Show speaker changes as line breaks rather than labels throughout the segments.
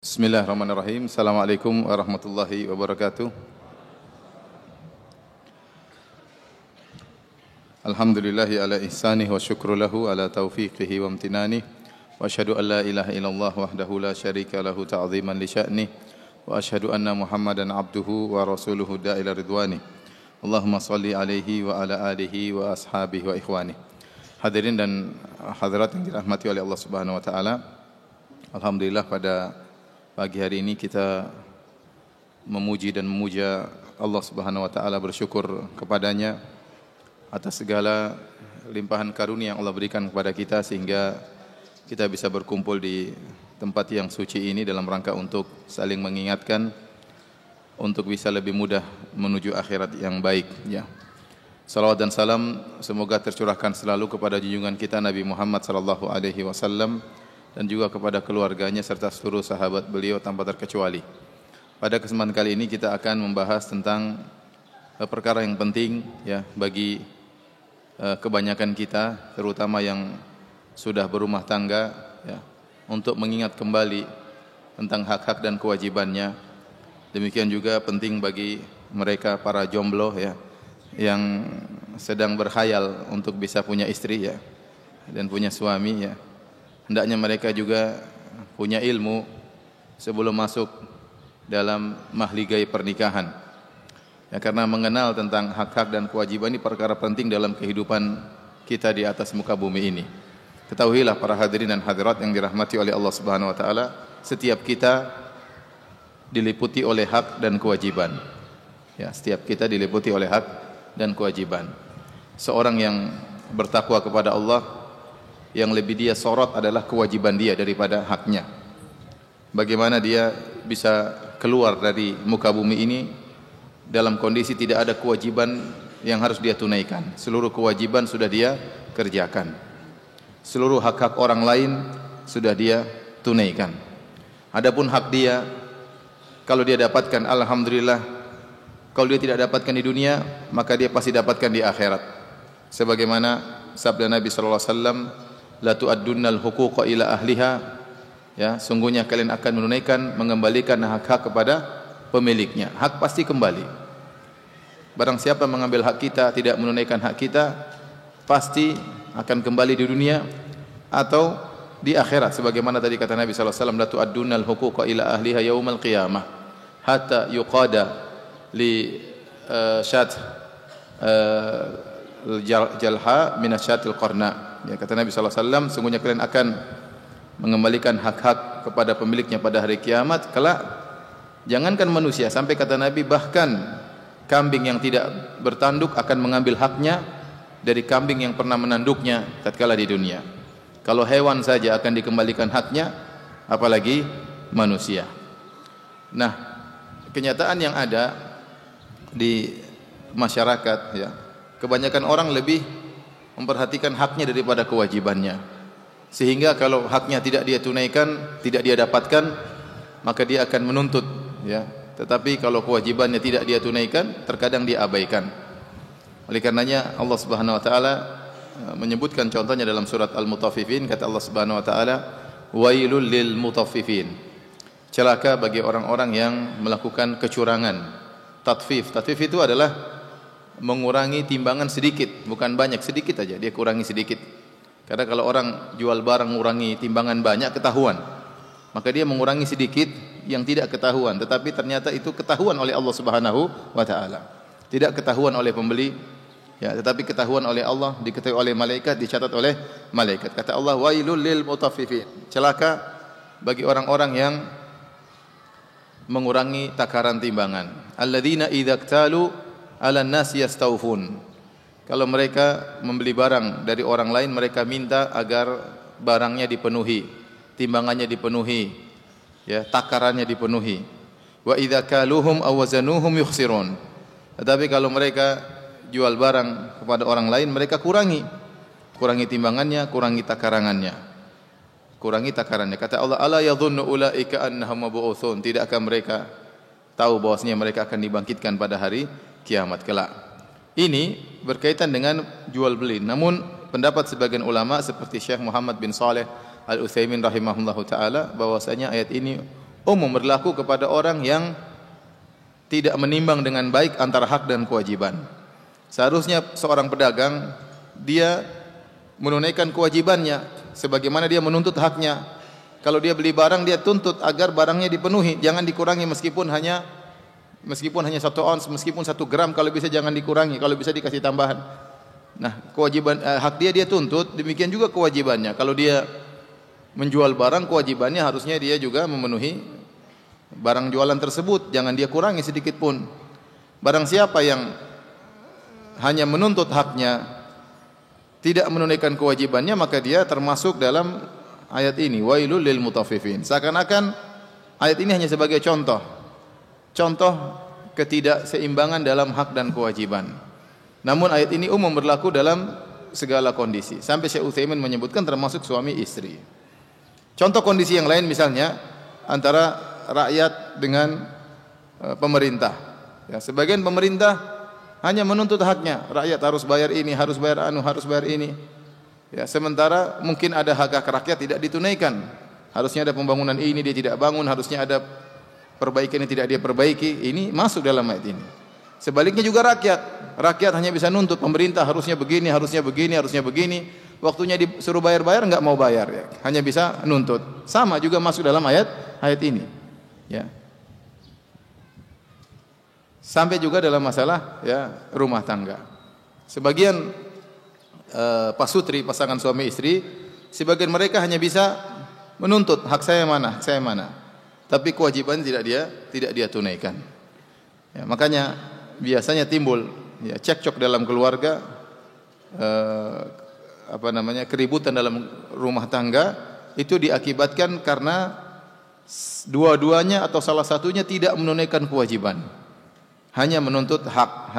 Bismillahirrahmanirrahim. Assalamualaikum warahmatullahi wabarakatuh. Alhamdulillahi ala ihsanih wa syukru lahu ala taufiqihi wa amtinanih. Wa asyhadu an la ilaha illallah wahdahu la syarika lahu ta'ziman li sya'nih. Wa asyhadu anna Muhammadan abduhu wa rasuluhu da'ila ridwanih. Allahumma salli alaihi wa ala alihi wa ashabihi wa ikhwanih. Hadirin dan hadirat yang dirahmati oleh Allah Subhanahu wa taala. Alhamdulillah pada pagi hari ini kita memuji dan memuja Allah Subhanahu wa taala, bersyukur kepadanya atas segala limpahan karunia yang Allah berikan kepada kita sehingga kita bisa berkumpul di tempat yang suci ini dalam rangka untuk saling mengingatkan untuk bisa lebih mudah menuju akhirat yang baik ya. Salawat dan salam semoga tercurahkan selalu kepada junjungan kita Nabi Muhammad sallallahu alaihi wasallam dan juga kepada keluarganya serta seluruh sahabat beliau tanpa terkecuali. Pada kesempatan kali ini kita akan membahas tentang perkara yang penting ya bagi kebanyakan kita, terutama yang sudah berumah tangga ya, untuk mengingat kembali tentang hak-hak dan kewajibannya. Demikian juga penting bagi mereka para jomblo ya yang sedang berkhayal untuk bisa punya istri ya dan punya suami ya. Hendaknya mereka juga punya ilmu sebelum masuk dalam mahligai pernikahan. Ya, karena mengenal tentang hak-hak dan kewajiban ini perkara penting dalam kehidupan kita di atas muka bumi ini. Ketahuilah para hadirin dan hadirat yang dirahmati oleh Allah Subhanahu wa taala, setiap kita diliputi oleh hak dan kewajiban. Ya, setiap kita diliputi oleh hak dan kewajiban. Seorang yang bertakwa kepada Allah, yang lebih dia sorot adalah kewajiban dia daripada haknya. Bagaimana dia bisa keluar dari muka bumi ini dalam kondisi tidak ada kewajiban yang harus dia tunaikan. Seluruh kewajiban sudah dia kerjakan. Seluruh hak-hak orang lain sudah dia tunaikan. Adapun hak dia, kalau dia dapatkan alhamdulillah. Kalau dia tidak dapatkan di dunia, maka dia pasti dapatkan di akhirat. Sebagaimana sabda Nabi sallallahu alaihi wasallam, la tu'addunnal huquqa ila ahliha, ya, sungguhnya kalian akan menunaikan, mengembalikan hak-hak kepada pemiliknya. Hak pasti kembali. Barang siapa mengambil hak kita, tidak menunaikan hak kita, pasti akan kembali di dunia atau di akhirat. Sebagaimana tadi kata Nabi sallallahu alaihi wasallam, la tu'addunnal huquqa ila ahliha yaumal qiyamah hatta yuqada li syat jalha min asyatil qarna. Ya, kata Nabi sallallahu alaihi wasallam, sungguhnya kalian akan mengembalikan hak-hak kepada pemiliknya pada hari kiamat kelak. Jangankan manusia, sampai kata Nabi bahkan kambing yang tidak bertanduk akan mengambil haknya dari kambing yang pernah menanduknya tatkala di dunia. Kalau hewan saja akan dikembalikan haknya, apalagi manusia. Nah, kenyataan yang ada di masyarakat ya, kebanyakan orang lebih memperhatikan haknya daripada kewajibannya. Sehingga kalau haknya tidak dia tunaikan, tidak dia dapatkan, maka dia akan menuntut ya. Tetapi kalau kewajibannya tidak dia tunaikan, terkadang dia abaikan. Oleh karenanya Allah Subhanahu wa taala menyebutkan contohnya dalam surat Al-Mutaffifin, kata Allah Subhanahu wa taala, wailul lil mutaffifin. Celaka bagi orang-orang yang melakukan kecurangan. Tatfif itu adalah mengurangi timbangan sedikit, bukan banyak, sedikit aja dia kurangi sedikit. Karena kalau orang jual barang mengurangi timbangan banyak ketahuan, maka dia mengurangi sedikit yang tidak ketahuan, tetapi ternyata itu ketahuan oleh Allah Subhanahu wa taala. Tidak ketahuan oleh pembeli ya, tetapi ketahuan oleh Allah, diketahui oleh malaikat, dicatat oleh malaikat. Kata Allah, wailul lil mutaffifin. Celaka bagi orang-orang yang mengurangi takaran timbangan. Alladzina idza iktalu 'alan nas yastawfun. Kalau mereka membeli barang dari orang lain, mereka minta agar barangnya dipenuhi, timbangannya dipenuhi, ya, takarannya dipenuhi. Wa idza kaluhum aw wazanuhum yukhsirun. Tetapi kalau mereka jual barang kepada orang lain, mereka kurangi timbangannya, kurangi takarannya. Kata Allah, ala yadhunnu ulaika annahum mab'utsun. Tidakkah mereka tahu bahwasanya mereka akan dibangkitkan pada hari kiamat kelak. Ini berkaitan dengan jual beli. Namun pendapat sebagian ulama seperti Syekh Muhammad bin Saleh Al-Utsaimin rahimahullahu taala bahwasanya ayat ini umum berlaku kepada orang yang tidak menimbang dengan baik antara hak dan kewajiban. Seharusnya seorang pedagang dia menunaikan kewajibannya sebagaimana dia menuntut haknya. Kalau dia beli barang, dia tuntut agar barangnya dipenuhi, jangan dikurangi meskipun hanya 1 ons, meskipun 1 gram, kalau bisa jangan dikurangi, kalau bisa dikasih tambahan. Nah, kewajiban hak dia tuntut, demikian juga kewajibannya. Kalau dia menjual barang, kewajibannya harusnya dia juga memenuhi barang jualan tersebut, jangan dia kurangi sedikit pun. Barang siapa yang hanya menuntut haknya, tidak menunaikan kewajibannya, maka dia termasuk dalam ayat ini, wailul lil mutaffifin. Seakan-akan ayat ini hanya sebagai contoh ketidakseimbangan dalam hak dan kewajiban. Namun ayat ini umum berlaku dalam segala kondisi. Sampai Syekh Utsaimin menyebutkan termasuk suami istri. Contoh kondisi yang lain misalnya antara rakyat dengan pemerintah. Ya, sebagian pemerintah hanya menuntut haknya, rakyat harus bayar ini, harus bayar harus bayar ini. Ya, sementara mungkin ada hak rakyat tidak ditunaikan. Harusnya ada pembangunan ini dia tidak bangun, harusnya ada perbaikan ini tidak dia perbaiki. Ini masuk dalam ayat ini. Sebaliknya juga rakyat hanya bisa nuntut pemerintah harusnya begini, harusnya begini, harusnya begini. Waktunya disuruh bayar enggak mau bayar ya. Hanya bisa nuntut. Sama juga masuk dalam ayat ini. Ya. Sampai juga dalam masalah ya rumah tangga. Sebagian pasutri, pasangan suami istri, sebagian mereka hanya bisa menuntut hak saya mana, tapi kewajiban tidak dia tunaikan. Ya, makanya biasanya timbul ya cekcok dalam keluarga, keributan dalam rumah tangga itu diakibatkan karena dua-duanya atau salah satunya tidak menunaikan kewajiban, hanya menuntut hak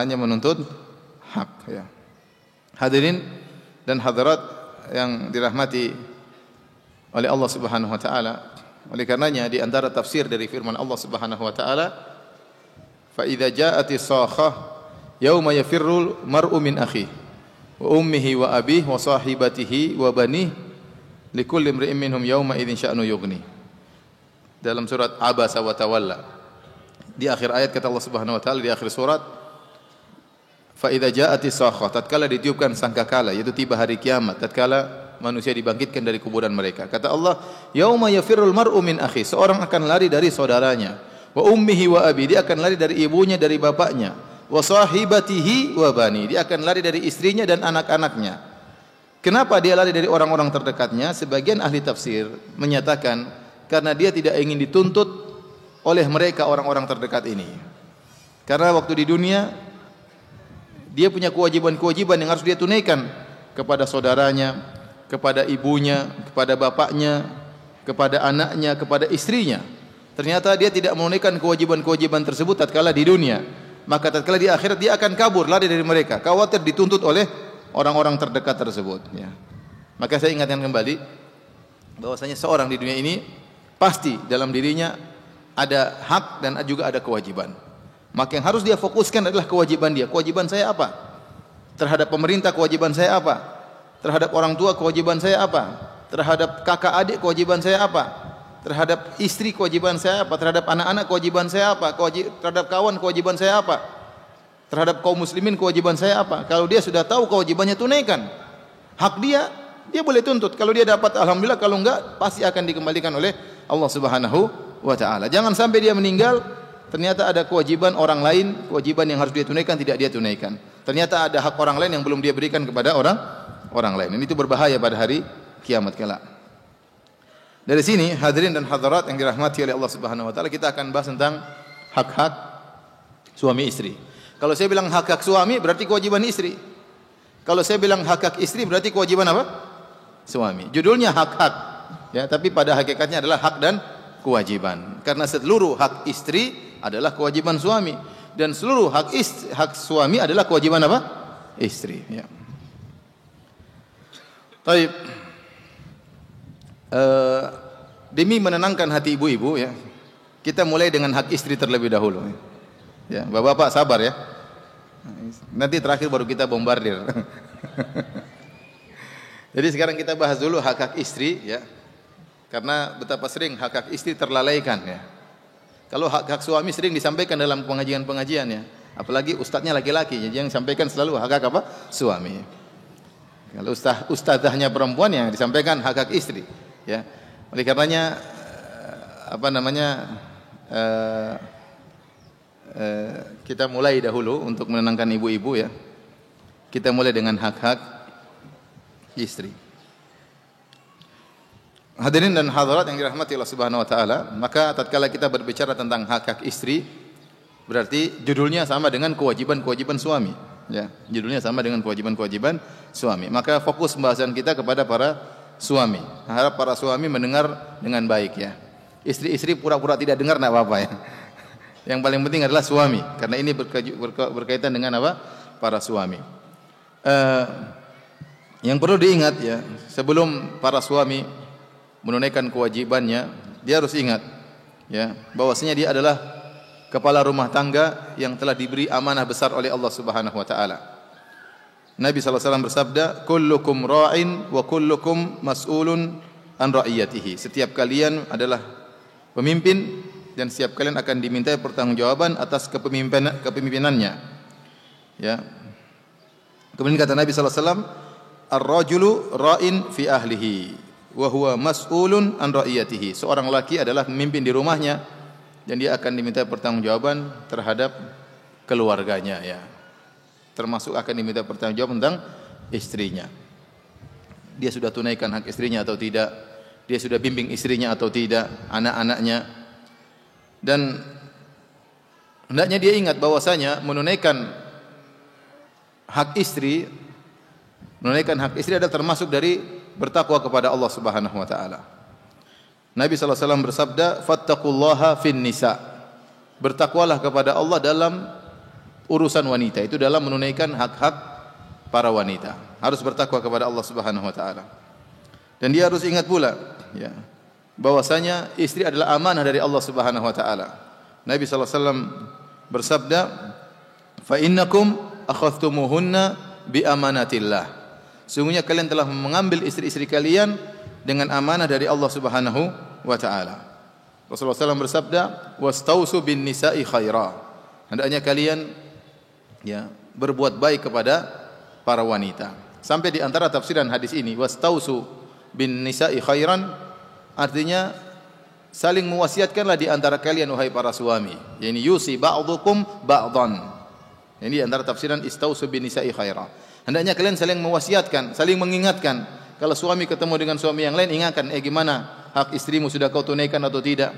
ya. Hadirin dan hadirat yang dirahmati oleh Allah Subhanahu wa taala, oleh karenanya di antara tafsir dari firman Allah Subhanahu wa taala, fa idza ja'atis sakhah yauma yafirrul mar'u min akhihi wa ummihi wa abihi wa sahibatihi wa banihi likulli imri'in minhum yauma idzin sya'nu yughni. Dalam surat Abasa wa Tawalla. Di akhir ayat kata Allah Subhanahu wa taala di akhir surat, fa idza ja'atis sakhah, tatkala ditiupkan sangkakala, yaitu tiba hari kiamat, tatkala manusia dibangkitkan dari kuburan mereka. Kata Allah, yauma yafirrul mar'u min akhi, seorang akan lari dari saudaranya, wa ummihi wa abi, dia akan lari dari ibunya, dari bapaknya, wa sahibatihi wa bani, dia akan lari dari istrinya dan anak-anaknya. Kenapa dia lari dari orang-orang terdekatnya? Sebagian ahli tafsir menyatakan karena dia tidak ingin dituntut oleh mereka orang-orang terdekat ini. Karena waktu di dunia dia punya kewajiban-kewajiban yang harus dia tunaikan kepada saudaranya, kepada ibunya, kepada bapaknya, kepada anaknya, kepada istrinya. Ternyata dia tidak menunaikan kewajiban-kewajiban tersebut tatkala di dunia. Maka tatkala di akhirat dia akan kabur, lari dari mereka, khawatir dituntut oleh orang-orang terdekat tersebut ya. Maka saya ingatkan kembali bahwasanya seorang di dunia ini pasti dalam dirinya ada hak dan juga ada kewajiban. Maka yang harus dia fokuskan adalah kewajiban dia. Kewajiban saya apa? Terhadap pemerintah kewajiban saya apa? Terhadap orang tua kewajiban saya apa? Terhadap kakak adik kewajiban saya apa? Terhadap istri kewajiban saya apa? Terhadap anak-anak kewajiban saya apa? Terhadap kawan kewajiban saya apa? Terhadap kaum muslimin kewajiban saya apa? Kalau dia sudah tahu kewajibannya, tunaikan. Hak dia boleh tuntut. Kalau dia dapat alhamdulillah, kalau enggak pasti akan dikembalikan oleh Allah Subhanahu wa taala. Jangan sampai dia meninggal ternyata ada kewajiban orang lain, kewajiban yang harus dia tunaikan tidak dia tunaikan. Ternyata ada hak orang lain yang belum dia berikan kepada orang lain. Dan itu berbahaya pada hari kiamat kelak. Dari sini hadirin dan hadirat yang dirahmati oleh Allah Subhanahu wa taala, kita akan bahas tentang hak-hak suami istri. Kalau saya bilang hak-hak suami berarti kewajiban istri. Kalau saya bilang hak-hak istri berarti kewajiban apa? Suami. Judulnya hak-hak ya, tapi pada hakikatnya adalah hak dan kewajiban. Karena seluruh hak istri adalah kewajiban suami dan seluruh hak suami adalah kewajiban apa? Istri ya. Baik. Demi menenangkan hati ibu-ibu ya, kita mulai dengan hak istri terlebih dahulu ya. Bapak-bapak sabar ya. Nanti terakhir baru kita bombardir. Jadi sekarang kita bahas dulu hak-hak istri ya. Karena betapa sering hak-hak istri terlalaikan ya. Kalau hak-hak suami sering disampaikan dalam pengajian-pengajian ya. Apalagi ustadznya laki-laki, jadi yang disampaikan selalu hak-hak apa? Suami. Kalau ustadzahnya perempuan yang disampaikan hak-hak istri, ya. Oleh karenanya kita mulai dahulu untuk menenangkan ibu-ibu ya. Kita mulai dengan hak-hak istri. Hadirin dan hadirat yang dirahmati Allah Subhanahu wa taala, maka tatkala kita berbicara tentang hak-hak istri, berarti judulnya sama dengan kewajiban-kewajiban suami, ya. Judulnya sama dengan kewajiban-kewajiban suami. Maka fokus pembahasan kita kepada para suami. Harap para suami mendengar dengan baik ya. Istri-istri pura-pura tidak dengar enggak apa-apa ya. Yang paling penting adalah suami, karena ini berkaitan dengan apa? Para suami. Yang perlu diingat ya, sebelum para suami menunaikan kewajibannya, dia harus ingat ya, bahwasanya dia adalah kepala rumah tangga yang telah diberi amanah besar oleh Allah Subhanahu wa taala. Nabi sallallahu alaihi wasallam bersabda, "Kullukum ra'in wa kullukum mas'ulun an ra'iyatihi." Setiap kalian adalah pemimpin dan setiap kalian akan dimintai pertanggungjawaban atas kepemimpinannya. Ya. Kemudian kata Nabi sallallahu alaihi wasallam, "Ar-rajulu ra'in fi ahlihi wa huwa mas'ulun an ra'iyatihi." Seorang laki adalah pemimpin di rumahnya dan dia akan diminta pertanggungjawaban terhadap keluarganya ya. Termasuk akan diminta pertanggungjawaban tentang istrinya. Dia sudah tunaikan hak istrinya atau tidak? Dia sudah bimbing istrinya atau tidak? Anak-anaknya. Dan hendaknya dia ingat bahwasanya menunaikan hak istri adalah termasuk dari bertakwa kepada Allah Subhanahu wa taala. Nabi sallallahu alaihi wasallam bersabda, "Fattaqullaha fin nisa." Bertakwalah kepada Allah dalam urusan wanita, itu dalam menunaikan hak-hak para wanita. Harus bertakwa kepada Allah Subhanahu wa taala. Dan dia harus ingat pula ya, bahwasanya istri adalah amanah dari Allah Subhanahu wa taala. Nabi sallallahu alaihi wasallam bersabda, "Fa innakum akhadhtumuhunna bi amanatillah." Sungguhnya kalian telah mengambil istri-istri kalian dengan amanah dari Allah Subhanahu wa taala. Rasulullah SAW bersabda, "Wastausu bin nisa'i khaira." Hendaknya kalian ya berbuat baik kepada para wanita. Sampai di antara tafsiran hadis ini, "Wastausu bin nisa'i khairan" artinya saling mewasiatkanlah di antara kalian wahai para suami. Yani yusi ba'dukum ba'dhan. Ini di antara tafsiran istausu bin nisa'i khaira. Hendaknya kalian saling mewasiatkan, saling mengingatkan. Kalau suami ketemu dengan suami yang lain, ingatkan, gimana hak istrimu sudah kau tunaikan atau tidak?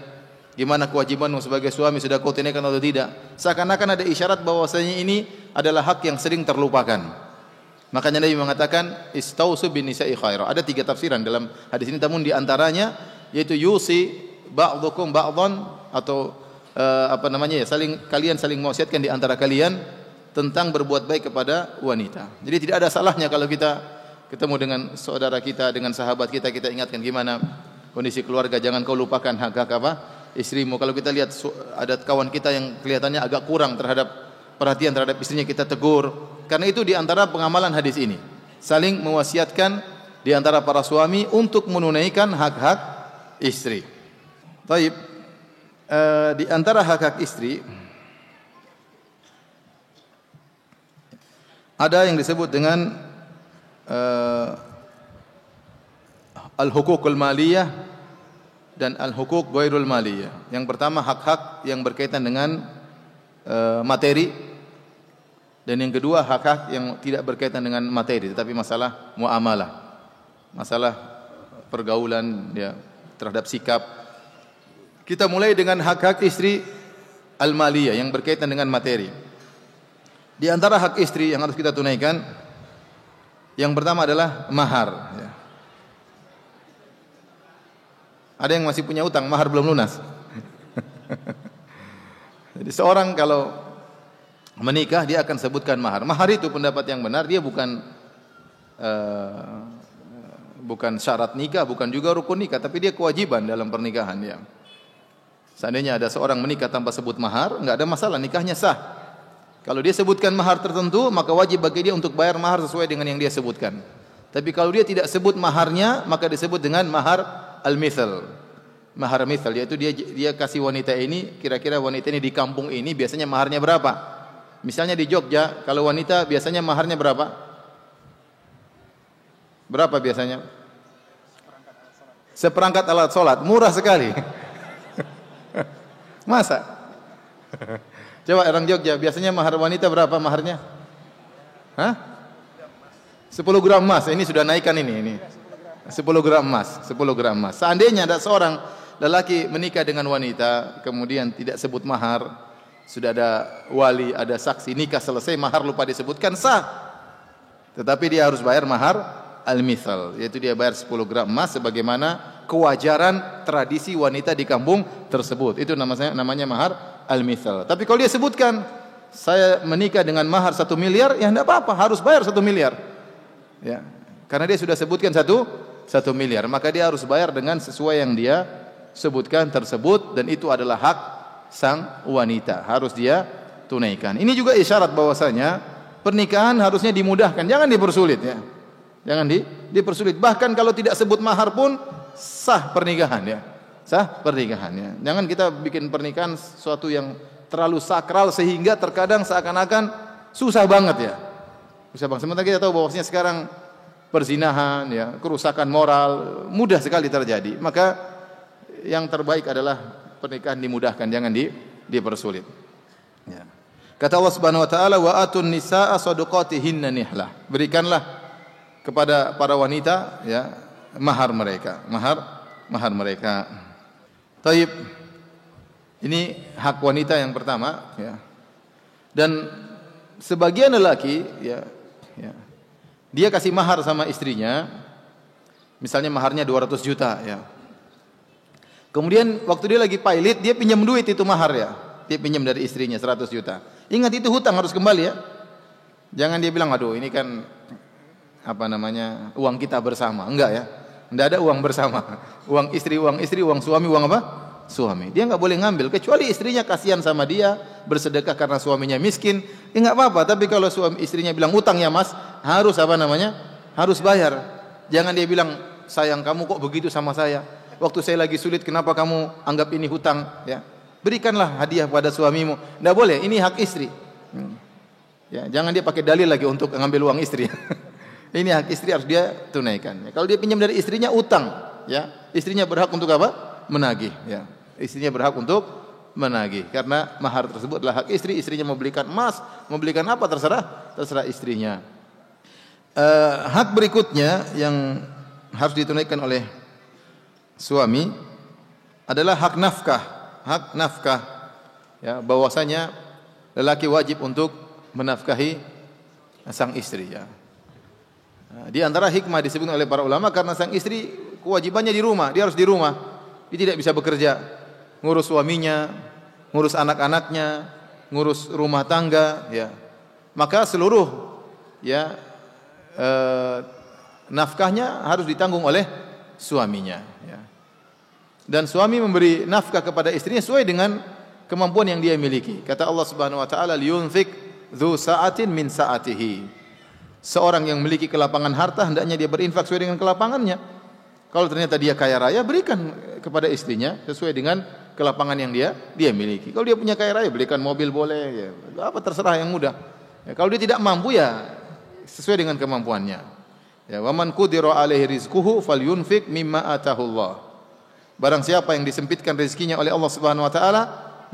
Gimana kewajibanmu sebagai suami sudah kau tunaikan atau tidak? Seakan-akan ada isyarat bahwasanya ini adalah hak yang sering terlupakan. Makanya Nabi mengatakan istausu bin nisa'i khaira. Ada 3 tafsiran dalam hadis ini, namun di antaranya yaitu yusi ba'dukum ba'dhan atau kalian saling mewasiatkan di antara kalian tentang berbuat baik kepada wanita. Jadi tidak ada salahnya kalau kita ketemu dengan saudara kita, dengan sahabat kita, kita ingatkan gimana kondisi keluarga, jangan kau lupakan hak-hak istrimu. Kalau kita lihat ada kawan kita yang kelihatannya agak kurang terhadap perhatian terhadap istrinya, kita tegur. Karena itu di antara pengamalan hadis ini, saling mewasiatkan di antara para suami untuk menunaikan hak-hak istri. Baik, di antara hak-hak istri ada yang disebut dengan al-hukukul maliyah dan al-hukuk ghairul maliyah. Yang pertama hak-hak yang berkaitan dengan materi, dan yang kedua hak-hak yang tidak berkaitan dengan materi tetapi masalah muamalah, masalah pergaulan ya, terhadap sikap. Kita mulai dengan hak-hak istri al-maliyah yang berkaitan dengan materi. Di antara hak istri yang harus kita tunaikan, yang pertama adalah mahar. Ya. Ada yang masih punya utang, mahar belum lunas. Jadi seorang kalau menikah dia akan sebutkan mahar. Mahar itu pendapat yang benar, dia bukan syarat nikah, bukan juga rukun nikah, tapi dia kewajiban dalam pernikahan. Ya. Seandainya ada seorang menikah tanpa sebut mahar, enggak ada masalah, nikahnya sah. Kalau dia sebutkan mahar tertentu, maka wajib bagi dia untuk bayar mahar sesuai dengan yang dia sebutkan. Tapi kalau dia tidak sebut maharnya, maka disebut dengan mahar al-mithal. mahar mithal, yaitu dia kasih wanita ini, kira-kira wanita ini di kampung ini biasanya maharnya berapa? Misalnya di Jogja, kalau wanita biasanya maharnya berapa? Berapa biasanya? Seperangkat alat sholat, murah sekali. Masa? Coba orang Jogja, biasanya mahar wanita berapa maharnya? Hah? 10 gram emas, ini sudah naikkan ini. 10 gram emas, 10 gram emas. Seandainya ada seorang lelaki menikah dengan wanita, kemudian tidak sebut mahar, sudah ada wali, ada saksi, nikah selesai, mahar lupa disebutkan, sah. Tetapi dia harus bayar mahar al-mithal, yaitu dia bayar 10 gram emas sebagaimana kewajaran tradisi wanita di kampung tersebut. Itu namanya mahar al-mithal. Tapi kalau dia sebutkan saya menikah dengan mahar 1 miliar, ya enggak apa-apa, harus bayar 1 miliar. Ya. Karena dia sudah sebutkan 1 miliar, maka dia harus bayar dengan sesuai yang dia sebutkan tersebut, dan itu adalah hak sang wanita, harus dia tunaikan. Ini juga isyarat bahwasanya pernikahan harusnya dimudahkan, jangan dipersulit ya. Jangan dipersulit. Bahkan kalau tidak sebut mahar pun sah pernikahan ya. Sah pernikahan ya. Jangan kita bikin pernikahan sesuatu yang terlalu sakral sehingga terkadang seakan-akan susah banget ya. Susah banget. Sementara kita tahu bahwasanya sekarang perzinahan ya, kerusakan moral mudah sekali terjadi. Maka yang terbaik adalah pernikahan dimudahkan, jangan dipersulit. Ya. Kata Allah Subhanahu wa taala, wa atun nisaa shadaqatihinna nihlah. Berikanlah kepada para wanita ya mahar mereka, mahar mereka. Taib. Ini hak wanita yang pertama ya. Dan sebagian lelaki ya, dia kasih mahar sama istrinya, misalnya maharnya 200 juta ya. Kemudian waktu dia lagi pilot, dia pinjam duit itu mahar ya. Dia pinjam dari istrinya 100 juta. Ingat itu hutang, harus kembali ya. Jangan dia bilang, aduh ini kan uang kita bersama. Enggak ya. Enggak ada uang bersama. Uang istri, uang suami, uang apa? Suami. Dia enggak boleh ngambil kecuali istrinya kasihan sama dia, bersedekah karena suaminya miskin. Ya enggak apa-apa, tapi kalau istrinya bilang utang ya Mas, harus harus bayar. Jangan dia bilang, sayang kamu kok begitu sama saya. Waktu saya lagi sulit, kenapa kamu anggap ini hutang? Ya, berikanlah hadiah pada suamimu. Tidak boleh, ini hak istri. Ya, jangan dia pakai dalil lagi untuk ngambil uang istri. Ini hak istri, harus dia tunaikan. Ya, kalau dia pinjam dari istrinya utang, ya, istrinya berhak untuk apa? Menagih. Ya, istrinya berhak untuk menagih. Karena mahar tersebut adalah hak istri. Istrinya mau belikan emas, mau belikan apa, terserah istrinya. Hak berikutnya yang harus ditunaikan oleh suami adalah hak nafkah ya, bahwasanya lelaki wajib untuk menafkahi sang istri ya. Di antara hikmah disebut oleh para ulama karena sang istri kewajibannya di rumah, dia harus di rumah. Dia tidak bisa bekerja, ngurus suaminya, ngurus anak-anaknya, ngurus rumah tangga ya. Maka seluruh ya nafkahnya harus ditanggung oleh suaminya ya. Dan suami memberi nafkah kepada istrinya sesuai dengan kemampuan yang dia miliki. Kata Allah Subhanahu wa taala, liyunfik dzu sa'atin min sa'atihi. Seorang yang memiliki kelapangan harta hendaknya dia berinfak sesuai dengan kelapangannya. Kalau ternyata dia kaya raya, berikan kepada istrinya sesuai dengan kelapangan yang dia miliki. Kalau dia punya kaya raya, berikan mobil boleh ya. Apa terserah yang mudah. Ya, kalau dia tidak mampu ya sesuai dengan kemampuannya. Ya, wa man qudira alaihi rizquhu falyunfik mimma atahullah. Barang siapa yang disempitkan rezekinya oleh Allah Subhanahu wa taala,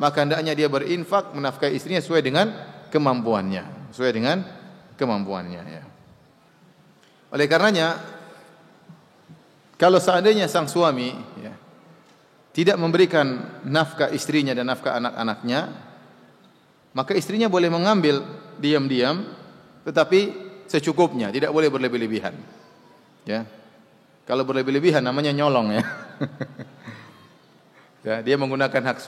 maka hendaknya dia berinfak menafkahi istrinya sesuai dengan kemampuannya, ya. Oleh karenanya kalau seandainya sang suami ya, tidak memberikan nafkah istrinya dan nafkah anak-anaknya, maka istrinya boleh mengambil diam-diam tetapi secukupnya, tidak boleh berlebih-lebihan. Ya. Kalau berlebih-lebihan namanya nyolong ya. Ya, dia menggunakan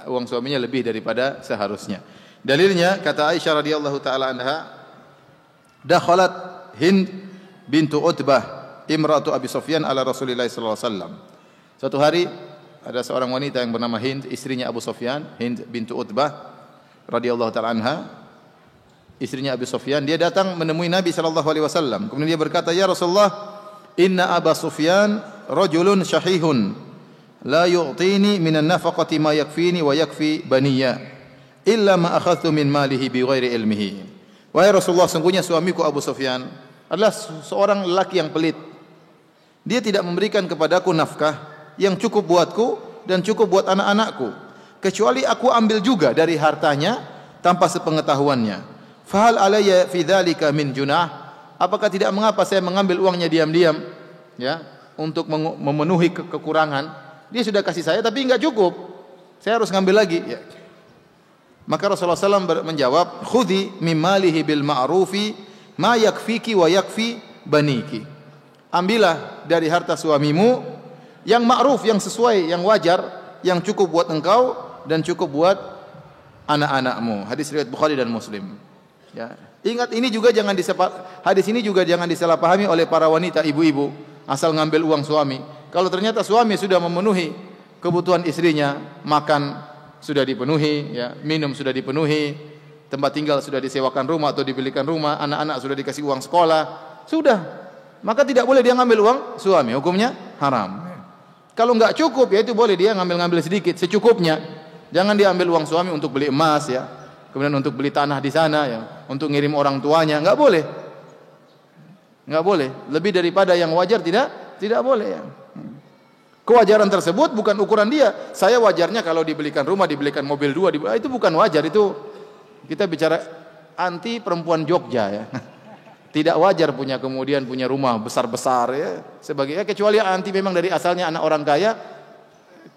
uang suaminya lebih daripada seharusnya. Dalilnya kata Aisyah radhiyallahu taala anha, dakhalat Hind bintu Utbah imratu Abi Sufyan ala Rasulillah sallallahu alaihi wasallam. Suatu hari ada seorang wanita yang bernama Hind, istrinya Abu Sufyan, Hind bintu Utbah radhiyallahu taala anha, istrinya Abi Sufyan. Dia datang menemui Nabi sallallahu alaihi wasallam. Kemudian dia berkata, "Ya Rasulullah, inna Aba Sufyan rajulun syahihun la yu'tini minan nafaqati ma yakfini wa yakfi baniya illa ma akhadtu min malihi bighairi ilmihi. Wahai Rasulullah, sungguhnya suamiku Abu Sufyan adalah seorang lelaki yang pelit. Dia tidak memberikan kepadaku nafkah yang cukup buatku dan cukup buat anak-anakku, kecuali aku ambil juga dari hartanya tanpa sepengetahuannya. Fahal alayya fi dzalika min junah? Apakah tidak mengapa saya mengambil uangnya diam-diam, ya, untuk memenuhi kekurangan? Dia sudah kasih saya tapi enggak cukup. Saya harus ngambil lagi, ya. Maka Rasulullah SAW menjawab, khudhi mimalihi bil ma'rufi ma yakfiki wa yakfi baniki. Ambillah dari harta suamimu yang ma'ruf, yang sesuai, yang wajar, yang cukup buat engkau dan cukup buat anak-anakmu. Hadis riwayat Bukhari dan Muslim. Ya. Ingat, ini juga hadis ini juga jangan disalahpahami oleh para wanita, ibu-ibu, asal ngambil uang suami. Kalau ternyata suami sudah memenuhi kebutuhan istrinya, makan sudah dipenuhi, ya, minum sudah dipenuhi, tempat tinggal sudah disewakan rumah atau dibelikan rumah, anak-anak sudah dikasih uang sekolah, sudah, maka tidak boleh dia ngambil uang suami, hukumnya haram. Kalau enggak cukup, ya itu boleh dia ngambil sedikit, secukupnya. Jangan dia ambil uang suami untuk beli emas, ya, kemudian untuk beli tanah di sana, ya, untuk ngirim orang tuanya, enggak boleh. Enggak boleh. Lebih daripada yang wajar tidak boleh, ya. Kewajaran tersebut bukan ukuran dia. Saya wajarnya kalau dibelikan rumah, dibelikan mobil 2, itu bukan wajar. Itu kita bicara anti perempuan Jogja, ya. Tidak wajar punya rumah besar-besar, ya. Sebagai, kecuali anti memang dari asalnya anak orang kaya,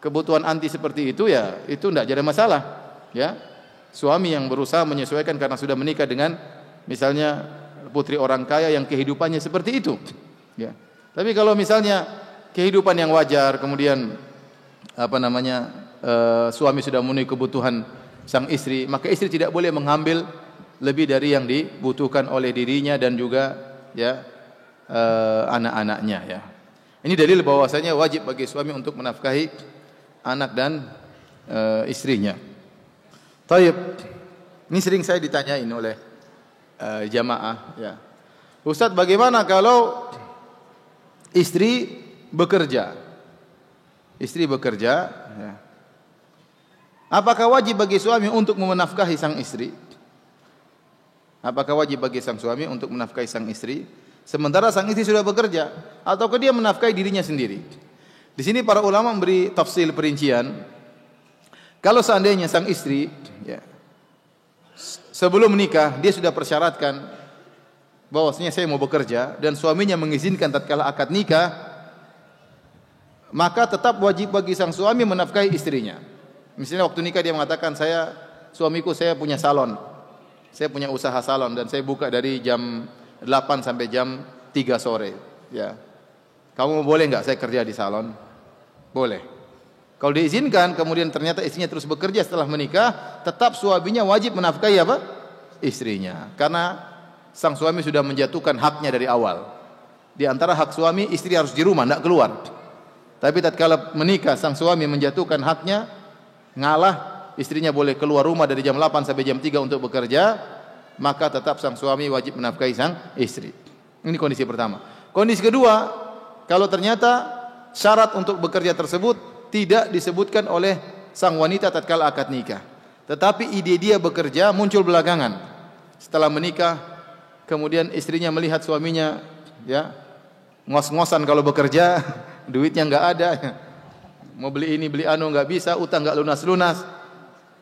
kebutuhan anti seperti itu, ya, itu tidak jadi masalah, ya. Suami yang berusaha menyesuaikan karena sudah menikah dengan misalnya putri orang kaya yang kehidupannya seperti itu, ya. Tapi kalau misalnya kehidupan yang wajar, kemudian suami sudah memenuhi kebutuhan sang istri, maka istri tidak boleh mengambil lebih dari yang dibutuhkan oleh dirinya dan juga, ya, anak-anaknya, ya. Ini dalil bahwasanya wajib bagi suami untuk menafkahi anak dan istrinya. Taib. Ini sering saya ditanyain oleh jamaah, ya. Ustaz, bagaimana kalau istri bekerja? Istri bekerja, ya. Apakah wajib bagi suami untuk menafkahi sang istri? Apakah wajib bagi sang suami untuk menafkahi sang istri sementara sang istri sudah bekerja, ataukah dia menafkahi dirinya sendiri? Di sini para ulama memberi tafsil perincian. Kalau seandainya sang istri, ya, sebelum menikah dia sudah persyaratkan bahwasanya saya mau bekerja dan suaminya mengizinkan tatkala akad nikah, maka tetap wajib bagi sang suami menafkahi istrinya. Misalnya waktu nikah dia mengatakan, suamiku saya punya salon, saya punya usaha salon dan saya buka dari jam 8 sampai jam 3 sore. Ya, kamu boleh enggak saya kerja di salon? Boleh. Kalau diizinkan, kemudian ternyata istrinya terus bekerja setelah menikah, tetap suaminya wajib menafkahi apa? Istrinya. Karena sang suami sudah menjatuhkan haknya dari awal. Di antara hak suami, istri harus di rumah, tidak keluar. Tapi tatkala menikah, sang suami menjatuhkan haknya, ngalah, istrinya boleh keluar rumah dari jam 8 sampai jam 3 untuk bekerja, maka tetap sang suami wajib menafkahi sang istri. Ini kondisi pertama. Kondisi kedua, kalau ternyata syarat untuk bekerja tersebut tidak disebutkan oleh sang wanita tatkala akad nikah, tetapi ide dia bekerja muncul belakangan. Setelah menikah, kemudian istrinya melihat suaminya, ya, ngos-ngosan kalau bekerja, duitnya enggak ada, mau beli ini beli anu enggak bisa, utang enggak lunas-lunas,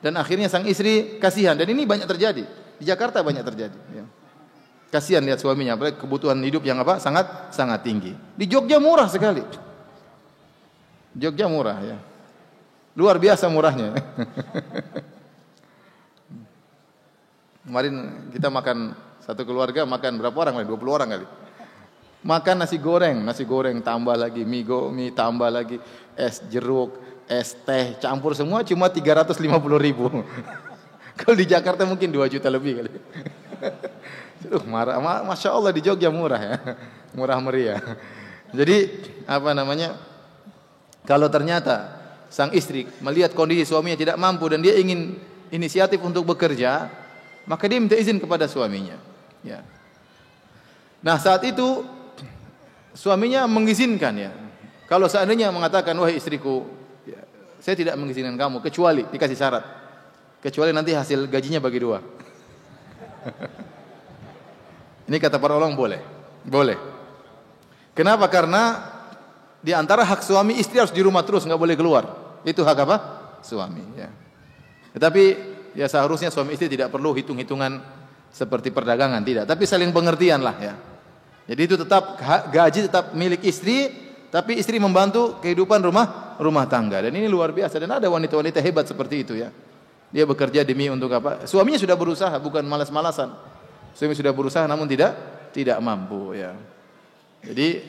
dan akhirnya sang istri kasihan. Dan ini banyak terjadi di Jakarta, banyak terjadi, ya. Kasihan lihat suaminya, apalagi kebutuhan hidup yang sangat tinggi. Di Jogja murah sekali, Jogja murah, ya, luar biasa murahnya. Kemarin kita makan satu keluarga, makan berapa orang? 20 orang kali. Makan nasi goreng tambah lagi mie tambah lagi es jeruk, es teh, campur semua cuma 350.000. Kalau di Jakarta mungkin 2 juta lebih kali. Marah, Masya Allah di Jogja murah, ya, murah meriah. Jadi kalau ternyata sang istri melihat kondisi suaminya tidak mampu dan dia ingin inisiatif untuk bekerja, maka dia minta izin kepada suaminya, ya. Nah, saat itu suaminya mengizinkan, ya. Kalau seandainya mengatakan, wahai istriku, saya tidak mengizinkan kamu kecuali dikasih syarat. Kecuali nanti hasil gajinya bagi dua. Ini kata para ulama boleh. Boleh. Kenapa? Karena di antara hak suami, istri harus di rumah terus, enggak boleh keluar. Itu hak apa? Suami, ya. Tetapi ya seharusnya suami istri tidak perlu hitung-hitungan seperti perdagangan, tidak. Tapi saling pengertian lah, ya. Jadi itu tetap gaji tetap milik istri, tapi istri membantu kehidupan rumah tangga. Dan ini luar biasa. Dan ada wanita-wanita hebat seperti itu, ya. Dia bekerja demi untuk apa? Suaminya sudah berusaha, bukan malas-malasan. Suami sudah berusaha namun tidak mampu, ya. Jadi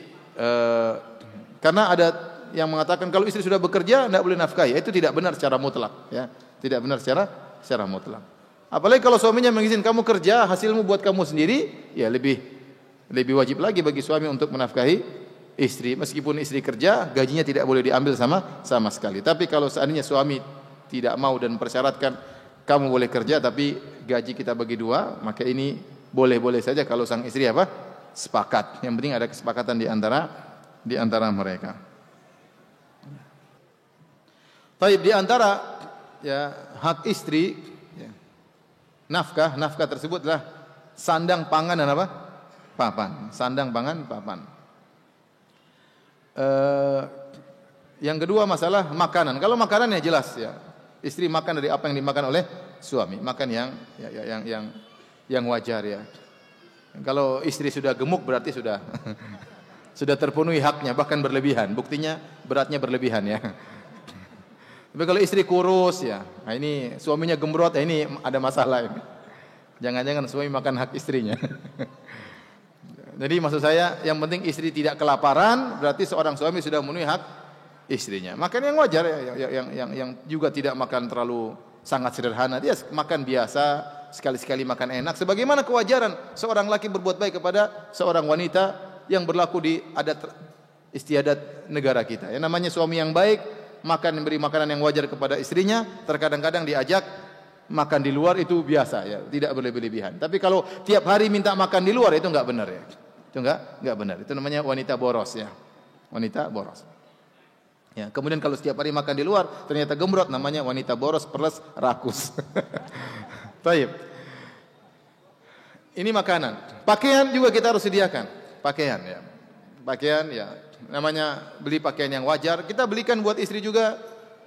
karena ada yang mengatakan kalau istri sudah bekerja tidak boleh nafkahi, itu tidak benar secara mutlak, ya. Tidak benar secara mutlak. Apalagi kalau suaminya mengizinkan kamu kerja, hasilmu buat kamu sendiri, ya lebih wajib lagi bagi suami untuk menafkahi istri. Meskipun istri kerja, gajinya tidak boleh diambil sama sekali. Tapi kalau seandainya suami tidak mau dan mempersyaratkan kamu boleh kerja tapi gaji kita bagi dua, maka ini boleh-boleh saja kalau sang istri apa? Sepakat. Yang penting ada kesepakatan di antara mereka. Baik, di antara ya hak istri, ya, nafkah tersebutlah sandang, pangan dan apa? Papan. Sandang, pangan, papan. Yang kedua masalah makanan. Kalau makanan ya jelas, ya. Istri makan dari apa yang dimakan oleh suami. Makan yang wajar, ya. Kalau istri sudah gemuk berarti sudah sudah terpenuhi haknya, bahkan berlebihan. Buktinya beratnya berlebihan, ya. Tapi kalau istri kurus, ya, nah ini suaminya gembrot, ya ini ada masalah ini. Jangan-jangan suami makan hak istrinya. Jadi maksud saya, yang penting istri tidak kelaparan, berarti seorang suami sudah memenuhi hak istrinya. Makan yang wajar, ya, yang juga tidak makan terlalu sangat sederhana. Dia makan biasa, sekali-sekali makan enak. Sebagaimana kewajaran seorang laki berbuat baik kepada seorang wanita yang berlaku di adat istiadat negara kita. Yang namanya suami yang baik, memberi makanan yang wajar kepada istrinya. Terkadang-kadang diajak makan di luar, itu biasa, ya, tidak berlebihan. Tapi kalau tiap hari minta makan di luar, itu enggak benar, ya. Itu enggak benar. Itu namanya wanita boros, ya. Wanita boros. Ya, kemudian kalau setiap hari makan di luar ternyata gembrot, namanya wanita boros plus rakus. Baik. Ini makanan. Pakaian juga kita harus sediakan. Pakaian, ya. Pakaian, ya. Namanya beli pakaian yang wajar. Kita belikan buat istri juga.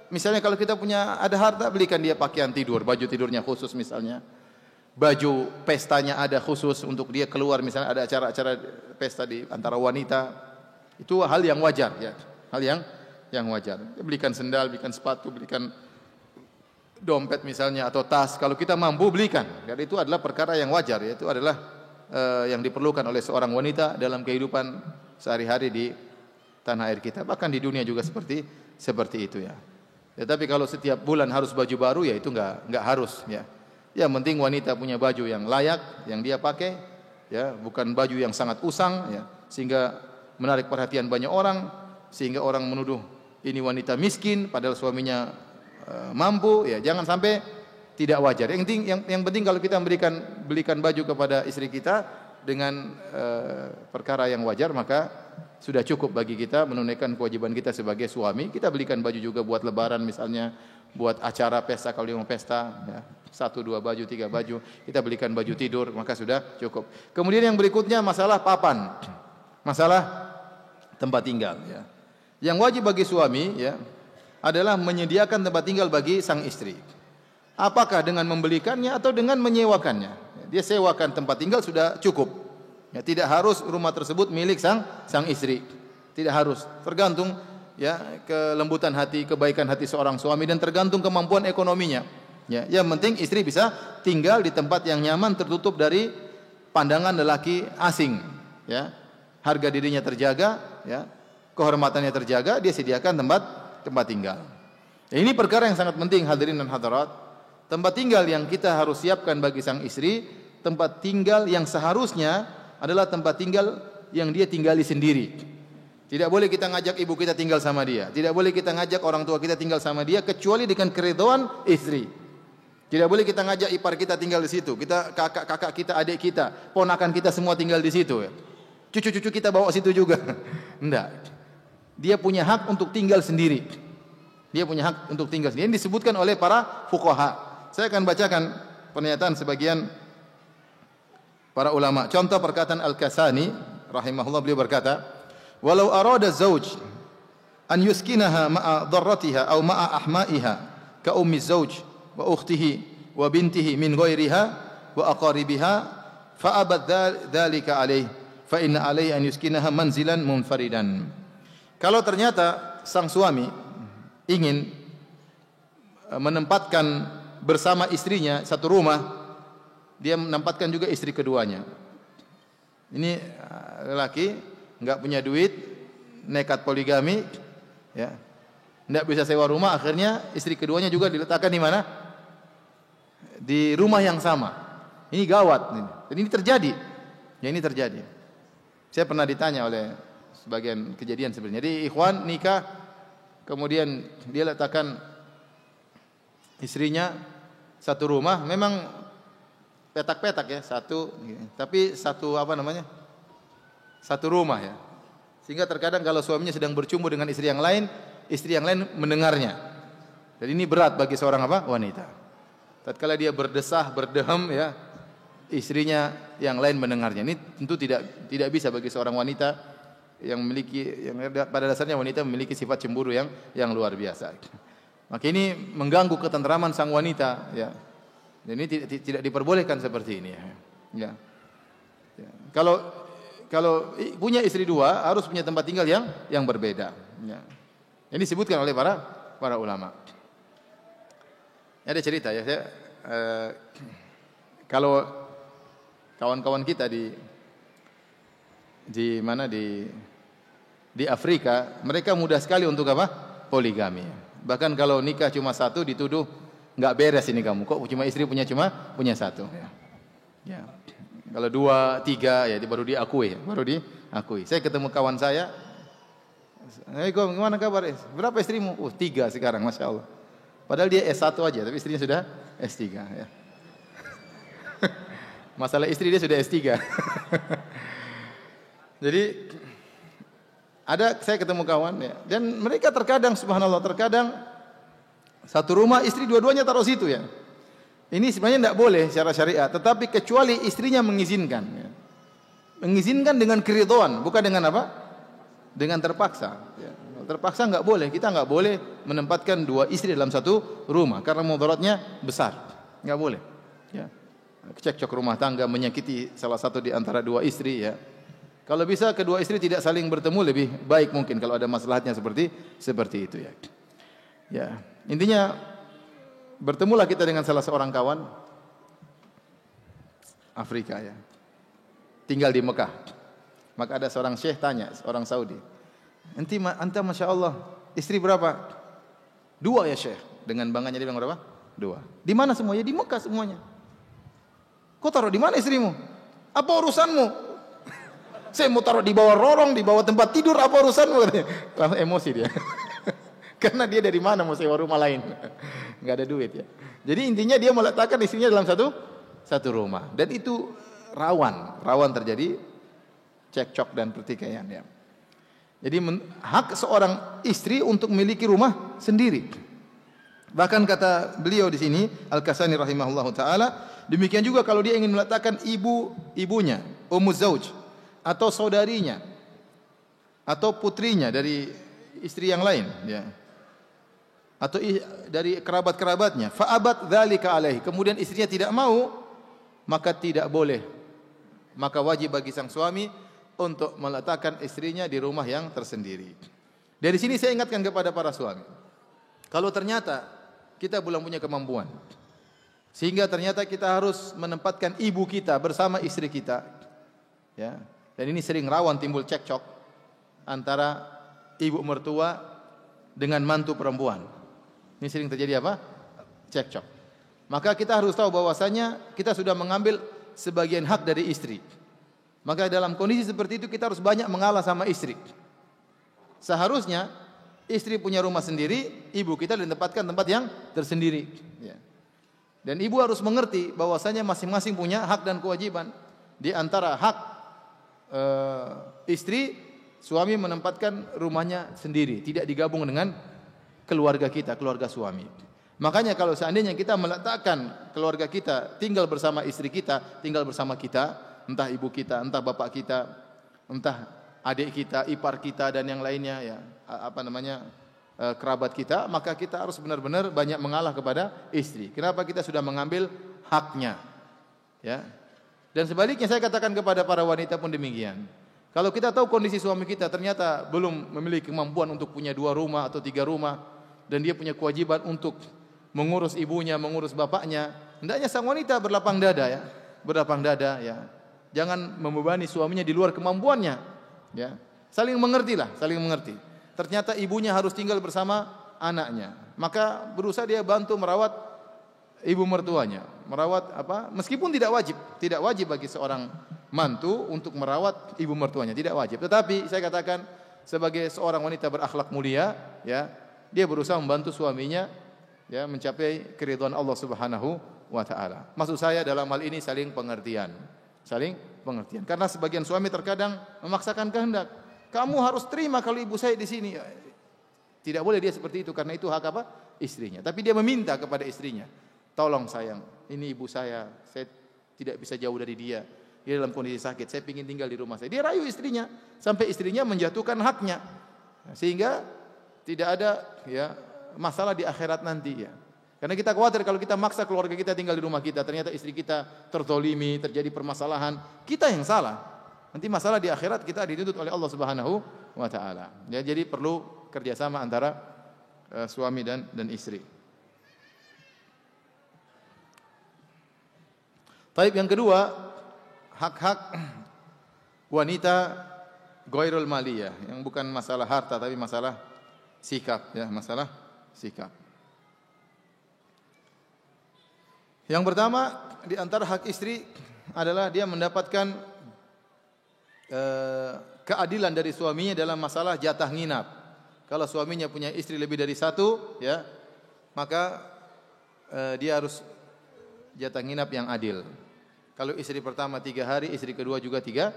Misalnya kalau kita punya ada harta, belikan dia pakaian tidur, baju tidurnya khusus misalnya. Baju pestanya ada khusus untuk dia keluar, misalnya ada acara-acara pesta di antara wanita. Itu hal yang wajar, ya. Hal yang wajar. Belikan sendal, belikan sepatu, belikan dompet misalnya atau tas. Kalau kita mampu belikan. Jadi itu adalah perkara yang wajar, ya. Itu adalah yang diperlukan oleh seorang wanita dalam kehidupan sehari-hari di tanah air kita. Bahkan di dunia juga seperti itu, ya. Ya, tapi kalau setiap bulan harus baju baru, ya itu enggak harus, ya. Yang penting wanita punya baju yang layak, yang dia pakai, ya, bukan baju yang sangat usang, ya, sehingga menarik perhatian banyak orang, sehingga orang menuduh ini wanita miskin padahal suaminya mampu, ya. Jangan sampai tidak wajar. Yang penting kalau kita belikan baju kepada istri kita dengan perkara yang wajar, maka sudah cukup bagi kita menunaikan kewajiban kita sebagai suami. Kita belikan baju juga buat lebaran misalnya, buat acara pesta kalau dia mau pesta, ya. 1, 2 baju, 3 baju. Kita belikan baju tidur, maka sudah cukup. Kemudian yang berikutnya masalah papan. Masalah tempat tinggal, ya. Yang wajib bagi suami, ya, adalah menyediakan tempat tinggal bagi sang istri. Apakah dengan membelikannya atau dengan menyewakannya? Dia sewakan tempat tinggal sudah cukup. Ya, tidak harus rumah tersebut milik sang istri. Tidak harus. Tergantung, ya, kelembutan hati, kebaikan hati seorang suami dan tergantung kemampuan ekonominya. Ya, yang penting istri bisa tinggal di tempat yang nyaman, tertutup dari pandangan lelaki asing. Ya, harga dirinya terjaga, ya, kehormatannya terjaga, dia sediakan tempat tinggal. Ya, ini perkara yang sangat penting, hadirin dan hadirat. Tempat tinggal yang kita harus siapkan bagi sang istri, tempat tinggal yang seharusnya adalah tempat tinggal yang dia tinggali sendiri. Tidak boleh kita ngajak ibu kita tinggal sama dia. Tidak boleh kita ngajak orang tua kita tinggal sama dia kecuali dengan keridhaan istri. Tidak boleh kita ngajak ipar kita tinggal di situ. Kita kakak kita, adik kita, ponakan kita semua tinggal di situ, ya. Cucu-cucu kita bawa situ juga. Enggak. Dia punya hak untuk tinggal sendiri. Dia punya hak untuk tinggal sendiri. Ini disebutkan oleh para fuqaha. Saya akan bacakan pernyataan sebagian para ulama. Contoh perkataan Al-Kasani rahimahullah, beliau berkata, "Walau arada zauj an yuskinaha ma'a dharratiha aw ma'a ahma'iha ka ummi zauj wa ukhtihi wa bintihi min ghairiha wa aqaribiha fa abad dzalika alaih fa inna alaihi an yuskinaha manzilan munfaridan." Kalau ternyata sang suami ingin menempatkan bersama istrinya satu rumah, dia menempatkan juga istri keduanya. Ini lelaki enggak punya duit, nekat poligami, ya. Enggak bisa sewa rumah, akhirnya istri keduanya juga diletakkan di mana? Di rumah yang sama. Ini gawat ini. Dan ini terjadi. Ya, ini terjadi. Saya pernah ditanya oleh sebagian kejadian sebenarnya. Jadi ikhwan nikah, kemudian dia letakkan istrinya satu rumah, memang petak-petak ya, tapi satu apa namanya? Satu rumah ya. Sehingga terkadang kalau suaminya sedang bercumbu dengan istri yang lain mendengarnya. Dan ini berat bagi seorang apa? Wanita. Tatkala dia berdesah, berdehem ya, istrinya yang lain mendengarnya. Ini tentu tidak bisa bagi seorang wanita yang pada dasarnya wanita memiliki sifat cemburu yang luar biasa. Maka ini mengganggu ketentraman sang wanita, ya. Dan ini tidak diperbolehkan seperti ini, ya. Ya. Kalau punya istri dua harus punya tempat tinggal yang berbeda. Ya. Ini disebutkan oleh para ulama. Ada cerita ya, kalau kawan-kawan kita di Afrika, mereka mudah sekali untuk apa? Poligami. Bahkan kalau nikah cuma satu dituduh enggak beres ini kamu. Kok cuma istri punya satu? Ya. Ya. Kalau dua, tiga ya baru diakui. Saya ketemu kawan saya. Gimana kabar? Berapa istrimu? 3 sekarang, Masya Allah. Padahal dia S1 aja, tapi istrinya sudah S3 ya. Masalah istri dia sudah S3. Jadi saya ketemu kawan ya, dan mereka terkadang subhanallah, satu rumah istri dua-duanya taruh situ ya. Ini sebenarnya tidak boleh secara syariat, tetapi kecuali istrinya mengizinkan ya. Mengizinkan dengan keridhaan, bukan dengan apa? Dengan terpaksa ya. Terpaksa enggak boleh, kita enggak boleh menempatkan dua istri dalam satu rumah karena mudaratnya besar. Enggak boleh ya. Cekcok rumah tangga, menyakiti salah satu di antara dua istri ya. Kalau bisa kedua istri tidak saling bertemu lebih baik mungkin kalau ada masalahnya seperti itu ya. Ya, intinya bertemulah kita dengan salah seorang kawan Afrika ya. Tinggal di Mekah. Maka ada seorang syekh tanya, seorang Saudi. Anta Masya Allah, istri berapa? 2 ya syekh. Dengan bangganya dia bilang berapa? 2. Di mana semuanya? Di Mekah semuanya. Kau taruh di mana istrimu? Apa urusanmu? Saya mau taruh di bawah rorong, di bawah tempat tidur, apa urusanmu? Langsung emosi dia. Karena dia dari mana mau sewa rumah lain? Enggak ada duit ya. Jadi intinya dia meletakkan istrinya dalam satu rumah. Dan itu rawan terjadi cekcok dan pertikaian ya. Jadi hak seorang istri untuk memiliki rumah sendiri. Bahkan kata beliau di sini Al-Kasani rahimahullahu taala, demikian juga kalau dia ingin meletakkan ibunya, ummu zauj, atau saudarinya atau putrinya dari istri yang lain ya, atau dari kerabat-kerabatnya, fa abad dzalika alaihi, kemudian istrinya tidak mau, maka tidak boleh, maka wajib bagi sang suami untuk meletakkan istrinya di rumah yang tersendiri. Dari sini saya ingatkan kepada para suami, kalau ternyata kita belum punya kemampuan sehingga ternyata kita harus menempatkan ibu kita bersama istri kita ya. Dan ini sering rawan timbul cekcok antara ibu mertua dengan mantu perempuan. Ini sering terjadi apa? Cekcok. Maka kita harus tahu bahwasanya kita sudah mengambil sebagian hak dari istri. Maka dalam kondisi seperti itu kita harus banyak mengalah sama istri. Seharusnya istri punya rumah sendiri, ibu kita ditempatkan tempat yang tersendiri. Ya. Dan ibu harus mengerti bahwasanya masing-masing punya hak dan kewajiban. Di antara hak istri, suami menempatkan rumahnya sendiri, tidak digabung dengan keluarga kita, keluarga suami. Makanya kalau seandainya kita meletakkan keluarga kita tinggal bersama istri kita, tinggal bersama kita, entah ibu kita, entah bapak kita, entah adik kita, ipar kita dan yang lainnya ya, kerabat kita, maka kita harus benar-benar banyak mengalah kepada istri. Kenapa? Kita sudah mengambil haknya. Ya. Dan sebaliknya saya katakan kepada para wanita pun demikian. Kalau kita tahu kondisi suami kita ternyata belum memiliki kemampuan untuk punya 2 rumah atau 3 rumah dan dia punya kewajiban untuk mengurus ibunya, mengurus bapaknya, hendaknya sang wanita berlapang dada ya. Berlapang dada ya. Jangan membebani suaminya di luar kemampuannya. Ya. Saling mengertilah, saling mengerti. Ternyata ibunya harus tinggal bersama anaknya. Maka berusaha dia bantu merawat ibu mertuanya. Merawat meskipun tidak wajib bagi seorang mantu untuk merawat ibu mertuanya, tidak wajib. Tetapi saya katakan sebagai seorang wanita berakhlak mulia, ya, dia berusaha membantu suaminya ya mencapai keridhaan Allah Subhanahu wa taala. Maksud saya dalam hal ini saling pengertian. Saling pengertian. Karena sebagian suami terkadang memaksakan kehendak. Kamu harus terima kalau ibu saya di sini. Tidak boleh dia seperti itu karena itu hak istrinya. Tapi dia meminta kepada istrinya, "Tolong sayang, ini ibu saya tidak bisa jauh dari dia. Dia dalam kondisi sakit, saya ingin tinggal di rumah saya." Dia rayu istrinya sampai istrinya menjatuhkan haknya. Sehingga tidak ada ya masalah di akhirat nanti ya. Karena kita khawatir kalau kita maksa keluarga kita tinggal di rumah kita, ternyata istri kita tertolimi, terjadi permasalahan, kita yang salah. Nanti masalah di akhirat kita dituntut oleh Allah Subhanahu wa taala. Ya, jadi perlu kerjasama antara suami dan istri. Taib yang kedua, hak-hak wanita ghairul maliyah, yang bukan masalah harta tapi masalah sikap ya, masalah sikap. Yang pertama di antara hak istri adalah dia mendapatkan keadilan dari suaminya dalam masalah jatah nginap. Kalau suaminya punya istri lebih dari 1 ya, maka dia harus jatah nginap yang adil. Kalau istri pertama 3 hari, istri kedua juga 3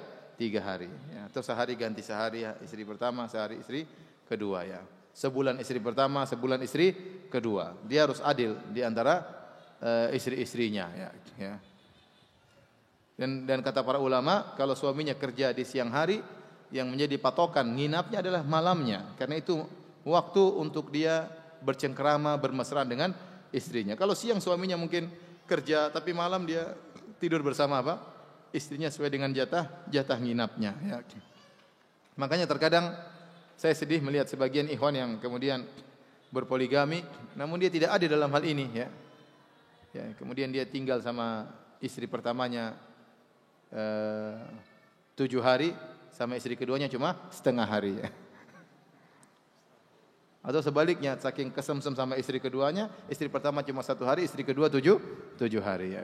hari ya. Atau sehari ganti sehari ya, istri pertama, sehari istri kedua ya. Sebulan istri pertama, sebulan istri kedua. Dia harus adil di antara istri-istrinya ya. Dan kata para ulama, kalau suaminya kerja di siang hari, yang menjadi patokan nginapnya adalah malamnya. Karena itu waktu untuk dia bercengkerama, bermesraan dengan istrinya. Kalau siang suaminya mungkin kerja, tapi malam dia tidur bersama istrinya sesuai dengan jatah nginapnya. Ya. Makanya terkadang saya sedih melihat sebagian ikhwan yang kemudian berpoligami, namun dia tidak adil dalam hal ini. Ya, kemudian dia tinggal sama istri pertamanya 7 hari, sama istri keduanya cuma setengah hari. Ya. Atau sebaliknya, saking kesemsem sama istri keduanya, istri pertama cuma 1 hari, istri kedua 7 hari. Ya.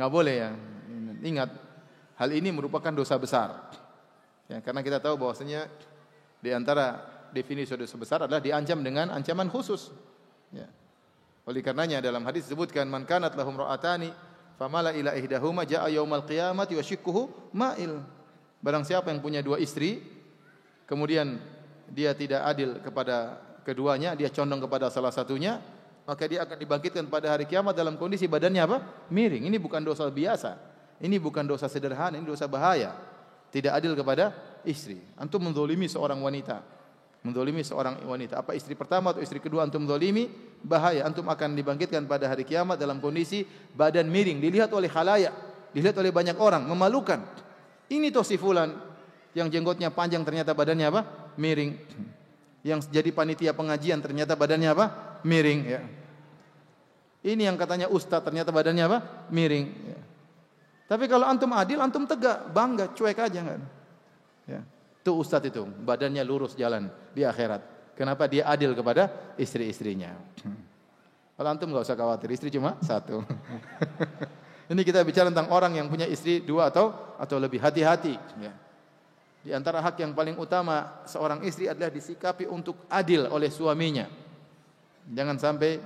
Nggak boleh ya. Ingat, hal ini merupakan dosa besar. Ya, karena kita tahu bahwasanya di antara definisi dosa besar adalah diancam dengan ancaman khusus. Ya. Oleh karenanya dalam hadis disebutkan, man kanat lahum ra'atani famala ila ihdahuma jaa yaumal qiyamati wa shikkuhu ma'il. Barang siapa yang punya 2 istri, kemudian dia tidak adil kepada keduanya, dia condong kepada salah satunya, maka dia akan dibangkitkan pada hari kiamat dalam kondisi badannya miring. Ini bukan dosa biasa. Ini bukan dosa sederhana, ini dosa bahaya. Tidak adil kepada istri. Antum menzalimi seorang wanita. Menzalimi seorang wanita. Apa istri pertama atau istri kedua antum zalimi, bahaya. Antum akan dibangkitkan pada hari kiamat dalam kondisi badan miring, dilihat oleh khalayak, dilihat oleh banyak orang, memalukan. Ini toh si fulan yang jenggotnya panjang ternyata badannya miring. Yang jadi panitia pengajian ternyata badannya miring ya. Ini yang katanya ustaz ternyata badannya miring ya. Tapi kalau antum adil, antum tegak, bangga, cuek aja kan. Ya. Itu ustaz itu, badannya lurus jalan di akhirat. Kenapa? Dia adil kepada istri-istrinya. Kalau antum enggak usah khawatir, istri cuma 1. Ini kita bicara tentang orang yang punya istri 2 atau lebih, hati-hati ya. Di antara hak yang paling utama seorang istri adalah disikapi untuk adil oleh suaminya. Jangan sampai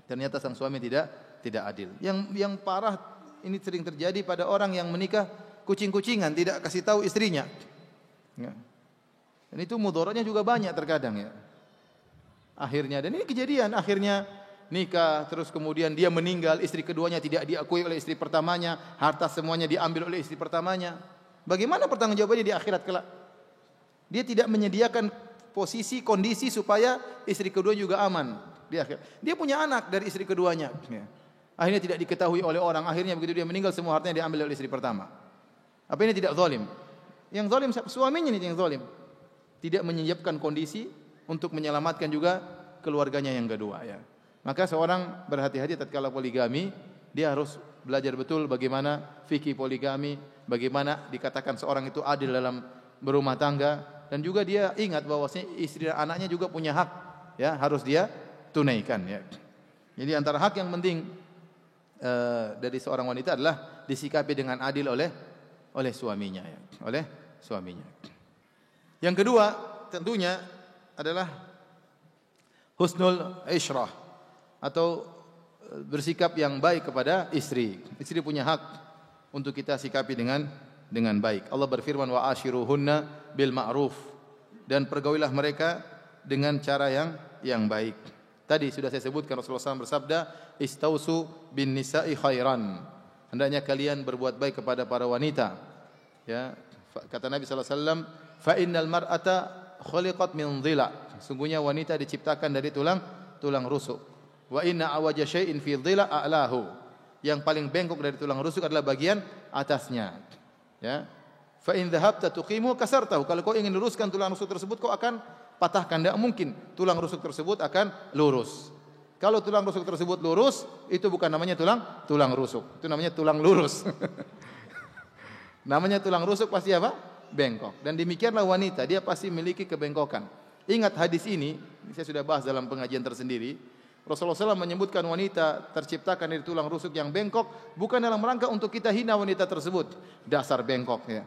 ternyata sang suami tidak adil. Yang parah ini sering terjadi pada orang yang menikah kucing-kucingan, tidak kasih tahu istrinya. Ya. Dan itu mudaratnya juga banyak terkadang ya. Akhirnya, dan ini kejadian, akhirnya nikah, terus kemudian dia meninggal, istri keduanya tidak diakui oleh istri pertamanya, harta semuanya diambil oleh istri pertamanya. Bagaimana pertanggungjawabannya di akhirat kelak? Dia tidak menyediakan posisi, kondisi supaya istri kedua juga aman di akhirat. Dia punya anak dari istri keduanya. Akhirnya tidak diketahui oleh orang. Akhirnya begitu dia meninggal, semua hartanya diambil oleh istri pertama. Apa ini tidak zalim? Yang zalim suaminya ini yang zalim. Tidak menyiapkan kondisi untuk menyelamatkan juga keluarganya yang kedua, ya. Maka seorang berhati-hati tatkala poligami, dia harus belajar betul bagaimana fikih poligami, bagaimana dikatakan seorang itu adil dalam berumah tangga, dan juga dia ingat bahwasanya istri dan anaknya juga punya hak, ya, harus dia tunaikan, ya. Jadi antara hak yang penting dari seorang wanita adalah disikapi dengan adil oleh suaminya, ya, oleh suaminya. Yang kedua tentunya adalah husnul isyrah, atau bersikap yang baik kepada istri. Istri punya hak untuk kita sikapi dengan baik. Allah berfirman, wa ashiruhunna bil ma'ruf, dan pergaulilah mereka dengan cara yang baik. Tadi sudah saya sebutkan, Rasulullah SAW bersabda, istausu bin nisa'i khairan. Hendaknya kalian berbuat baik kepada para wanita. Ya, kata Nabi SAW, fa innal mar'ata khuliqat min dhila. Sungguhnya wanita diciptakan dari tulang rusuk. Wa inna awaja syai'in fi dhila a'lahu. Yang paling bengkok dari tulang rusuk adalah bagian atasnya. Ya. Fa in dhahabta tuqimu kasartahu. Kalau kau ingin luruskan tulang rusuk tersebut, kau akan patahkan. Tidak mungkin tulang rusuk tersebut akan lurus. Kalau tulang rusuk tersebut lurus, itu bukan namanya tulang rusuk. Itu namanya tulang lurus. Namanya tulang rusuk pasti apa? Bengkok. Dan demikianlah wanita, dia pasti memiliki kebengkokan. Ingat hadis ini saya sudah bahas dalam pengajian tersendiri. Rasulullah SAW menyebutkan wanita terciptakan dari tulang rusuk yang bengkok bukan dalam rangka untuk kita hina wanita tersebut, dasar bengkok, ya.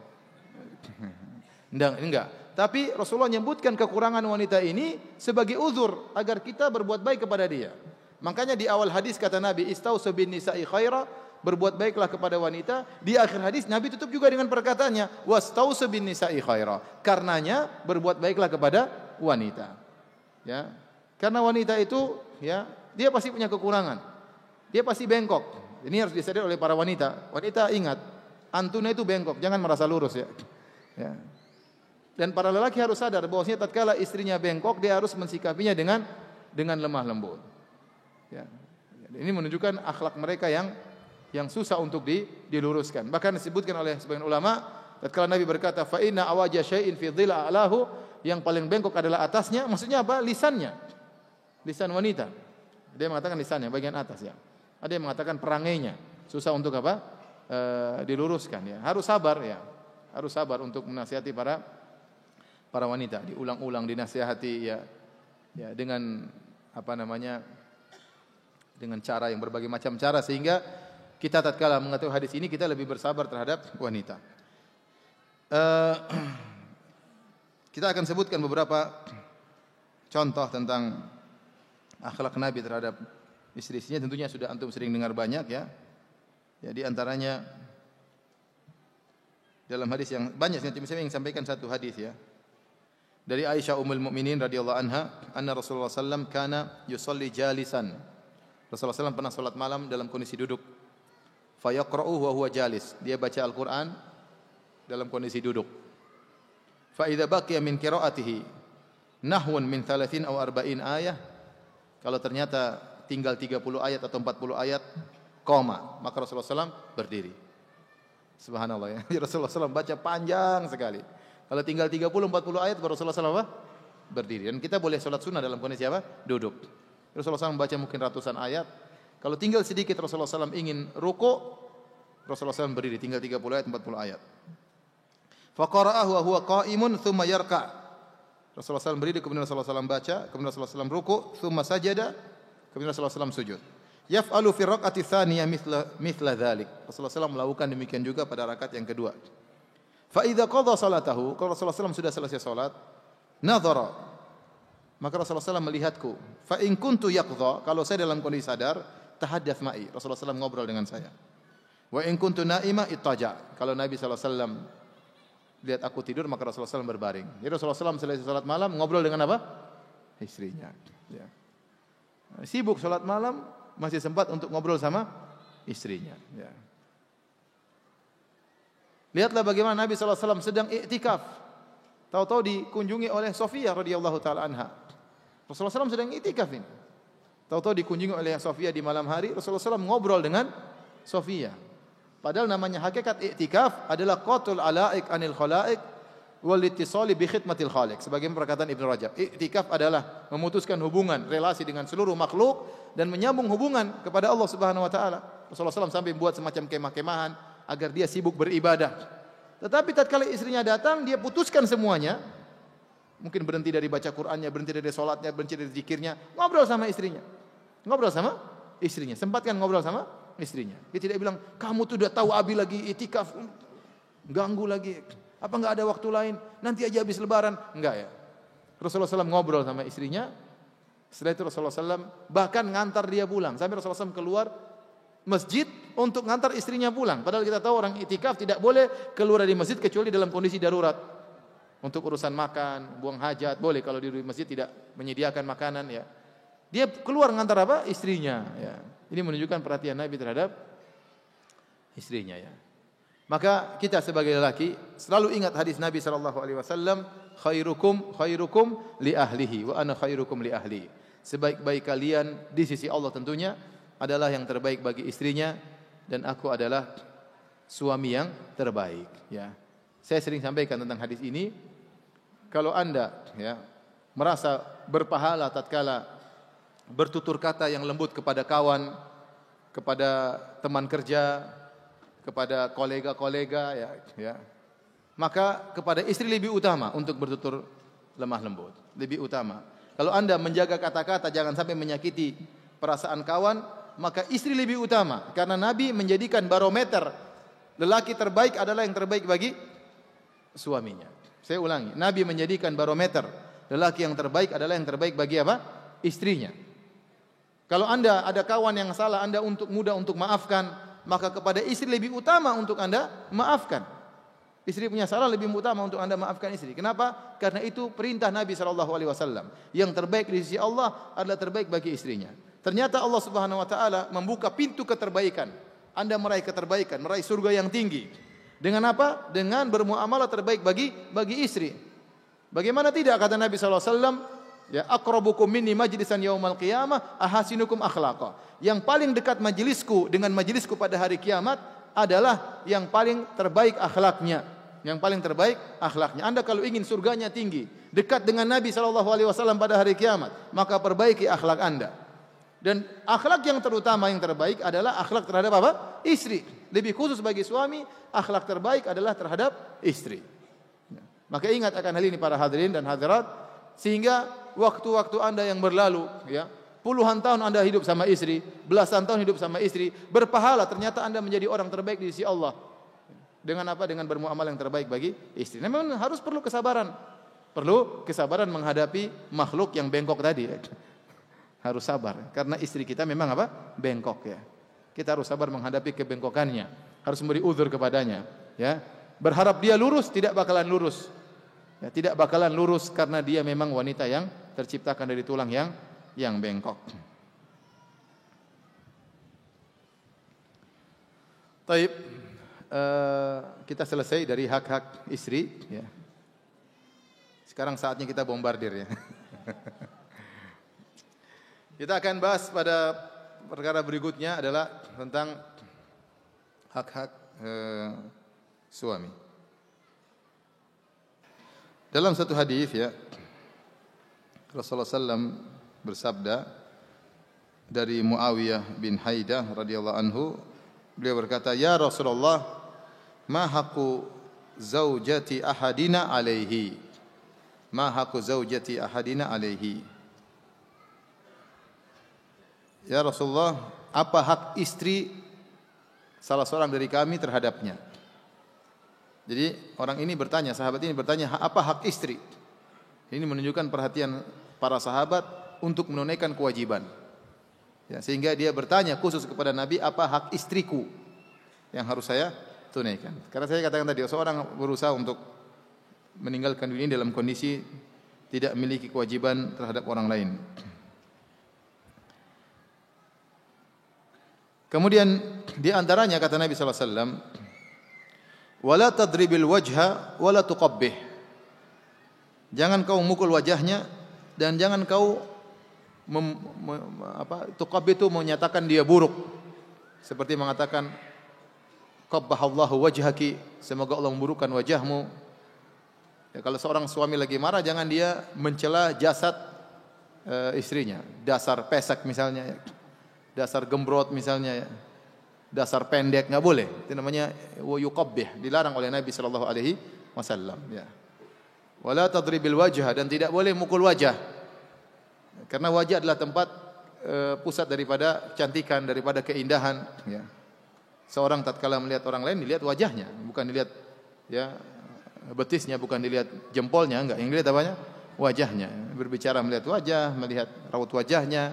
Enggak. Tapi Rasulullah menyebutkan kekurangan wanita ini sebagai uzur agar kita berbuat baik kepada dia. Makanya di awal hadis kata Nabi, istausu bin nisa'i khaira, berbuat baiklah kepada wanita. Di akhir hadis Nabi tutup juga dengan perkataannya, wastausu bin nisa'i khaira. Karenanya berbuat baiklah kepada wanita. Ya. Karena wanita itu, ya, dia pasti punya kekurangan. Dia pasti bengkok. Ini harus disadari oleh para wanita. Wanita ingat, antuna itu bengkok, jangan merasa lurus, ya. Ya. Dan para lelaki harus sadar bahwasanya tatkala istrinya bengkok, dia harus mensikapinya dengan lemah lembut. Ya. Ini menunjukkan akhlak mereka yang susah untuk diluruskan. Bahkan disebutkan oleh sebagian ulama, tatkala Nabi berkata, fa inna awaja syai'in fi dhilla a'lahu, yang paling bengkok adalah atasnya. Maksudnya apa? Lisannya. Lisan wanita. Dia mengatakan lisannya bagian atas, ya. Ada yang mengatakan perangainya. Susah untuk apa? Diluruskan, ya. Harus sabar, ya. Harus sabar untuk menasihati para wanita. Diulang-ulang dinasihati, ya. Ya, dengan apa namanya? Dengan cara yang berbagai macam cara, sehingga kita tatkala mengetahui hadis ini kita lebih bersabar terhadap wanita. Kita akan sebutkan beberapa contoh tentang akhlak Nabi terhadap istri-istrinya. Tentunya sudah antum sering dengar banyak, ya. Ya, di antaranya dalam hadis yang banyak, saya ingin sampaikan satu hadis, ya. Dari Aisyah Ummul Mukminin radhiyallahu anha, anna Rasulullah sallallahu kana yusalli jalisan. Rasulullah sallallahu pernah salat malam dalam kondisi duduk. Fa yaqra'u wa huwa jalis. Dia baca Al-Qur'an dalam kondisi duduk. Fa idza baqiya min qira'atihi nahwun min 30 aw 40 ayah. Kalau ternyata tinggal 30 ayat atau 40 ayat, koma, maka Rasulullah SAW berdiri. Subhanallah, ya. Rasulullah SAW baca panjang sekali. Kalau tinggal 30-40 ayat, Rasulullah SAW berdiri. Dan kita boleh sholat sunnah dalam kondisi apa? Duduk. Rasulullah SAW membaca mungkin ratusan ayat. Kalau tinggal sedikit Rasulullah SAW ingin ruku', Rasulullah SAW berdiri. Tinggal 30 ayat, 40 ayat. Faqara'ahu wa huwa qa'imun thumma yarka'. Rasulullah SAW berdiri, kemudian Rasulullah SAW baca, kemudian Rasulullah SAW ruku', thumma sajada, kemudian Rasulullah SAW sujud. Yaf'alu fi raq'ati tsaniyah mithla dzalik. Rasulullah SAW melakukan demikian juga pada rakaat yang kedua. Fa idza qadha salatahu, kalau Rasulullah SAW sudah selesai salat, nadhara, maka Rasulullah SAW melihatku. Fa in kuntu yaqdha, kalau saya dalam kondisi sadar, tahaddath ma'i. Rasulullah SAW ngobrol dengan saya. Wa in kuntu na'ima ittaja. Kalau Nabi SAW lihat aku tidur, maka Rasulullah SAW berbaring. Jadi Rasulullah SAW selesai salat malam ngobrol dengan apa? istrinya. Ya. Sibuk sholat malam, masih sempat untuk ngobrol sama istrinya. Ya. Lihatlah bagaimana Nabi SAW sedang iktikaf. Tahu-tahu dikunjungi oleh Sofia radhiyallahu taala anha. Rasulullah SAW sedang iktikaf ini. Tahu-tahu dikunjungi oleh Sofia di malam hari. Rasulullah SAW ngobrol dengan Sofia. Padahal namanya hakikat iktikaf adalah qatul alaik anil khalaik wal ittisali bi khidmatil khaliq. Sebagaimana perkataan Ibnu Rajab, iktikaf adalah memutuskan hubungan relasi dengan seluruh makhluk dan menyambung hubungan kepada Allah Subhanahu wa taala. Rasulullah SAW sampai membuat semacam kemah-kemahan agar dia sibuk beribadah. Tetapi tatkala istrinya datang, dia putuskan semuanya. Mungkin berhenti dari baca Qur'annya, berhenti dari salatnya, berhenti dari zikirnya, ngobrol sama istrinya. Ngobrol sama istrinya. Sempatkan ngobrol sama istrinya. Dia tidak bilang, "Kamu tuh udah tahu Abi lagi itikaf, ganggu lagi. Apa enggak ada waktu lain? Nanti aja habis lebaran." Enggak ya. Rasulullah SAW ngobrol sama istrinya. Setelah itu Rasulullah SAW bahkan ngantar dia pulang. Sampai Rasulullah SAW keluar masjid untuk ngantar istrinya pulang. Padahal kita tahu orang itikaf tidak boleh keluar dari masjid kecuali dalam kondisi darurat. Untuk urusan makan, buang hajat, boleh kalau di masjid tidak menyediakan makanan ya. Dia keluar ngantar apa? Istrinya ya. Ini menunjukkan perhatian Nabi terhadap istrinya ya. Maka kita sebagai lelaki selalu ingat hadis Nabi sallallahu alaihi wasallam, khairukum li ahlihi wa ana khairukum li ahli. Sebaik-baik kalian di sisi Allah tentunya adalah yang terbaik bagi istrinya dan aku adalah suami yang terbaik ya. Saya sering sampaikan tentang hadis ini. Kalau Anda ya merasa berpahala tatkala bertutur kata yang lembut kepada kawan, kepada teman kerja, kepada kolega-kolega ya, maka kepada istri lebih utama untuk bertutur lemah lembut, lebih utama. Kalau Anda menjaga kata-kata jangan sampai menyakiti perasaan kawan, maka istri lebih utama karena Nabi menjadikan barometer lelaki terbaik adalah yang terbaik bagi suaminya. Saya ulangi, Nabi menjadikan barometer lelaki yang terbaik adalah yang terbaik bagi apa? Istrinya. Kalau Anda ada kawan yang salah, Anda mudah untuk maafkan, maka kepada istri lebih utama untuk Anda maafkan. Istri punya salah lebih utama untuk Anda maafkan istri. Kenapa? Karena itu perintah Nabi SAW. Yang terbaik di sisi Allah adalah terbaik bagi istrinya. Ternyata Allah Subhanahu Wa Taala membuka pintu keterbaikan. Anda meraih keterbaikan, meraih surga yang tinggi. Dengan apa? Dengan bermuamalah terbaik bagi istri. Bagaimana tidak kata Nabi SAW? Ya, aqrabukum minni majlisan yaumal qiyamah ahasinukum akhlaqa. Yang paling dekat majelisku dengan majelisku pada hari kiamat adalah yang paling terbaik akhlaknya. Yang paling terbaik akhlaknya. Anda kalau ingin surganya tinggi, dekat dengan Nabi SAW pada hari kiamat, maka perbaiki akhlak Anda. Dan akhlak yang terutama yang terbaik adalah akhlak terhadap apa? Istri. Lebih khusus bagi suami, akhlak terbaik adalah terhadap istri. Maka ingat akan hal ini para hadirin dan hadirat, sehingga waktu-waktu Anda yang berlalu, ya, puluhan tahun Anda hidup sama istri, belasan tahun hidup sama istri, berpahala ternyata Anda menjadi orang terbaik di sisi Allah. Dengan apa? Dengan bermuamalah yang terbaik bagi istri. Memang harus perlu kesabaran. Perlu kesabaran menghadapi makhluk yang bengkok tadi. Harus sabar karena istri kita memang apa? Bengkok ya. Kita harus sabar menghadapi kebengkokannya. Harus memberi uzur kepadanya, ya. Berharap dia lurus tidak bakalan lurus. Ya, tidak bakalan lurus karena dia memang wanita yang terciptakan dari tulang yang bengkok. Taib, kita selesai dari hak-hak istri ya. Sekarang saatnya kita bombardir ya. Kita akan bahas pada perkara berikutnya adalah tentang hak-hak suami. Dalam satu hadis ya, Rasulullah SAW bersabda dari Muawiyah bin Haidah radhiyallahu anhu, beliau berkata, "Ya Rasulullah, ma haqqu zaujati ahadina alaihi?" Ma haqqu zaujati ahadina alaihi? Ya Rasulullah, apa hak istri salah seorang dari kami terhadapnya? Jadi orang ini bertanya, sahabat ini bertanya, apa hak istri? Ini menunjukkan perhatian para sahabat untuk menunaikan kewajiban. Ya, sehingga dia bertanya khusus kepada Nabi, apa hak istriku yang harus saya tunaikan? Karena saya katakan tadi, seorang berusaha untuk meninggalkan dunia dalam kondisi tidak memiliki kewajiban terhadap orang lain. Kemudian di antaranya kata Nabi sallallahu alaihi wasallam, "Wala tadribil wajha wala tuqabbih." Jangan kau mukul wajahnya dan jangan kau tuqabbih itu menyatakan dia buruk. Seperti mengatakan qabbahallahu wajhaki, semoga Allah memburukkan wajahmu. Ya, kalau seorang suami lagi marah jangan dia mencela jasad istrinya, dasar pesek misalnya, dasar gembrot misalnya, dasar pendek, enggak boleh. Itu namanya wa yuqabbih, dilarang oleh Nabi sallallahu alaihi wasallam, ya. Wala tadribil wajha, dan tidak boleh mukul wajah. Karena wajah adalah tempat pusat daripada kecantikan, daripada keindahan, ya. Seorang tatkala melihat orang lain dilihat wajahnya, bukan dilihat ya betisnya, bukan dilihat jempolnya, enggak. Yang dilihat apanya? Wajahnya. Berbicara melihat wajah, melihat raut wajahnya.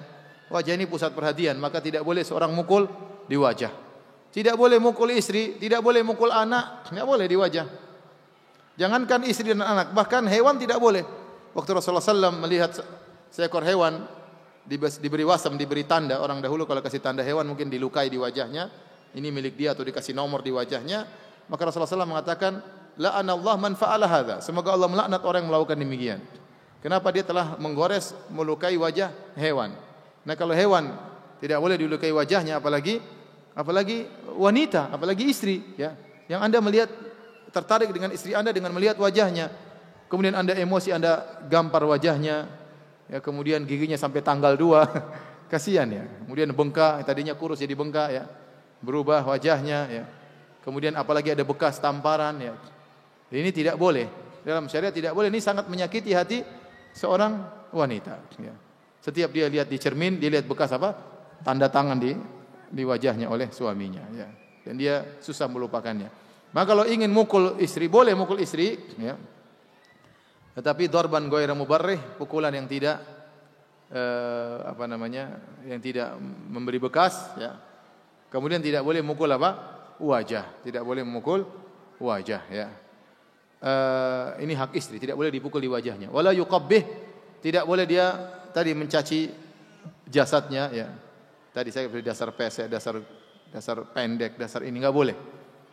Wajah ini pusat perhatian, maka tidak boleh seorang mukul di wajah. Tidak boleh mukul istri, tidak boleh mukul anak, enggak boleh di wajah. Jangankan istri dan anak, bahkan hewan tidak boleh. Waktu Rasulullah SAW melihat seekor hewan diberi wasam, diberi tanda, orang dahulu kalau kasih tanda hewan mungkin dilukai di wajahnya, ini milik dia atau dikasih nomor di wajahnya, maka Rasulullah SAW mengatakan, la'anallahu man fa'ala hadza. Semoga Allah melaknat orang yang melakukan demikian. Kenapa? Dia telah menggores, melukai wajah hewan. Nah, kalau hewan tidak boleh dilukai wajahnya, apalagi wanita, apalagi istri, ya. Yang Anda melihat tertarik dengan istri Anda dengan melihat wajahnya. Kemudian Anda emosi, Anda gampar wajahnya. Ya, kemudian giginya sampai tanggal 2. Kasihan ya. Kemudian bengkak, tadinya kurus jadi bengkak ya. Berubah wajahnya ya. Kemudian apalagi ada bekas tamparan ya. Ini tidak boleh. Dalam syariat tidak boleh. Ini sangat menyakiti hati seorang wanita ya. Setiap dia lihat di cermin, dia lihat bekas apa? Tanda tangan di wajahnya oleh suaminya ya. Dan dia susah melupakannya. Maka kalau ingin mukul istri, boleh mukul istri ya. Tetapi darban ghairu mubarrih, pukulan yang tidak yang tidak memberi bekas ya. Kemudian tidak boleh mukul wajah, tidak boleh memukul wajah ya. Ini hak istri, tidak boleh dipukul di wajahnya. Wala yuqabbih, tidak boleh dia tadi mencaci jasadnya ya. Tadi saya beri dasar pesek, dasar pendek, dasar ini enggak boleh.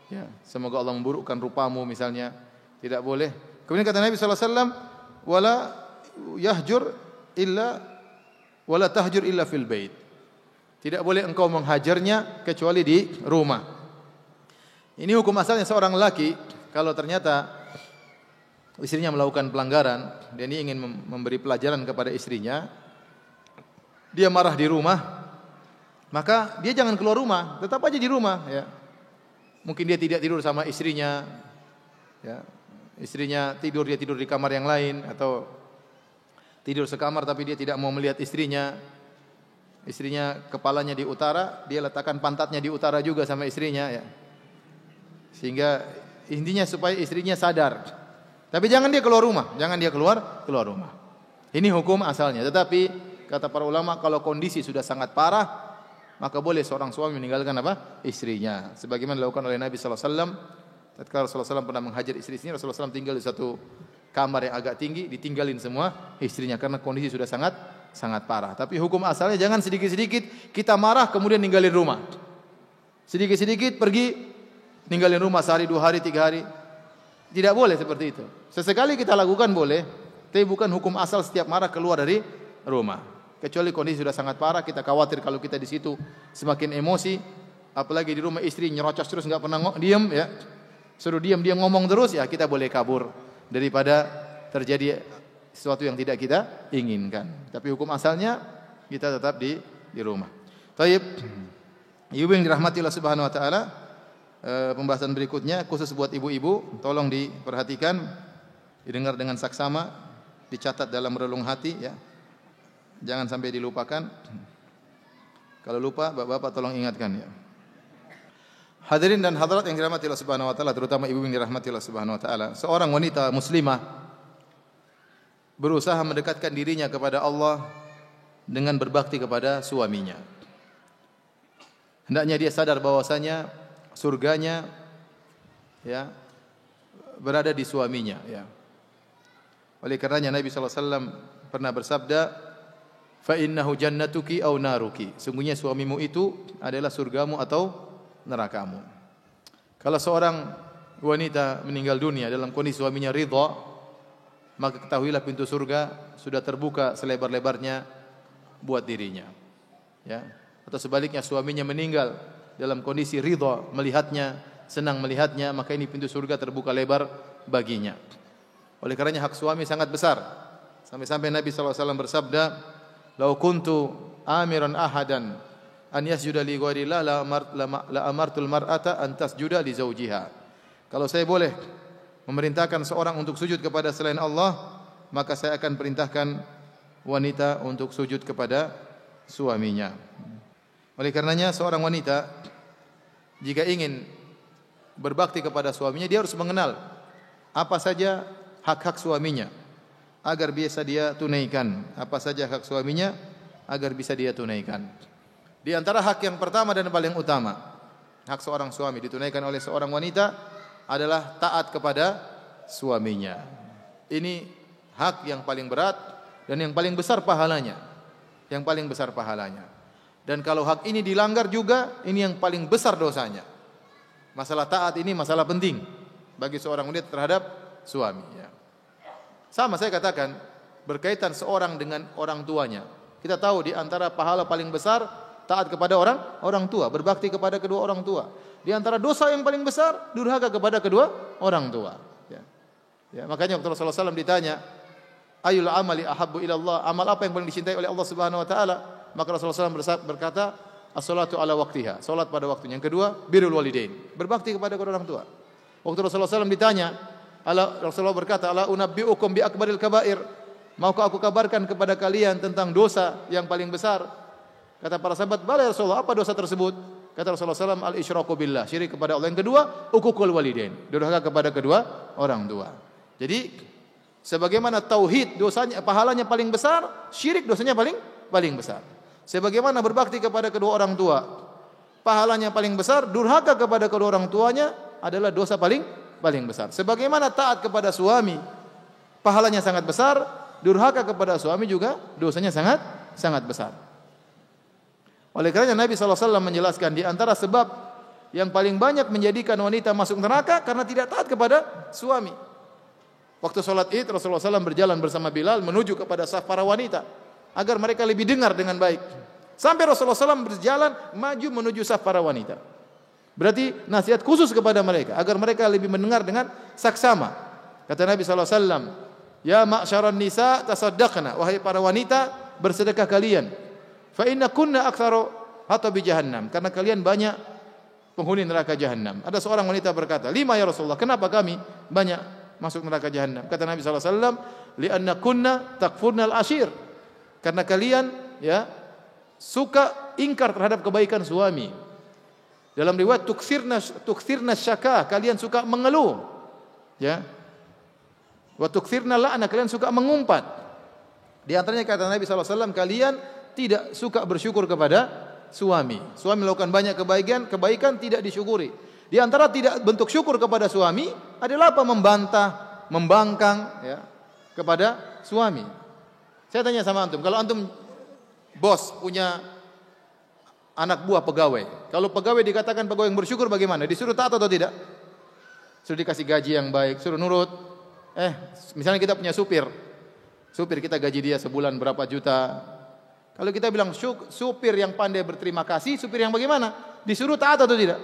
Ya, semoga Allah memburukkan rupamu misalnya, tidak boleh. Kemudian kata Nabi sallallahu alaihi wasallam, wala tahjur illa fil bait. Tidak boleh engkau menghajarnya kecuali di rumah. Ini hukum asalnya seorang laki kalau ternyata istrinya melakukan pelanggaran dan dia ingin memberi pelajaran kepada istrinya, dia marah di rumah, maka dia jangan keluar rumah, tetap aja di rumah ya. Mungkin dia tidak tidur sama istrinya ya. Istrinya tidur, dia tidur di kamar yang lain, atau tidur sekamar tapi dia tidak mau melihat istrinya. Istrinya kepalanya di utara, dia letakkan pantatnya di utara juga sama istrinya ya. Sehingga intinya supaya istrinya sadar. Tapi jangan dia keluar rumah, jangan dia keluar rumah. Ini hukum asalnya. Tetapi kata para ulama, kalau kondisi sudah sangat parah, maka boleh seorang suami meninggalkan istrinya. Sebagaimana dilakukan oleh Nabi sallallahu alaihi wasallam. Tatkala Rasulullah SAW pernah menghajar istri-istrinya, Rasulullah SAW tinggal di satu kamar yang agak tinggi, ditinggalin semua istrinya karena kondisi sudah sangat parah. Tapi hukum asalnya jangan sedikit-sedikit kita marah kemudian ninggalin rumah. Sedikit-sedikit pergi ninggalin rumah sehari, 2 hari, 3 hari. Tidak boleh seperti itu. Sesekali kita lakukan boleh, tapi bukan hukum asal setiap marah keluar dari rumah. Kecuali kondisi sudah sangat parah, kita khawatir kalau kita di situ semakin emosi, apalagi di rumah istri nyerocos terus enggak pernah diam ya. Suruh diam, dia ngomong terus, ya kita boleh kabur daripada terjadi sesuatu yang tidak kita inginkan. Tapi hukum asalnya kita tetap di rumah. Baik. Ibu yang dirahmati Allah Subhanahu wa taala, pembahasan berikutnya khusus buat ibu-ibu, tolong diperhatikan, didengar dengan saksama, dicatat dalam relung hati ya. Jangan sampai dilupakan. Kalau lupa, Bapak-bapak tolong ingatkan ya. Hadirin dan hadirat yang dirahmati Allah Subhanahu wa taala, terutama ibu yang dirahmati Allah Subhanahu wa taala. Seorang wanita muslimah berusaha mendekatkan dirinya kepada Allah dengan berbakti kepada suaminya. Hendaknya dia sadar bahwasanya surganya ya berada di suaminya ya. Oleh karenanya Nabi SAW pernah bersabda, fa innahu jannatuki aw naruki. Sungguhnya suamimu itu adalah surgamu atau nerakamu. Kalau seorang wanita meninggal dunia dalam kondisi suaminya ridha, maka ketahuilah pintu surga sudah terbuka selebar-lebarnya buat dirinya. Ya. Atau sebaliknya suaminya meninggal dalam kondisi ridha melihatnya, senang melihatnya, maka ini pintu surga terbuka lebar baginya. Oleh karenanya hak suami sangat besar. Sampai-sampai Nabi SAW bersabda, "Lau kuntu amiran ahadan an yasjuda li ghairillah la amartul mar'ata an tasjuda li zawjiha." Kalau saya boleh memerintahkan seorang untuk sujud kepada selain Allah, maka saya akan perintahkan wanita untuk sujud kepada suaminya. Oleh karenanya seorang wanita jika ingin berbakti kepada suaminya, dia harus mengenal apa saja hak-hak suaminya agar bisa dia tunaikan. Apa saja hak suaminya agar bisa dia tunaikan. Di antara hak yang pertama dan paling utama, hak seorang suami ditunaikan oleh seorang wanita adalah taat kepada suaminya. Ini hak yang paling berat dan yang paling besar pahalanya. Yang paling besar pahalanya. Dan kalau hak ini dilanggar juga, ini yang paling besar dosanya. Masalah taat ini masalah penting bagi seorang wanita terhadap suami. Ya. Sama saya katakan, berkaitan seorang dengan orang tuanya. Kita tahu di antara pahala paling besar, taat kepada orang tua, berbakti kepada kedua orang tua. Di antara dosa yang paling besar, durhaka kepada kedua orang tua. Ya. Ya, makanya waktu Rasulullah SAW ditanya, ayul amali ahabbu ilallah, amal apa yang paling dicintai oleh Allah Subhanahu Wa Taala? Maka Rasulullah SAW berkata, as-salatu ala waktiha, salat pada waktunya. Yang kedua, birrul walidain, berbakti kepada kedua orang tua. Waktu Rasulullah SAW ditanya, Rasulullah berkata, ala unabbiukum bi akbaril kabair, maukah aku kabarkan kepada kalian tentang dosa yang paling besar? Kata para sahabat, bala ya Rasulullah, apa dosa tersebut? Kata Rasulullah SAW, al-isyraku billah, syirik kepada Allah. Yang kedua, uququl walidain, durhaka kepada kedua orang tua. Jadi, sebagaimana tauhid dosanya, pahalanya paling besar, syirik dosanya paling besar. Sebagaimana berbakti kepada kedua orang tua, pahalanya paling besar, durhaka kepada kedua orang tuanya adalah dosa paling besar. Sebagaimana taat kepada suami, pahalanya sangat besar, durhaka kepada suami juga dosanya sangat besar. Oleh karenanya Nabi SAW menjelaskan di antara sebab yang paling banyak menjadikan wanita masuk neraka karena tidak taat kepada suami. Waktu sholat Id, Rasulullah SAW berjalan bersama Bilal menuju kepada saf para wanita agar mereka lebih dengar dengan baik. Sampai Rasulullah SAW berjalan maju menuju saf para wanita. Berarti nasihat khusus kepada mereka agar mereka lebih mendengar dengan saksama. Kata Nabi SAW, ya ma'syaran nisa tasaddaqna, wahai para wanita bersedekah kalian. Fa inna kunna aktsaru hatabi jahannam, karena kalian banyak penghuni neraka jahannam. Ada seorang wanita berkata, lima ya Rasulullah, kenapa kami banyak masuk neraka jahannam? Kata Nabi SAW, li'anna kunna takfurnal ashir, karena kalian ya suka ingkar terhadap kebaikan suami. Dalam riwayat tukthirna syaka, kalian suka mengeluh. Ya. Wa tukthirna la'na, kalian suka mengumpat. Di antaranya kata Nabi SAW, kalian tidak suka bersyukur kepada suami. Suami melakukan banyak kebaikan tidak disyukuri. Di antara tidak bentuk syukur kepada suami adalah apa? Membantah, membangkang ya, kepada suami. Saya tanya sama antum, kalau antum bos punya anak buah pegawai, kalau pegawai dikatakan pegawai yang bersyukur bagaimana? Disuruh taat atau tidak? Suruh dikasih gaji yang baik, suruh nurut. Misalnya kita punya supir kita gaji dia sebulan berapa juta. Kalau kita bilang supir yang pandai berterima kasih, supir yang bagaimana? Disuruh taat atau tidak?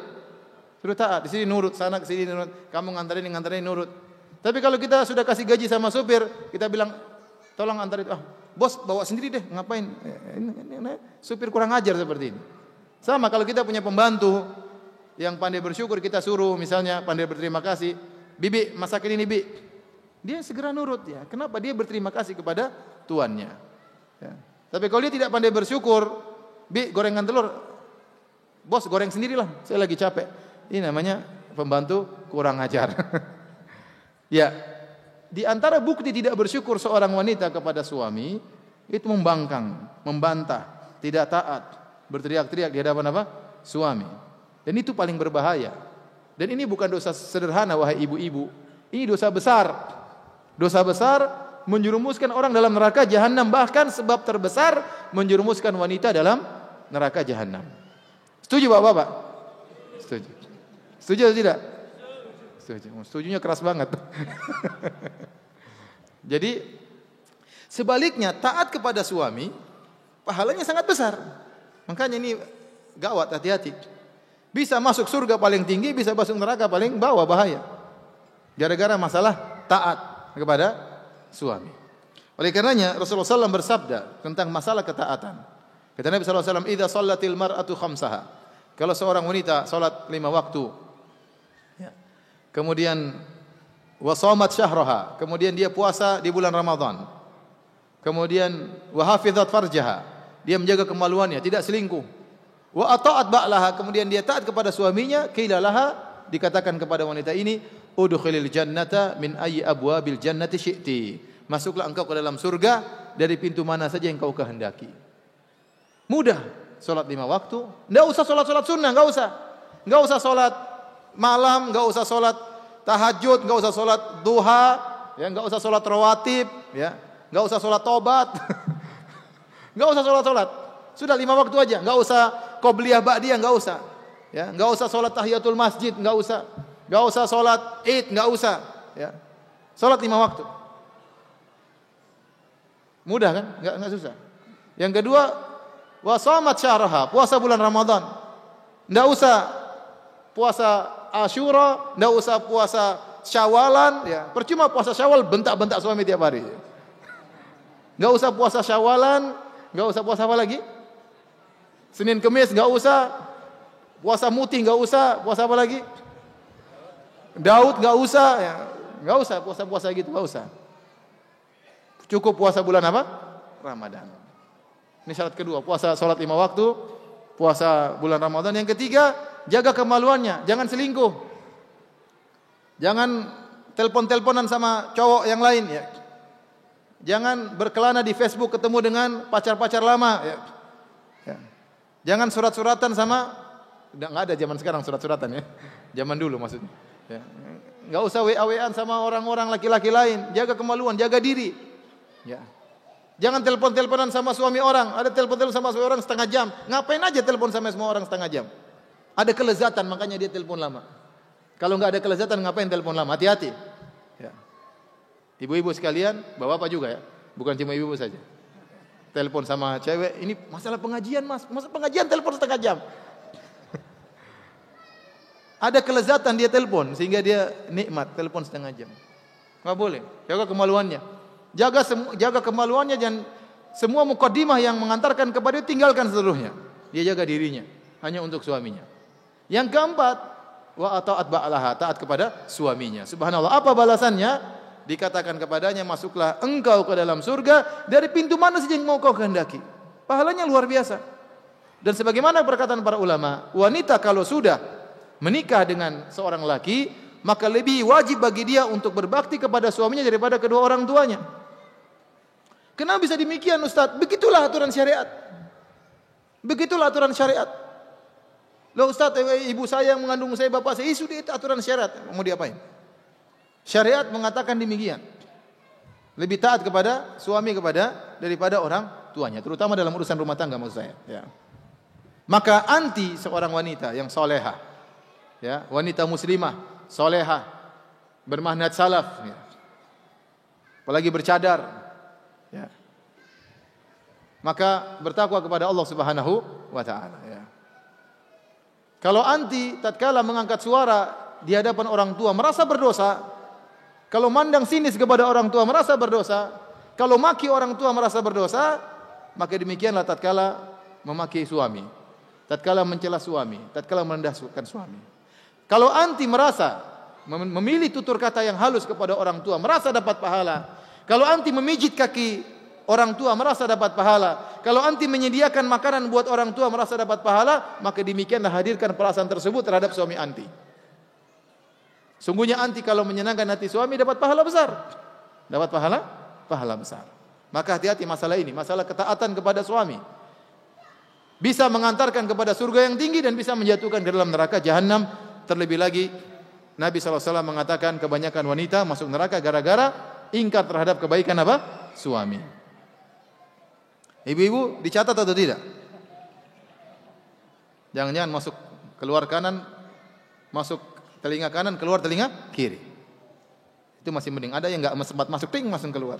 Suruh taat, di sini nurut, sana ke sini nurut, kamu nganterin nurut. Tapi kalau kita sudah kasih gaji sama supir, kita bilang tolong antarin, bos bawa sendiri deh, ngapain? Ini supir kurang ajar seperti ini. Sama kalau kita punya pembantu yang pandai bersyukur, kita suruh misalnya pandai berterima kasih, bibi masakin ini bi, dia segera nurut ya. Kenapa? Dia berterima kasih kepada tuannya. Ya. Tapi kalau dia tidak pandai bersyukur, bi gorengan telur, bos goreng sendirilah, saya lagi capek. Ini namanya pembantu kurang ajar. Ya, di antara bukti tidak bersyukur seorang wanita kepada suami itu membangkang, membantah, tidak taat, berteriak-teriak di hadapan apa? Suami. Dan itu paling berbahaya. Dan ini bukan dosa sederhana wahai ibu-ibu. Ini dosa besar. Dosa besar
menjerumuskan orang dalam neraka jahanam, bahkan sebab terbesar menjerumuskan wanita dalam neraka jahanam. Setuju Bapak-bapak? Setuju. Setuju atau tidak? Setuju. Setujunya keras banget. Jadi sebaliknya taat kepada suami pahalanya sangat besar. Makanya ini gawat, hati-hati. Bisa masuk surga paling tinggi, bisa masuk neraka paling bawah, bahaya. Gara-gara masalah taat kepada suami. Oleh karenanya Rasulullah SAW bersabda tentang masalah ketaatan. Kata Nabi SAW, "Idza shallatil mar'atu khamsaha." Kalau seorang wanita salat 5 waktu, ya. Kemudian wa shamat syahraha, kemudian dia puasa di bulan Ramadan. Kemudian wa hafizat farjaha, dia menjaga kemaluannya, tidak selingkuh. Wa ata'at ba'laha, kemudian dia taat kepada suaminya, qila laha, dikatakan kepada wanita ini, udkhilil jannata min ayyi abwabil jannati syi'ti. Masuklah engkau ke dalam surga dari pintu mana saja yang kau kehendaki. Mudah, salat 5 waktu, enggak usah salat-salat sunnah, enggak usah. Enggak usah salat malam, enggak usah salat tahajud, enggak usah salat duha, ya, enggak usah salat rawatib, ya. Enggak usah salat tobat. Enggak usah salat-salat. Sudah 5 waktu aja, enggak usah qobliyah ba'diyah, enggak usah. Ya, enggak usah salat tahiyatul masjid, enggak usah. Enggak usah salat Id, enggak usah, ya. Salat 5 waktu. Mudah kan? Enggak susah. Yang kedua, wa shamat syahraha, puasa bulan Ramadan. Enggak usah puasa Asyura, enggak usah puasa Syawalan, ya. Percuma puasa Syawal bentak-bentak suami tiap hari. Enggak usah puasa Syawalan, enggak usah puasa apa lagi? Senin Kemis enggak usah. Puasa Muti enggak usah. Puasa apa lagi? Daud enggak usah, ya. Enggak usah puasa-puasa gitu, enggak usah. Cukup puasa bulan apa? Ramadan. Ini syarat kedua, puasa salat 5 waktu, puasa bulan Ramadan. Yang ketiga, jaga kemaluannya, jangan selingkuh. Jangan telepon-teleponan sama cowok yang lain, ya. Jangan berkelana di Facebook ketemu dengan pacar-pacar lama, ya. Ya. Jangan surat-suratan sama, enggak ada zaman sekarang surat-suratan, ya. Zaman dulu maksudnya. Ya. Enggak usah WA-WAan sama orang-orang laki-laki lain. Jaga kemaluan, jaga diri. Ya. Jangan telepon-teleponan sama suami orang. Ada telepon-telepon sama suami orang setengah jam. Ngapain aja telepon sama semua orang setengah jam? Ada kelezatan, makanya dia telepon lama. Kalau enggak ada kelezatan, ngapain telepon lama? Hati-hati. Ya. Ibu-ibu sekalian, bapak-bapak juga, ya. Bukan cuma ibu-ibu saja. Telepon sama cewek, ini masalah pengajian, Mas. Masalah pengajian telepon setengah jam. Ada kelezatan dia telepon sehingga dia nikmat telepon setengah jam. Enggak boleh. Jaga kemaluannya. Jaga kemaluannya, dan semua mukaddimah yang mengantarkan kepada dia tinggalkan seluruhnya. Dia jaga dirinya hanya untuk suaminya. Yang keempat, wa ata'at ba'laha, taat kepada suaminya. Subhanallah, apa balasannya? Dikatakan kepadanya, masuklah engkau ke dalam surga dari pintu mana saja yang mau kau kehendaki. Pahalanya luar biasa. Dan sebagaimana perkataan para ulama, wanita kalau sudah menikah dengan seorang laki, maka lebih wajib bagi dia untuk berbakti kepada suaminya daripada kedua orang tuanya. Kenapa bisa demikian, Ustaz? Begitulah aturan syariat. Begitulah aturan syariat. Loh Ustaz, ibu saya yang mengandung saya, bapak saya, sudah itu aturan syariat. Mau diapain? Syariat mengatakan demikian. Lebih taat kepada suami daripada orang tuanya, terutama dalam urusan rumah tangga maksud saya. Ya. Maka anti seorang wanita yang solehah, ya, wanita muslimah, solehah, bermanhaj salaf, ya. Apalagi bercadar, ya. Maka bertakwa kepada Allah Subhanahu wa taala, ya. Kalau anti tatkala mengangkat suara di hadapan orang tua merasa berdosa, kalau mandang sinis kepada orang tua merasa berdosa, kalau maki orang tua merasa berdosa, maka demikianlah tatkala memaki suami, tatkala mencela suami, tatkala merendahkan suami. Kalau anti merasa memilih tutur kata yang halus kepada orang tua merasa dapat pahala, kalau anti memijit kaki orang tua merasa dapat pahala, kalau anti menyediakan makanan buat orang tua merasa dapat pahala, maka demikianlah hadirkan perasaan tersebut terhadap suami anti. Sungguhnya anti kalau menyenangkan hati suami dapat pahala besar. Dapat pahala besar. Maka hati-hati masalah ini, masalah ketaatan kepada suami. Bisa mengantarkan kepada surga yang tinggi dan bisa menjatuhkan ke dalam neraka jahanam. Terlebih lagi Nabi SAW mengatakan kebanyakan wanita masuk neraka gara-gara ingkar terhadap kebaikan apa? Suami. Ibu-ibu dicatat atau tidak? Jangan-jangan masuk keluar kanan, masuk telinga kanan, keluar telinga kiri. Itu masih mending. Ada yang enggak sempat masuk, ting langsung keluar.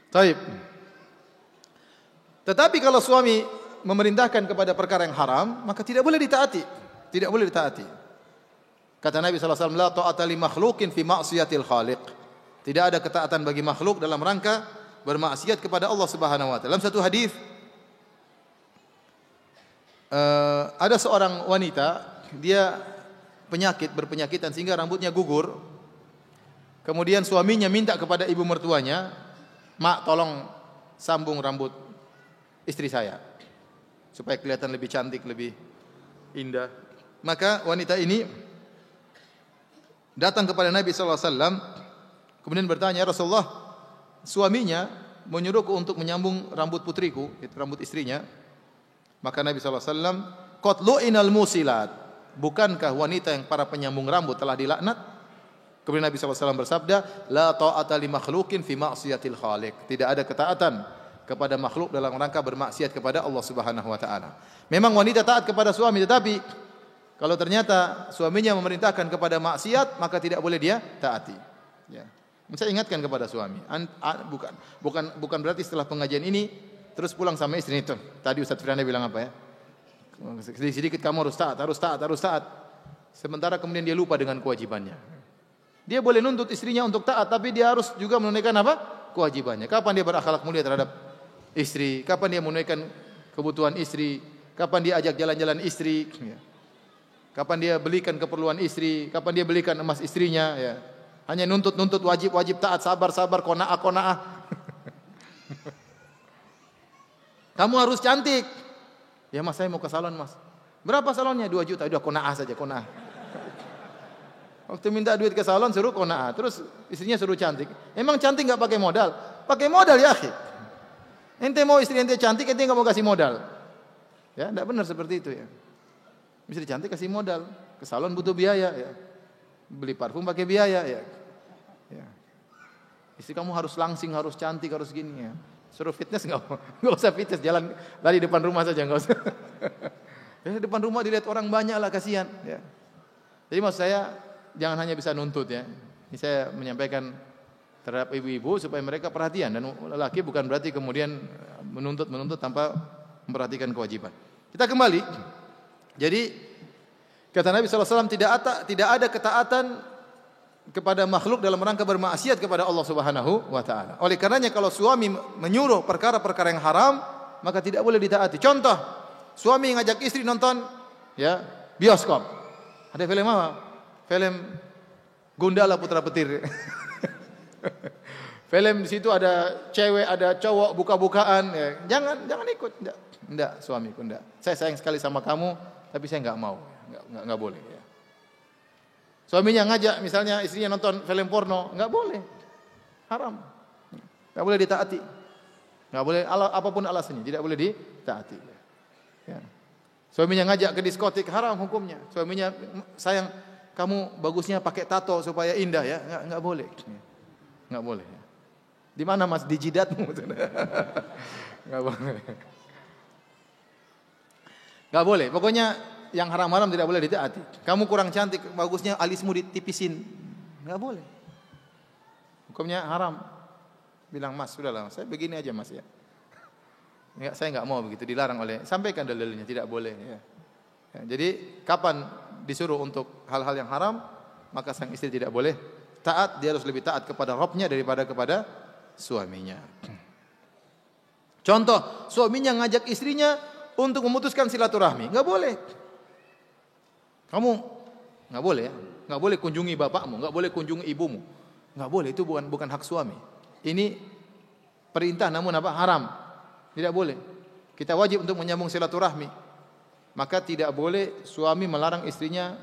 Taib. Tetapi kalau suami memerintahkan kepada perkara yang haram, maka tidak boleh ditaati. Tidak boleh ditaati. Kata Nabi SAW, la ta'ata li makhlukin fi ma'siyatil khaliq. Tidak ada ketaatan bagi makhluk dalam rangka bermaksiat kepada Allah Subhanahu wa taala. Dalam satu hadis ada seorang wanita, dia berpenyakitan sehingga rambutnya gugur. Kemudian suaminya minta kepada ibu mertuanya, "Mak, tolong sambung rambut istri saya supaya kelihatan lebih cantik, lebih indah." Maka wanita ini datang kepada Nabi sallallahu alaihi wasallam kemudian bertanya, "Ya Rasulullah, suaminya menyuruhku untuk menyambung rambut putriku," itu rambut istrinya. Maka Nabi sallallahu alaihi wasallam, "Qad lu'inal musilat." Bukankah wanita yang para penyambung rambut telah dilaknat? Kemudian Nabi sallallahu alaihi wasallam bersabda, "La ta'ata li makhluqin fi ma'siyatil khaliq." Tidak ada ketaatan kepada makhluk dalam rangka bermaksiat kepada Allah Subhanahu wa taala. Memang wanita taat kepada suami, tetapi kalau ternyata suaminya memerintahkan kepada maksiat, maka tidak boleh dia taati. Ya. Saya ingatkan kepada suami, bukan berarti setelah pengajian ini terus pulang sama istri itu. Tadi Ustaz Firanda bilang apa ya? Sedikit kamu harus taat. Sementara kemudian dia lupa dengan kewajibannya. Dia boleh nuntut istrinya untuk taat, tapi dia harus juga menunaikan apa? Kewajibannya. Kapan dia berakhlak mulia terhadap istri? Kapan dia menunaikan kebutuhan istri? Kapan dia ajak jalan-jalan istri? Ya. Kapan dia belikan keperluan istri? Kapan dia belikan emas istrinya? Ya. Hanya nuntut wajib taat, sabar, qanaah. Kamu harus cantik. Ya Mas, saya mau ke salon Mas. Berapa salonnya? 2 juta. Udah qanaah saja, qanaah. Waktu minta duit ke salon suruh qanaah. Terus istrinya suruh cantik. Emang cantik enggak pakai modal? Pakai modal ya akhi. Ente mau istri ente cantik, ente enggak mau kasih modal. Ya, enggak benar seperti itu ya. Istri cantik kasih modal. Ke salon butuh biaya ya. Beli parfum pakai biaya ya. Ya. Istri kamu harus langsing, harus cantik, harus gini ya. Suruh fitness enggak usah fitness, jalan lari depan rumah saja enggak usah. Ya, depan rumah dilihat orang banyak lah, kasihan ya. Jadi maksud saya jangan hanya bisa nuntut ya. Ini saya menyampaikan terhadap ibu-ibu supaya mereka perhatian, dan lelaki bukan berarti kemudian menuntut tanpa memperhatikan kewajiban. Kita kembali. Jadi kata Nabi SAW, tidak ada ketaatan kepada makhluk dalam rangka bermaksiat kepada Allah Subhanahu wa taala. Oleh karenanya kalau suami menyuruh perkara-perkara yang haram, maka tidak boleh ditaati. Contoh, suami ngajak istri nonton ya, bioskop. Ada film apa? Film Gundala Putra Petir. Film di situ ada cewek, ada cowok buka-bukaan ya. Jangan ikut. Enggak, suamiku enggak. Saya sayang sekali sama kamu, tapi saya enggak mau. Enggak boleh ya. Suaminya ngajak misalnya istrinya nonton film porno, enggak boleh. Haram. Enggak boleh ditaati. Enggak boleh, apapun alasannya, tidak boleh ditaati. Ya. Suaminya ngajak ke diskotik, haram hukumnya. Suaminya sayang, kamu bagusnya pakai tato supaya indah ya. Enggak boleh. Enggak boleh. Di mana Mas? Di jidatmu. Enggak boleh. Enggak boleh. Pokoknya yang haram-haram tidak boleh ditaati. Kamu kurang cantik, bagusnya alismu ditipisin. Enggak boleh. Hukumnya haram. Bilang, "Mas, sudahlah, saya begini aja Mas ya." Enggak, saya enggak mau begitu, dilarang oleh. Sampaikan dalilnya, tidak boleh ya. Ya, jadi kapan disuruh untuk hal-hal yang haram, maka sang istri tidak boleh taat, dia harus lebih taat kepada Rabbnya daripada kepada suaminya. Contoh, suaminya ngajak istrinya untuk memutuskan silaturahmi, enggak boleh. Kamu enggak boleh ya, enggak boleh kunjungi bapakmu, enggak boleh kunjungi ibumu. Enggak boleh, itu bukan hak suami. Ini perintah namun apa? Haram. Tidak boleh. Kita wajib untuk menyambung silaturahmi. Maka tidak boleh suami melarang istrinya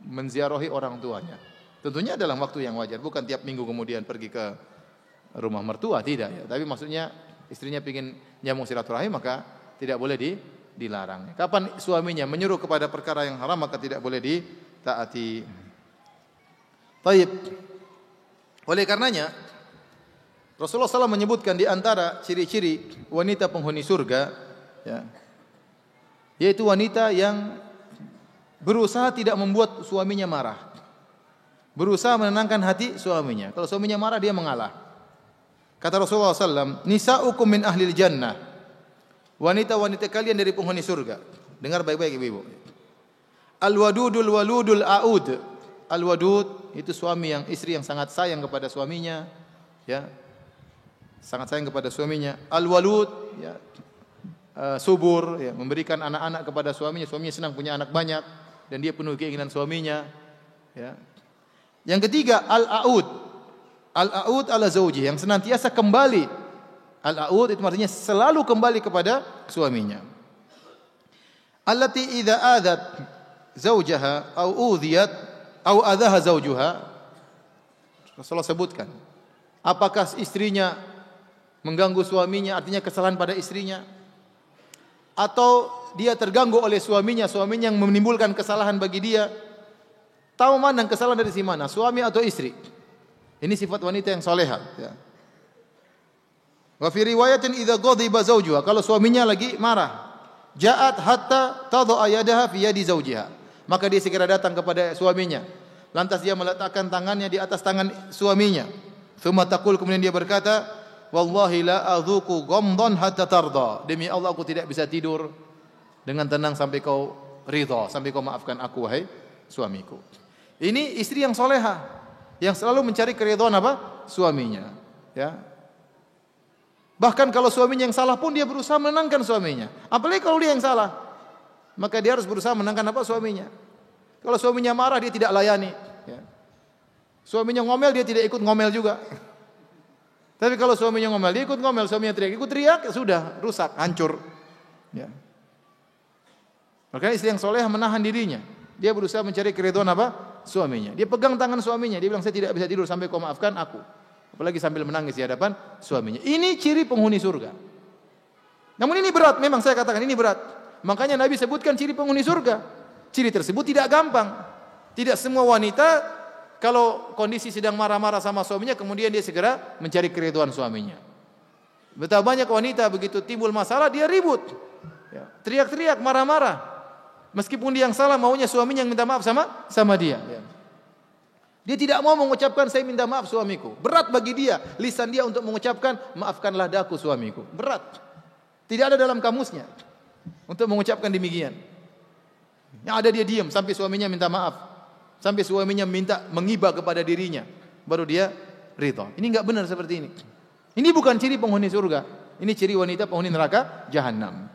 menziarahi orang tuanya. Tentunya dalam waktu yang wajar, bukan tiap minggu kemudian pergi ke rumah mertua, tidak ya. Tapi maksudnya istrinya ingin nyambung silaturahmi, maka tidak boleh dilarang. Kapan suaminya menyuruh kepada perkara yang haram, maka tidak boleh taati. Baik. Oleh karenanya Rasulullah SAW menyebutkan di antara ciri-ciri wanita penghuni surga, ya, yaitu wanita yang berusaha tidak membuat suaminya marah, berusaha menenangkan hati suaminya. Kalau suaminya marah dia mengalah. Kata Rasulullah SAW, nisa'ukum min ahlil jannah, wanita-wanita kalian dari penghuni surga. Dengar baik-baik ibu-ibu. Al-wadudul waludul a'ud. Al-wadud itu suami yang istri yang sangat sayang kepada suaminya, ya. Sangat sayang kepada suaminya. Al-walud, ya, subur, ya, memberikan anak-anak kepada suaminya. Suaminya senang punya anak banyak dan dia penuh keinginan suaminya, ya. Yang ketiga, al-aud. Al-aud ala zauji, yang senantiasa kembali. Al-aud itu artinya selalu kembali kepada suaminya. Allati idza adat zaujaha au udhiyat au adhaha zaujuha. Rasulullah sebutkan, apakah istrinya mengganggu suaminya, artinya kesalahan pada istrinya, atau dia terganggu oleh suaminya, suaminya yang menimbulkan kesalahan bagi dia. Tahu mana kesalahan dari si mana, suami atau istri. Ini sifat wanita yang solehah, ya. Wa fi riwayatin idza ghadiba zawjuha, kalau suaminya lagi marah, ja'at hatta tadha yadaha fi yadi zawjiha, maka dia segera datang kepada suaminya, lantas dia meletakkan tangannya di atas tangan suaminya. Tsumma taqul, kemudian dia berkata, wallahi la adzuqu ghamdan hatta tarda, demi Allah aku tidak bisa tidur dengan tenang sampai kau ridha, sampai kau maafkan aku wahai suamiku. Ini istri yang solehah, yang selalu mencari keridhaan apa? Suaminya, ya. Bahkan kalau suaminya yang salah pun dia berusaha menenangkan suaminya. Apalagi kalau dia yang salah, maka dia harus berusaha menenangkan apa? Suaminya. Kalau suaminya marah dia tidak layani, ya. Suaminya ngomel dia tidak ikut ngomel juga. Tapi kalau suaminya ngomel, dia ikut ngomel, suaminya teriak, ikut teriak, ya sudah, rusak, hancur. Ya. Makanya istri yang soleh menahan dirinya. Dia berusaha mencari keridhaan apa? Suaminya. Dia pegang tangan suaminya, dia bilang saya tidak bisa tidur sampai kau maafkan aku. Apalagi sambil menangis di hadapan suaminya. Ini ciri penghuni surga. Namun ini berat, memang saya katakan ini berat. Makanya Nabi sebutkan ciri penghuni surga. Ciri tersebut tidak gampang. Tidak semua wanita kalau kondisi sedang marah-marah sama suaminya, kemudian dia segera mencari keridhaan suaminya. Betapa banyak wanita begitu timbul masalah dia ribut, ya, teriak-teriak, marah-marah. Meskipun dia yang salah, maunya suaminya yang minta maaf sama dia. Ya. Dia tidak mau mengucapkan saya minta maaf suamiku. Berat bagi dia, lisan dia untuk mengucapkan maafkanlah daku suamiku. Berat. Tidak ada dalam kamusnya untuk mengucapkan demikian. Yang ada dia diam sampai suaminya minta maaf. Sampai suaminya minta menghibah kepada dirinya, baru dia ridha. Ini enggak benar seperti ini. Ini bukan ciri penghuni surga. Ini ciri wanita penghuni neraka jahanam.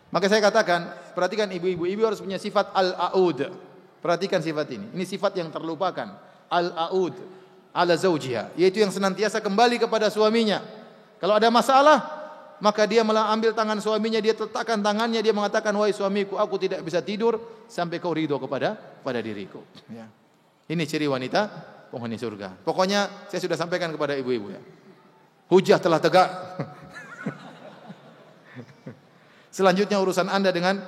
Maka saya katakan, perhatikan ibu-ibu, ibu harus punya sifat al-aud. Perhatikan sifat ini. Ini sifat yang terlupakan. Al-aud ala zaujiha, yaitu yang senantiasa kembali kepada suaminya. Kalau ada masalah, maka dia malah ambil tangan suaminya, dia letakkan tangannya, dia mengatakan, wahai suamiku, aku tidak bisa tidur sampai kau ridho pada diriku. Ya. Ini ciri wanita penghuni surga. Pokoknya saya sudah sampaikan kepada ibu-ibu, ya. Hujah telah tegak. Selanjutnya urusan anda dengan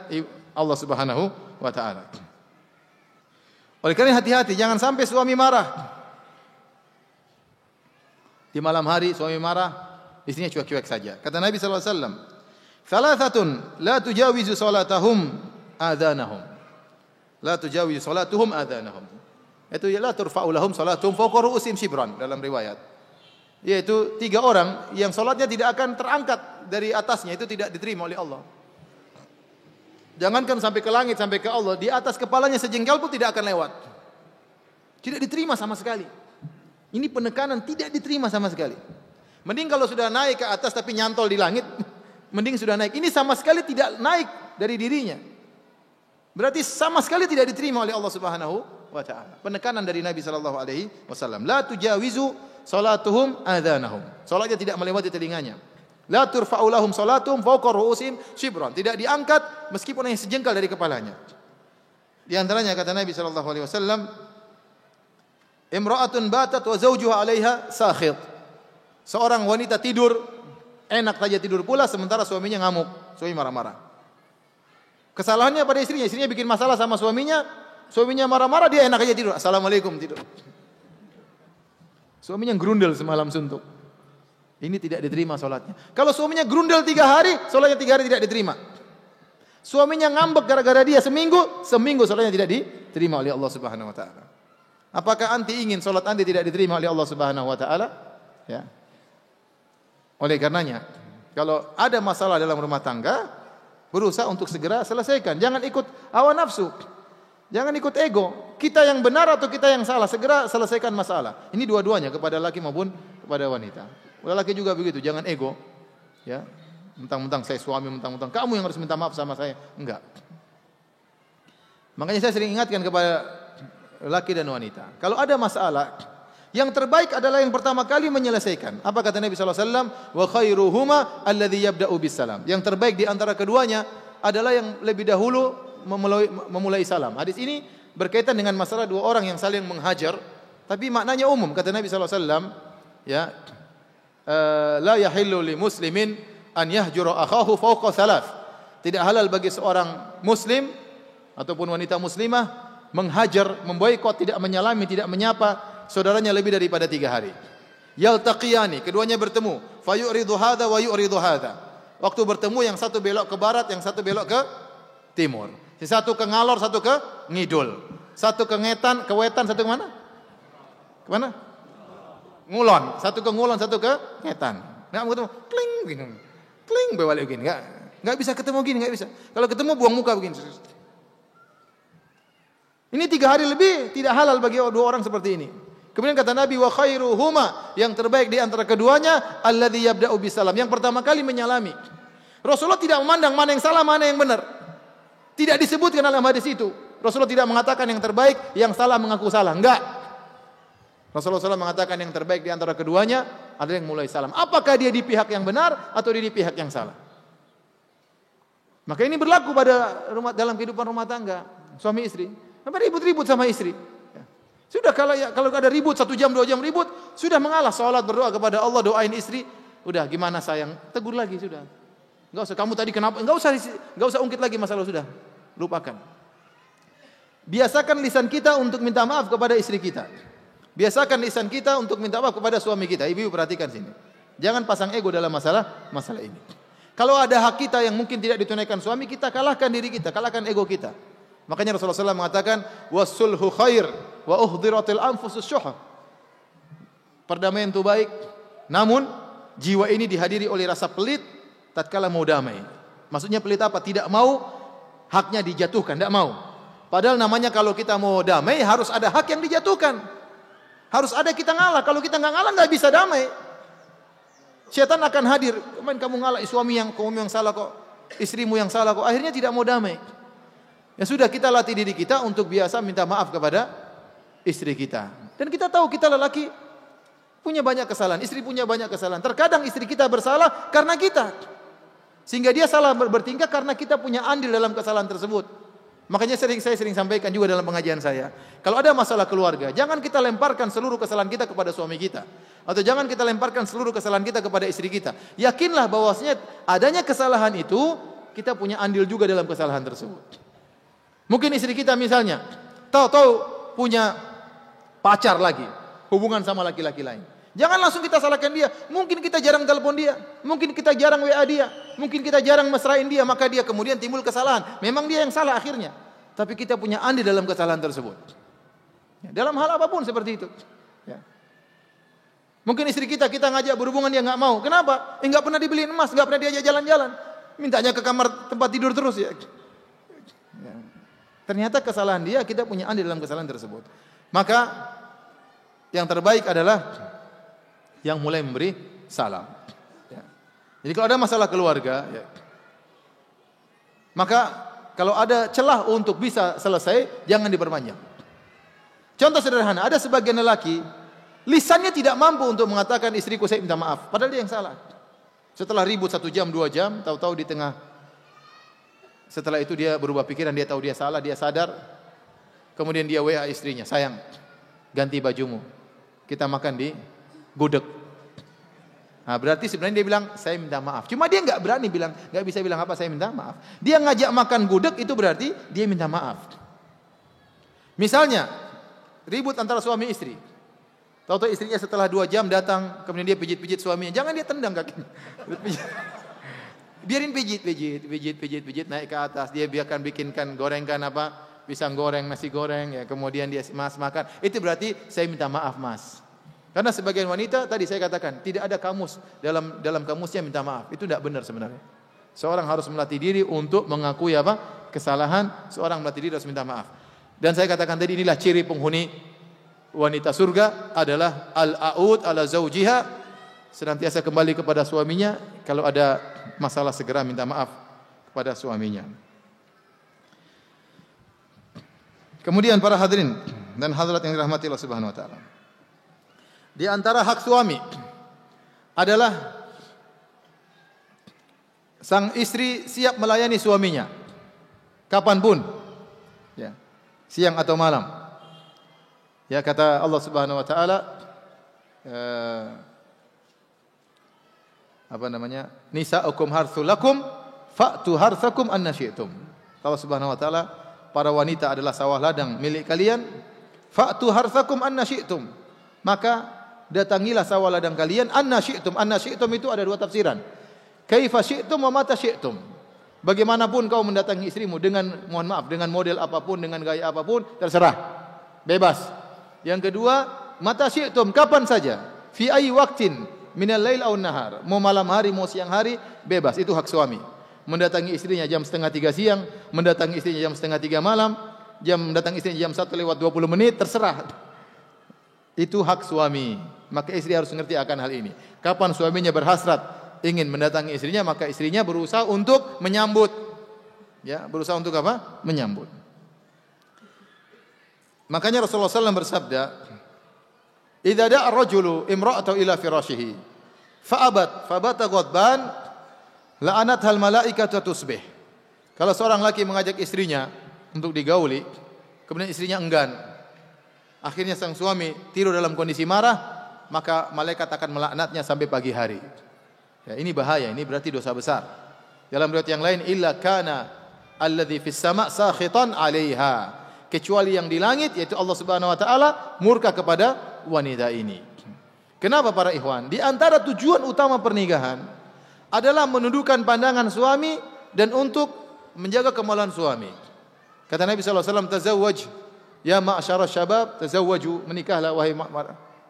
Allah Subhanahu wa ta'ala. Oleh karena hati-hati, jangan sampai suami marah. Di malam hari suami marah, istrinya cuek-cuek saja. Kata Nabi sallallahu alaihi wasallam, "Thalathatun la tujawizu salatahum adhanahum." La tujawizu salatuhum adhanahum. Itu la turfa'u lahum salatuhum fawqa ru'usihim shibran dalam riwayat. Yaitu 3 orang yang salatnya tidak akan terangkat dari atasnya, itu tidak diterima oleh Allah. Jangankan sampai ke langit, sampai ke Allah, di atas kepalanya sejengkal pun tidak akan lewat. Tidak diterima sama sekali. Ini penekanan tidak diterima sama sekali. Mending kalau sudah naik ke atas tapi nyantol di langit, mending sudah naik. Ini sama sekali tidak naik dari dirinya. Berarti sama sekali tidak diterima oleh Allah Subhanahu wa ta'ala. Penekanan dari Nabi sallallahu alaihi wasallam. La tujawizu salatuhum adhanahum. Salatnya tidak melewati telinganya. La turfa'u lahum salatuhum fawqa ru'usihim shibran. Tidak diangkat meskipun hanya sejengkal dari kepalanya. Di antaranya kata Nabi sallallahu alaihi wasallam, imra'atun batat wa zawjuha 'alaiha sakhit. Seorang wanita tidur, enak saja tidur pula sementara suaminya ngamuk, suami marah-marah. Kesalahannya pada istrinya bikin masalah sama suaminya, Suaminya marah-marah, dia enak aja tidur. Assalamualaikum, tidur. Suaminya gerundel semalam suntuk. Ini tidak diterima salatnya. Kalau suaminya gerundel 3 hari, salatnya 3 hari tidak diterima. Suaminya ngambek gara-gara dia seminggu salatnya tidak diterima oleh Allah Subhanahu wa taala. Apakah anti ingin salat anti tidak diterima oleh Allah Subhanahu wa taala? Ya. Oleh karenanya, kalau ada masalah dalam rumah tangga, berusaha untuk segera selesaikan. Jangan ikut hawa nafsu. Jangan ikut ego. Kita yang benar atau kita yang salah, segera selesaikan masalah. Ini dua-duanya kepada laki maupun kepada wanita. Laki juga begitu, jangan ego. Ya. Mentang-mentang saya suami, mentang-mentang kamu yang harus minta maaf sama saya. Enggak. Makanya saya sering ingatkan kepada laki dan wanita. Kalau ada masalah, yang terbaik adalah yang pertama kali menyelesaikan. Apa kata Nabi SAW? Wa khairuhuma alladhi yabda'u bisalam. Yang terbaik di antara keduanya adalah yang lebih dahulu memulai salam. Hadis ini berkaitan dengan masalah dua orang yang saling menghajar. Tapi maknanya umum. Kata Nabi SAW, ya, la yahillu li muslimin an yahjura akhahu fawqa thalath. Tidak halal bagi seorang muslim ataupun wanita muslimah menghajar, memboikot, tidak menyalami, tidak menyapa saudaranya lebih daripada 3 hari. Yaltaqiyani, keduanya bertemu, fayuridu hadza wa yuridu hadza. Waktu bertemu yang satu belok ke barat, yang satu belok ke timur. Si satu ke ngalor, satu ke ngidul. Satu ke ngetan, ke wetan, satu ke mana? Ke mana? Ngulon. Satu ke ngulon, satu ke ngetan. Enggak mau ketemu, kling gini. Kling balik begini, enggak bisa ketemu gini, enggak bisa. Kalau ketemu buang muka begini. Ini 3 hari lebih tidak halal bagi dua orang seperti ini. Kemudian kata Nabi wa khairuhuma, yang terbaik di antara keduanya alladzi yabda'u bisalam, yang pertama kali menyalami. Rasulullah tidak memandang mana yang salah, mana yang benar. Tidak disebutkan dalam hadis itu. Rasulullah tidak mengatakan yang terbaik, yang salah mengaku salah. Enggak. Rasulullah SAW mengatakan yang terbaik di antara keduanya adalah yang mulai salam. Apakah dia di pihak yang benar atau dia di pihak yang salah? Maka ini berlaku dalam kehidupan rumah tangga suami istri. Sampai ribut-ribut sama istri. Sudah kalau ada ribut 1 jam 2 jam ribut, sudah mengalah salat berdoa kepada Allah, doain istri. Udah gimana sayang, tegur lagi sudah. Enggak usah kamu tadi kenapa? Enggak usah ungkit lagi masalah sudah. Lupakan. Biasakan lisan kita untuk minta maaf kepada istri kita. Biasakan lisan kita untuk minta maaf kepada suami kita. Ibu perhatikan sini. Jangan pasang ego dalam masalah ini. Kalau ada hak kita yang mungkin tidak ditunaikan suami, kita kalahkan diri kita, kalahkan ego kita. Makanya Rasulullah SAW mengatakan wasulhu khair wa uhdiratil anfusus syuh. Perdamaian itu baik, namun jiwa ini dihadiri oleh rasa pelit tatkala mau damai. Maksudnya pelit apa? Tidak mau haknya dijatuhkan, tidak mau. Padahal namanya kalau kita mau damai harus ada hak yang dijatuhkan. Harus ada kita ngalah. Kalau kita nggak ngalah nggak bisa damai. Syaitan akan hadir. Kemarin kamu ngalah, kamu yang salah kok, istrimu yang salah kok. Akhirnya tidak mau damai. Ya sudah, kita latih diri kita untuk biasa minta maaf kepada istri kita. Dan kita tahu kita lelaki punya banyak kesalahan, istri punya banyak kesalahan. Terkadang istri kita bersalah karena kita. Sehingga dia salah bertingkah karena kita punya andil dalam kesalahan tersebut. Makanya saya sering sampaikan juga dalam pengajian saya. Kalau ada masalah keluarga, jangan kita lemparkan seluruh kesalahan kita kepada suami kita. Atau jangan kita lemparkan seluruh kesalahan kita kepada istri kita. Yakinlah bahwasanya adanya kesalahan itu, kita punya andil juga dalam kesalahan tersebut. Mungkin istri kita misalnya, tahu-tahu punya pacar lagi, hubungan sama laki-laki lain. Jangan langsung kita salahkan dia. Mungkin kita jarang telepon dia, mungkin kita jarang WA dia, mungkin kita jarang mesrain dia, maka dia kemudian timbul kesalahan. Memang dia yang salah akhirnya. Tapi kita punya andil dalam kesalahan tersebut. Ya, dalam hal apapun seperti itu. Ya. Mungkin istri kita ngajak berhubungan dia nggak mau. Kenapa? Nggak pernah dibeliin emas, nggak pernah diajak jalan-jalan. Mintanya ke kamar tempat tidur terus ya. Ya. Ternyata kesalahan dia, kita punya andil dalam kesalahan tersebut. Maka yang terbaik adalah yang mulai memberi salam. Ya. Jadi kalau ada masalah keluarga, ya, maka kalau ada celah untuk bisa selesai, jangan diperpanjang. Contoh sederhana, ada sebagian lelaki lisannya tidak mampu untuk mengatakan istriku saya minta maaf, padahal dia yang salah. Setelah ribut 1 jam 2 jam, tahu-tahu di tengah, setelah itu dia berubah pikiran, dia tahu dia salah, dia sadar. Kemudian dia WA istrinya, sayang, ganti bajumu, kita makan di gudeg. Nah, berarti sebenarnya dia bilang saya minta maaf. Cuma dia nggak berani bilang, nggak bisa bilang apa saya minta maaf. Dia ngajak makan gudeg itu berarti dia minta maaf. Misalnya ribut antara suami istri. Tahu-tahu istrinya setelah 2 jam datang, kemudian dia pijit-pijit suaminya. Jangan dia tendang kakinya. Biarin pijit, naik ke atas. Dia biarkan bikinkan gorengkan pisang goreng, nasi goreng, ya. Kemudian dia makan. Itu berarti saya minta maaf, Mas. Karena sebagian wanita tadi saya katakan tidak ada kamus dalam kamusnya minta maaf. Itu tidak benar sebenarnya. Seorang harus melatih diri untuk mengakui kesalahan. Seorang melatih diri harus minta maaf. Dan saya katakan tadi inilah ciri penghuni wanita surga adalah al-aud ala zaujiha, senantiasa kembali kepada suaminya. Kalau ada masalah segera minta maaf kepada suaminya. Kemudian para hadirin dan hadirat yang dirahmati Allah Subhanahu wa taala. Di antara hak suami adalah sang istri siap melayani suaminya kapanpun, ya, siang atau malam. Ya, kata Allah Subhanahu wa taala nisa'ukum harthul lakum fa'tu harthakum anna syi'tum. Allah Subhanahu wa taala, para wanita adalah sawah ladang milik kalian. Fa'tu harthakum anna syi'tum. Maka datangilah sawah ladang kalian anna syi'tum. Anna syi'tum itu ada 2 tafsiran. Kaifa syi'tum wa mata syi'tum. Bagaimanapun kau mendatangi istrimu dengan dengan model apapun, dengan gaya apapun, terserah. Bebas. Yang kedua, mata syi'tum, kapan saja. Fi ayyi waqtin minal lail aw nahar. Mau malam hari, mau siang hari, bebas. Itu hak suami. Mendatangi istrinya jam 2:30 siang, mendatangi istrinya jam 2:30 malam, mendatangi istrinya jam 1:20 terserah. Itu hak suami. Maka istri harus mengerti akan hal ini. Kapan suaminya berhasrat ingin mendatangi istrinya, maka istrinya berusaha untuk menyambut. Ya, berusaha untuk menyambut. Makanya Rasulullah SAW bersabda, "Idza da'a ar-rajulu imra'atahu ila firashihi, fa'abat, fabata ghadban, la'anathal malaikatu tusbih." Kalau seorang laki mengajak istrinya untuk digauli, kemudian istrinya enggan, akhirnya sang suami tidur dalam kondisi marah, maka malaikat akan melaknatnya sampai pagi hari. Ya, ini bahaya, ini berarti dosa besar. Dalam riwayat yang lain, illa kana alladhi fis sama' sakhitan 'alaiha. Kecuali yang di langit, yaitu Allah Subhanahu wa taala, murka kepada wanita ini. Kenapa para ikhwan? Di antara tujuan utama pernikahan adalah menundukkan pandangan suami dan untuk menjaga kemaluan suami. Kata Nabi sallallahu alaihi wasallam, "Tazawwaj ya ma'syara syabab, tazawwaju." Menikahlah wahai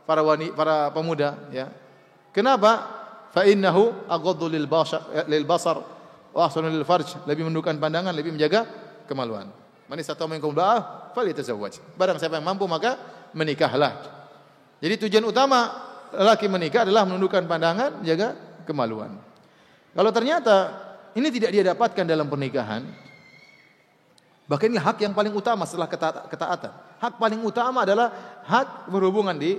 para pemuda, ya. Kenapa? Fa innahu aghaddu lil basar wa ahsanu lil farj. Lebih menundukkan pandangan, lebih menjaga kemaluan. Man istata'a minkum ba'ah falyatazawwaj. Barang siapa yang mampu maka menikahlah. Jadi tujuan utama lelaki menikah adalah menundukkan pandangan, jaga kemaluan. Kalau ternyata ini tidak dia dapatkan dalam pernikahan, bahkan ini hak yang paling utama setelah ketaatan. Hak paling utama adalah hak berhubungan di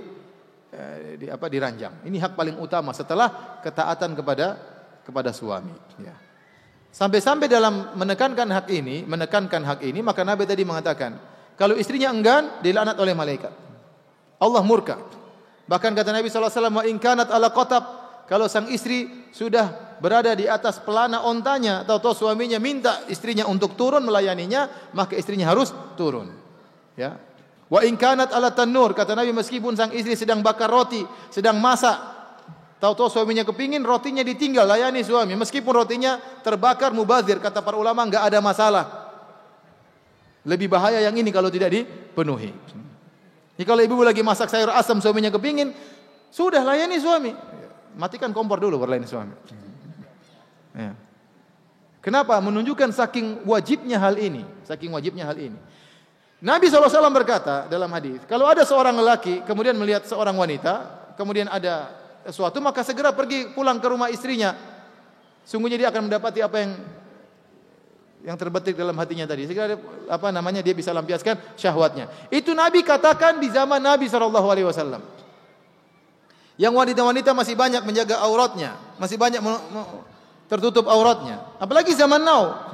ranjang. Ini hak paling utama setelah ketaatan kepada suami, ya. Sampai-sampai dalam menekankan hak ini, maka Nabi tadi mengatakan, kalau istrinya enggan, dilaknat oleh malaikat. Allah murka. Bahkan kata Nabi sallallahu alaihi wasallam, "Wa in kanat ala qatab." Kalau sang istri sudah berada di atas pelana ontanya, atau suaminya minta istrinya untuk turun melayaninya, maka istrinya harus turun. Ya. Wa in kanat ala tanur, kata Nabi, meskipun sang istri sedang bakar roti, sedang masak, tahu-tahu suaminya kepingin, rotinya ditinggal, layani suami. Meskipun rotinya terbakar mubazir, kata para ulama, enggak ada masalah. Lebih bahaya yang ini kalau tidak dipenuhi. Jadi kalau ibu lagi masak sayur asam, suaminya kepingin, sudah layani suami. Matikan kompor dulu baru layani suami. Ya. Kenapa? Menunjukkan saking wajibnya hal ini. Nabi SAW berkata dalam hadis, kalau ada seorang lelaki kemudian melihat seorang wanita, kemudian ada sesuatu, maka segera pergi pulang ke rumah istrinya. Sungguhnya dia akan mendapati apa yang terbetik dalam hatinya tadi. Segera dia bisa lampiaskan syahwatnya. Itu Nabi katakan di zaman Nabi SAW. Yang wanita-wanita masih banyak menjaga auratnya, masih banyak tertutup auratnya. Apalagi zaman now.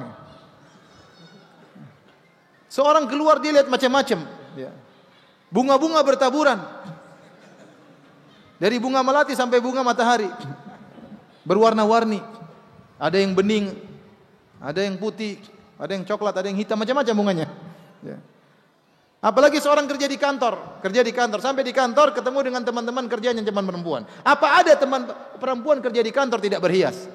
Seorang keluar dia lihat macam-macam. Bunga-bunga bertaburan. Dari bunga melati sampai bunga matahari. Berwarna-warni. Ada yang bening, ada yang putih, ada yang coklat, ada yang hitam, macam-macam bunganya. Ya. Apalagi seorang kerja di kantor sampai di kantor ketemu dengan teman-teman kerjanya teman perempuan. Apa ada teman perempuan kerja di kantor tidak berhias?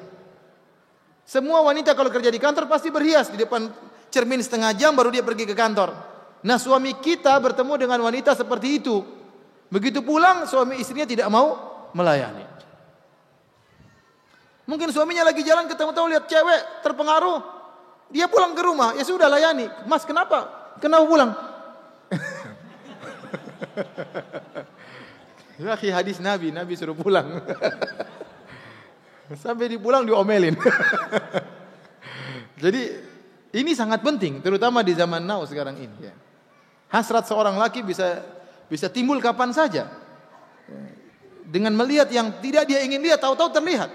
Semua wanita kalau kerja di kantor pasti berhias di depan cermin setengah jam baru dia pergi ke kantor. Nah, suami kita bertemu dengan wanita seperti itu. Begitu pulang suami istrinya tidak mau melayani. Mungkin suaminya lagi jalan ketemu-tahu lihat cewek terpengaruh, dia pulang ke rumah, ya sudah layani. Mas, kenapa? Kenapa pulang? Ya, hadis Nabi suruh pulang. Sampai dipulang diomelin. Jadi ini sangat penting, terutama di zaman now sekarang ini. Ya. Hasrat seorang laki bisa timbul kapan saja. Dengan melihat yang tidak dia ingin lihat, tahu-tahu terlihat.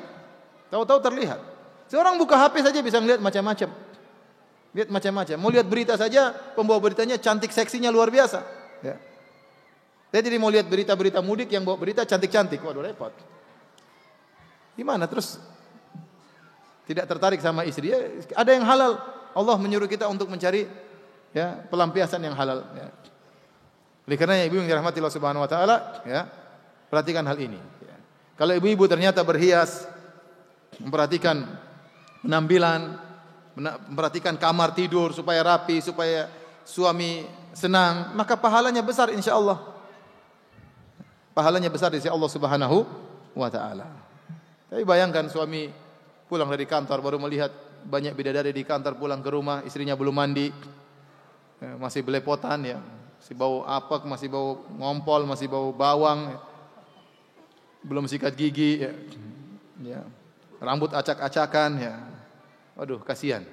Seorang buka HP saja bisa melihat macam-macam. Lihat macam-macam. Mau lihat berita saja, pembawa beritanya cantik seksinya luar biasa. Ya. Saya jadi mau lihat berita-berita mudik yang bawa berita cantik-cantik. Waduh, repot. Gimana terus? Tidak tertarik sama istri. Ya, ada yang halal. Allah menyuruh kita untuk mencari ya pelampiasan yang halal. Ya. Oleh karena ibu yang dirahmati Allah Subhanahu Wa Taala, ya perhatikan hal ini. Ya. Kalau ibu-ibu ternyata berhias, memperhatikan penampilan, memperhatikan kamar tidur supaya rapi, supaya suami senang, maka pahalanya besar insyaallah. Pahalanya besar di sisi Allah Subhanahu wa taala. Tapi bayangkan suami pulang dari kantor baru melihat banyak bidadari di kantor, pulang ke rumah istrinya belum mandi. Masih belepotan ya, masih bau apek, masih bau ngompol, masih bau bawang. Belum sikat gigi ya. Ya. Rambut acak-acakan ya. Waduh, kasihan.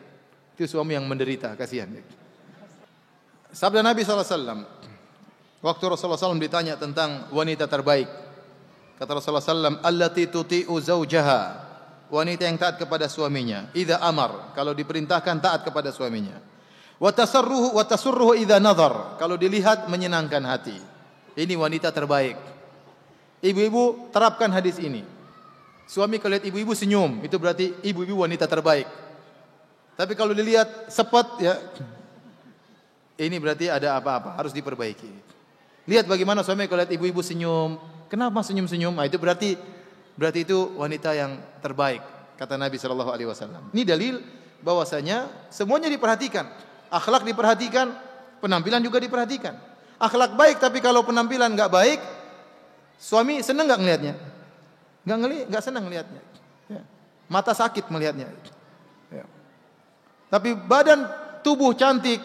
Itu suami yang menderita, kasihan. Sabda Nabi SAW, waktu Rasulullah SAW ditanya tentang wanita terbaik, kata Rasulullah SAW, allati tuti'u zawjaha, wanita yang taat kepada suaminya, idza amar, kalau diperintahkan taat kepada suaminya, wa tasurruhu idza nadhar, kalau dilihat menyenangkan hati. Ini wanita terbaik. Ibu-ibu terapkan hadis ini. Suami kalau lihat ibu-ibu senyum, itu berarti ibu-ibu wanita terbaik. Tapi kalau dilihat sepet ya, ini berarti ada apa-apa, harus diperbaiki. Lihat bagaimana suami kalau lihat ibu-ibu senyum. Kenapa senyum-senyum? Nah, itu berarti itu wanita yang terbaik, kata Nabi sallallahu alaihi wasallam. Ini dalil bahwasanya semuanya diperhatikan. Akhlak diperhatikan, penampilan juga diperhatikan. Akhlak baik tapi kalau penampilan enggak baik, suami senang enggak ngelihatnya? Enggak senang ngelihatnya. Ya. Mata sakit melihatnya. Ya. Tapi badan tubuh cantik,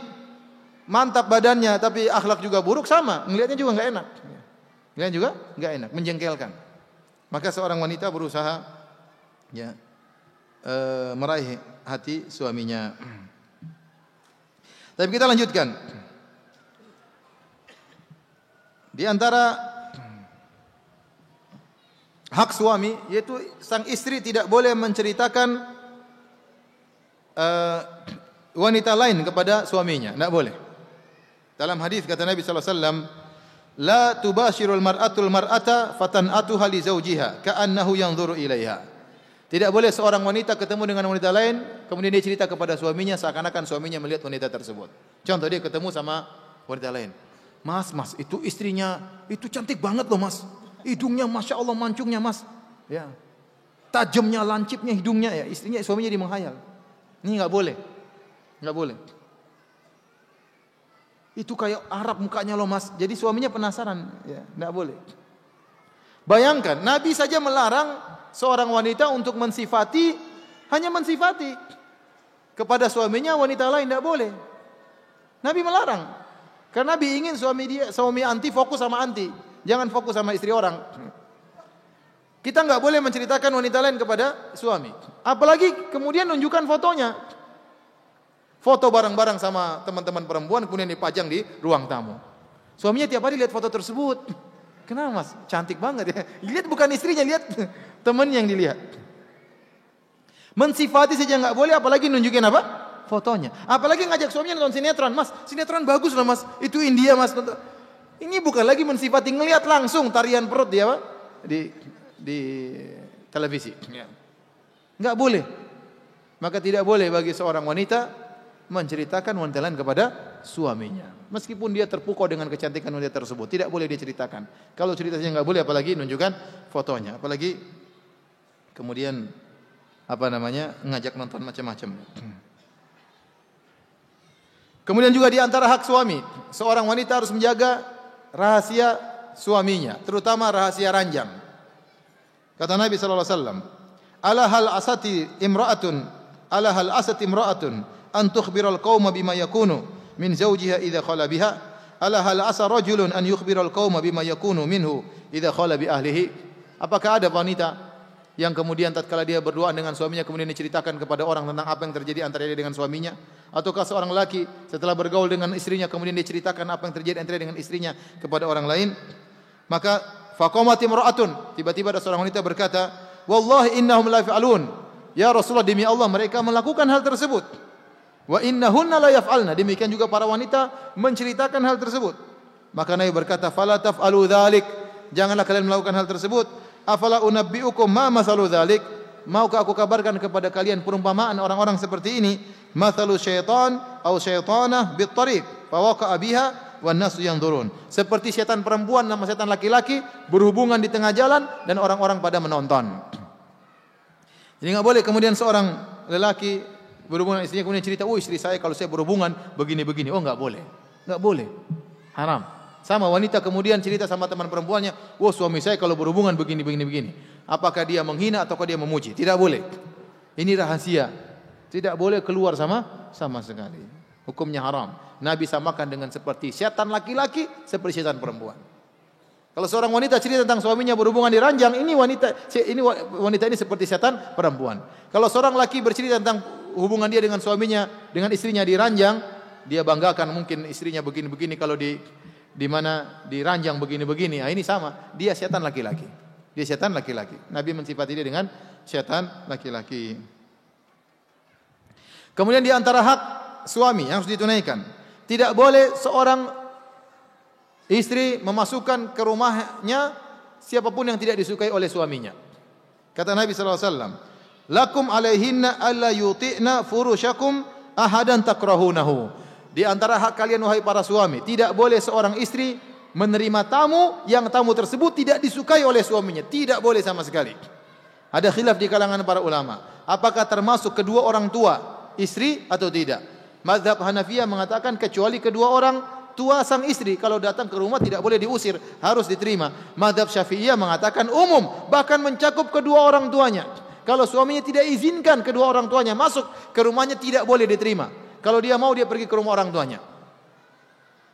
mantap badannya, tapi akhlak juga buruk sama, ngelihatnya juga enggak enak. Ngelihatnya juga enggak enak, menjengkelkan. Maka seorang wanita berusaha ya meraih hati suaminya. Tapi kita lanjutkan. Di antara hak suami yaitu sang istri tidak boleh menceritakan wanita lain kepada suaminya, tidak boleh. Dalam hadis kata Nabi sallallahu alaihi wasallam, la tubashirul mar'atul mar'ata fatan'atuha li zawjiha ka'annahu yanzuru ilaiha. Tidak boleh seorang wanita ketemu dengan wanita lain kemudian dia cerita kepada suaminya seakan-akan suaminya melihat wanita tersebut. Contoh dia ketemu sama wanita lain. Mas, itu istrinya itu cantik banget loh, Mas. Hidungnya Masya Allah, mancungnya, Mas. Ya. Tajamnya, lancipnya hidungnya ya. Suaminya dia menghayal. Ini enggak boleh. Enggak boleh. Itu kayak Arab mukanya loh, Mas. Jadi suaminya penasaran, ya, enggak boleh. Bayangkan, Nabi saja melarang seorang wanita untuk hanya mensifati kepada suaminya wanita lain, enggak boleh. Nabi melarang. Karena Nabi ingin suami anti fokus sama anti. Jangan fokus sama istri orang. Kita enggak boleh menceritakan wanita lain kepada suami. Apalagi kemudian nunjukkan fotonya. Foto bareng-bareng sama teman-teman perempuan kemudian dipajang di ruang tamu. Suaminya tiap hari lihat foto tersebut. Kenapa, Mas? Cantik banget ya. Lihat bukan istrinya, lihat teman yang dilihat. Mensifati saja enggak boleh, apalagi nunjukin apa? Fotonya. Apalagi ngajak suaminya nonton sinetron. Mas, sinetron bagus loh, Mas. Itu India, Mas. Ini bukan lagi mensifati, ngelihat langsung tarian perut dia apa? Di televisi. Enggak boleh. Maka tidak boleh bagi seorang wanita menceritakan wanita lain kepada suaminya. Meskipun dia terpukau dengan kecantikan wanita tersebut, tidak boleh dia ceritakan. Kalau ceritanya enggak boleh, apalagi menunjukkan fotonya, apalagi kemudian ngajak nonton macam-macam. Kemudian juga di antara hak suami, seorang wanita harus menjaga rahasia suaminya, terutama rahasia ranjang. Kata Nabi sallallahu alaihi wasallam, "Ala hal asati imra'atun an tukhbiral qauma bima yakunu min zawjiha idza khala biha? Ala hal asa rajulun an yukhbiral qauma bima yakunu minhu idza khala bi ahlihi?" Apakah ada wanita yang kemudian tatkala dia berduaan dengan suaminya kemudian diceritakan kepada orang tentang apa yang terjadi antara dia dengan suaminya? Ataukah seorang laki setelah bergaul dengan istrinya kemudian diceritakan apa yang terjadi antara dia dengan istrinya kepada orang lain? Maka faqamat imra'atun, tiba-tiba ada seorang wanita berkata, "Wallahi innahum la yaf'alun." Ya Rasulullah, demi Allah mereka melakukan hal tersebut. Wa innahunna la yaf'alna, demikian juga para wanita menceritakan hal tersebut. Maka Nabi berkata, "Fala taf'alu dzalik." Janganlah kalian melakukan hal tersebut. "Afala unabbiukum ma masalu dzalik?" Maukah aku kabarkan kepada kalian perumpamaan orang-orang seperti ini? Mathalu syaitan aw syaitanah bit tariq fa waqa'a biha wan nasu yanzurun. Seperti setan perempuan sama setan laki-laki berhubungan di tengah jalan dan orang-orang pada menonton. Jadi enggak boleh kemudian seorang lelaki berhubungan dengan istrinya kemudian cerita, "Oh, istri saya kalau saya berhubungan begini-begini." Oh, enggak boleh. Enggak boleh. Haram. Sama wanita kemudian cerita sama teman perempuannya, "Oh, suami saya kalau berhubungan begini-begini." Apakah dia menghina ataukah dia memuji? Tidak boleh. Ini rahasia. Tidak boleh keluar sama sekali. Hukumnya haram. Nabi samakan dengan seperti setan laki-laki, seperti setan perempuan. Kalau seorang wanita cerita tentang suaminya berhubungan di ranjang, ini wanita ini seperti setan perempuan. Kalau seorang laki bercerita tentang hubungan dia dengan suaminya, dengan istrinya di ranjang, dia banggakan mungkin istrinya begini-begini kalau di ranjang begini-begini. Nah, ini sama, dia setan laki-laki. Dia setan laki-laki. Nabi mensifati dia dengan setan laki-laki. Kemudian di antara hak suami yang harus ditunaikan, tidak boleh seorang istri memasukkan ke rumahnya siapapun yang tidak disukai oleh suaminya. Kata Nabi sallallahu alaihi wasallam, "Lakum alaihinna alla yuti'na furushakum ahadan takrahunahu." Di antara hak kalian wahai para suami, tidak boleh seorang istri menerima tamu yang tamu tersebut tidak disukai oleh suaminya. Tidak boleh sama sekali. Ada khilaf di kalangan para ulama. Apakah termasuk kedua orang tua istri atau tidak? Mazhab Hanafiyah mengatakan kecuali kedua orang tua sang istri. Kalau datang ke rumah tidak boleh diusir, harus diterima. Mazhab Syafi'iyah mengatakan umum, bahkan mencakup kedua orang tuanya. Kalau suaminya tidak izinkan kedua orang tuanya masuk ke rumahnya tidak boleh diterima. Kalau dia mau dia pergi ke rumah orang tuanya.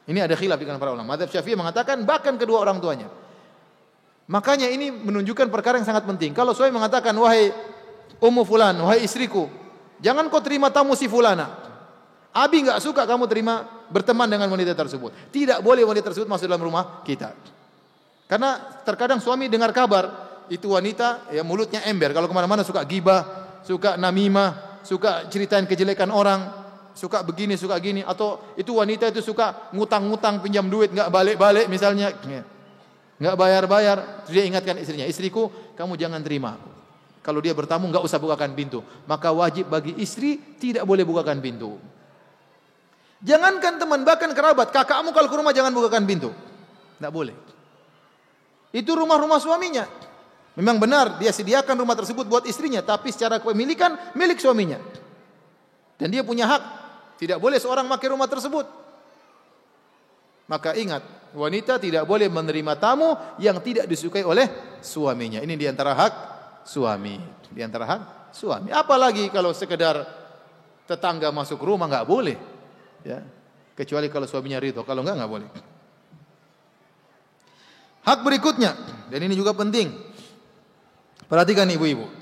Ini ada khilaf di kalangan para ulama. Mazhab Syafi'i mengatakan bahkan kedua orang tuanya. Makanya ini menunjukkan perkara yang sangat penting. Kalau suami mengatakan, "Wahai ummu fulan, wahai istriku, jangan kau terima tamu si fulana. Abi enggak suka kamu terima berteman dengan wanita tersebut." Tidak boleh wanita tersebut masuk dalam rumah kita. Karena terkadang suami dengar kabar itu wanita ya mulutnya ember. Kalau kemana-mana suka gibah, suka namimah, suka ceritain kejelekan orang. Suka begini, suka gini, atau itu wanita itu suka ngutang-ngutang pinjam duit enggak balik-balik misalnya, enggak bayar-bayar. Dia ingatkan istrinya, "Istriku, kamu jangan terima. Kalau dia bertamu enggak usah bukakan pintu." Maka wajib bagi istri tidak boleh bukakan pintu. Jangankan teman, bahkan kerabat, kakakmu kalau ke rumah jangan bukakan pintu. Enggak boleh. Itu rumah-rumah suaminya. Memang benar dia sediakan rumah tersebut buat istrinya, tapi secara kepemilikan milik suaminya. Dan dia punya hak. Tidak boleh seorang pakai rumah tersebut. Maka ingat, wanita tidak boleh menerima tamu yang tidak disukai oleh suaminya. Ini di antara hak suami. Di antara hak suami. Apalagi kalau sekedar tetangga masuk rumah enggak boleh. Ya. Kecuali kalau suaminya ridho. Kalau enggak boleh. Hak berikutnya, dan ini juga penting. Perhatikan ibu-ibu.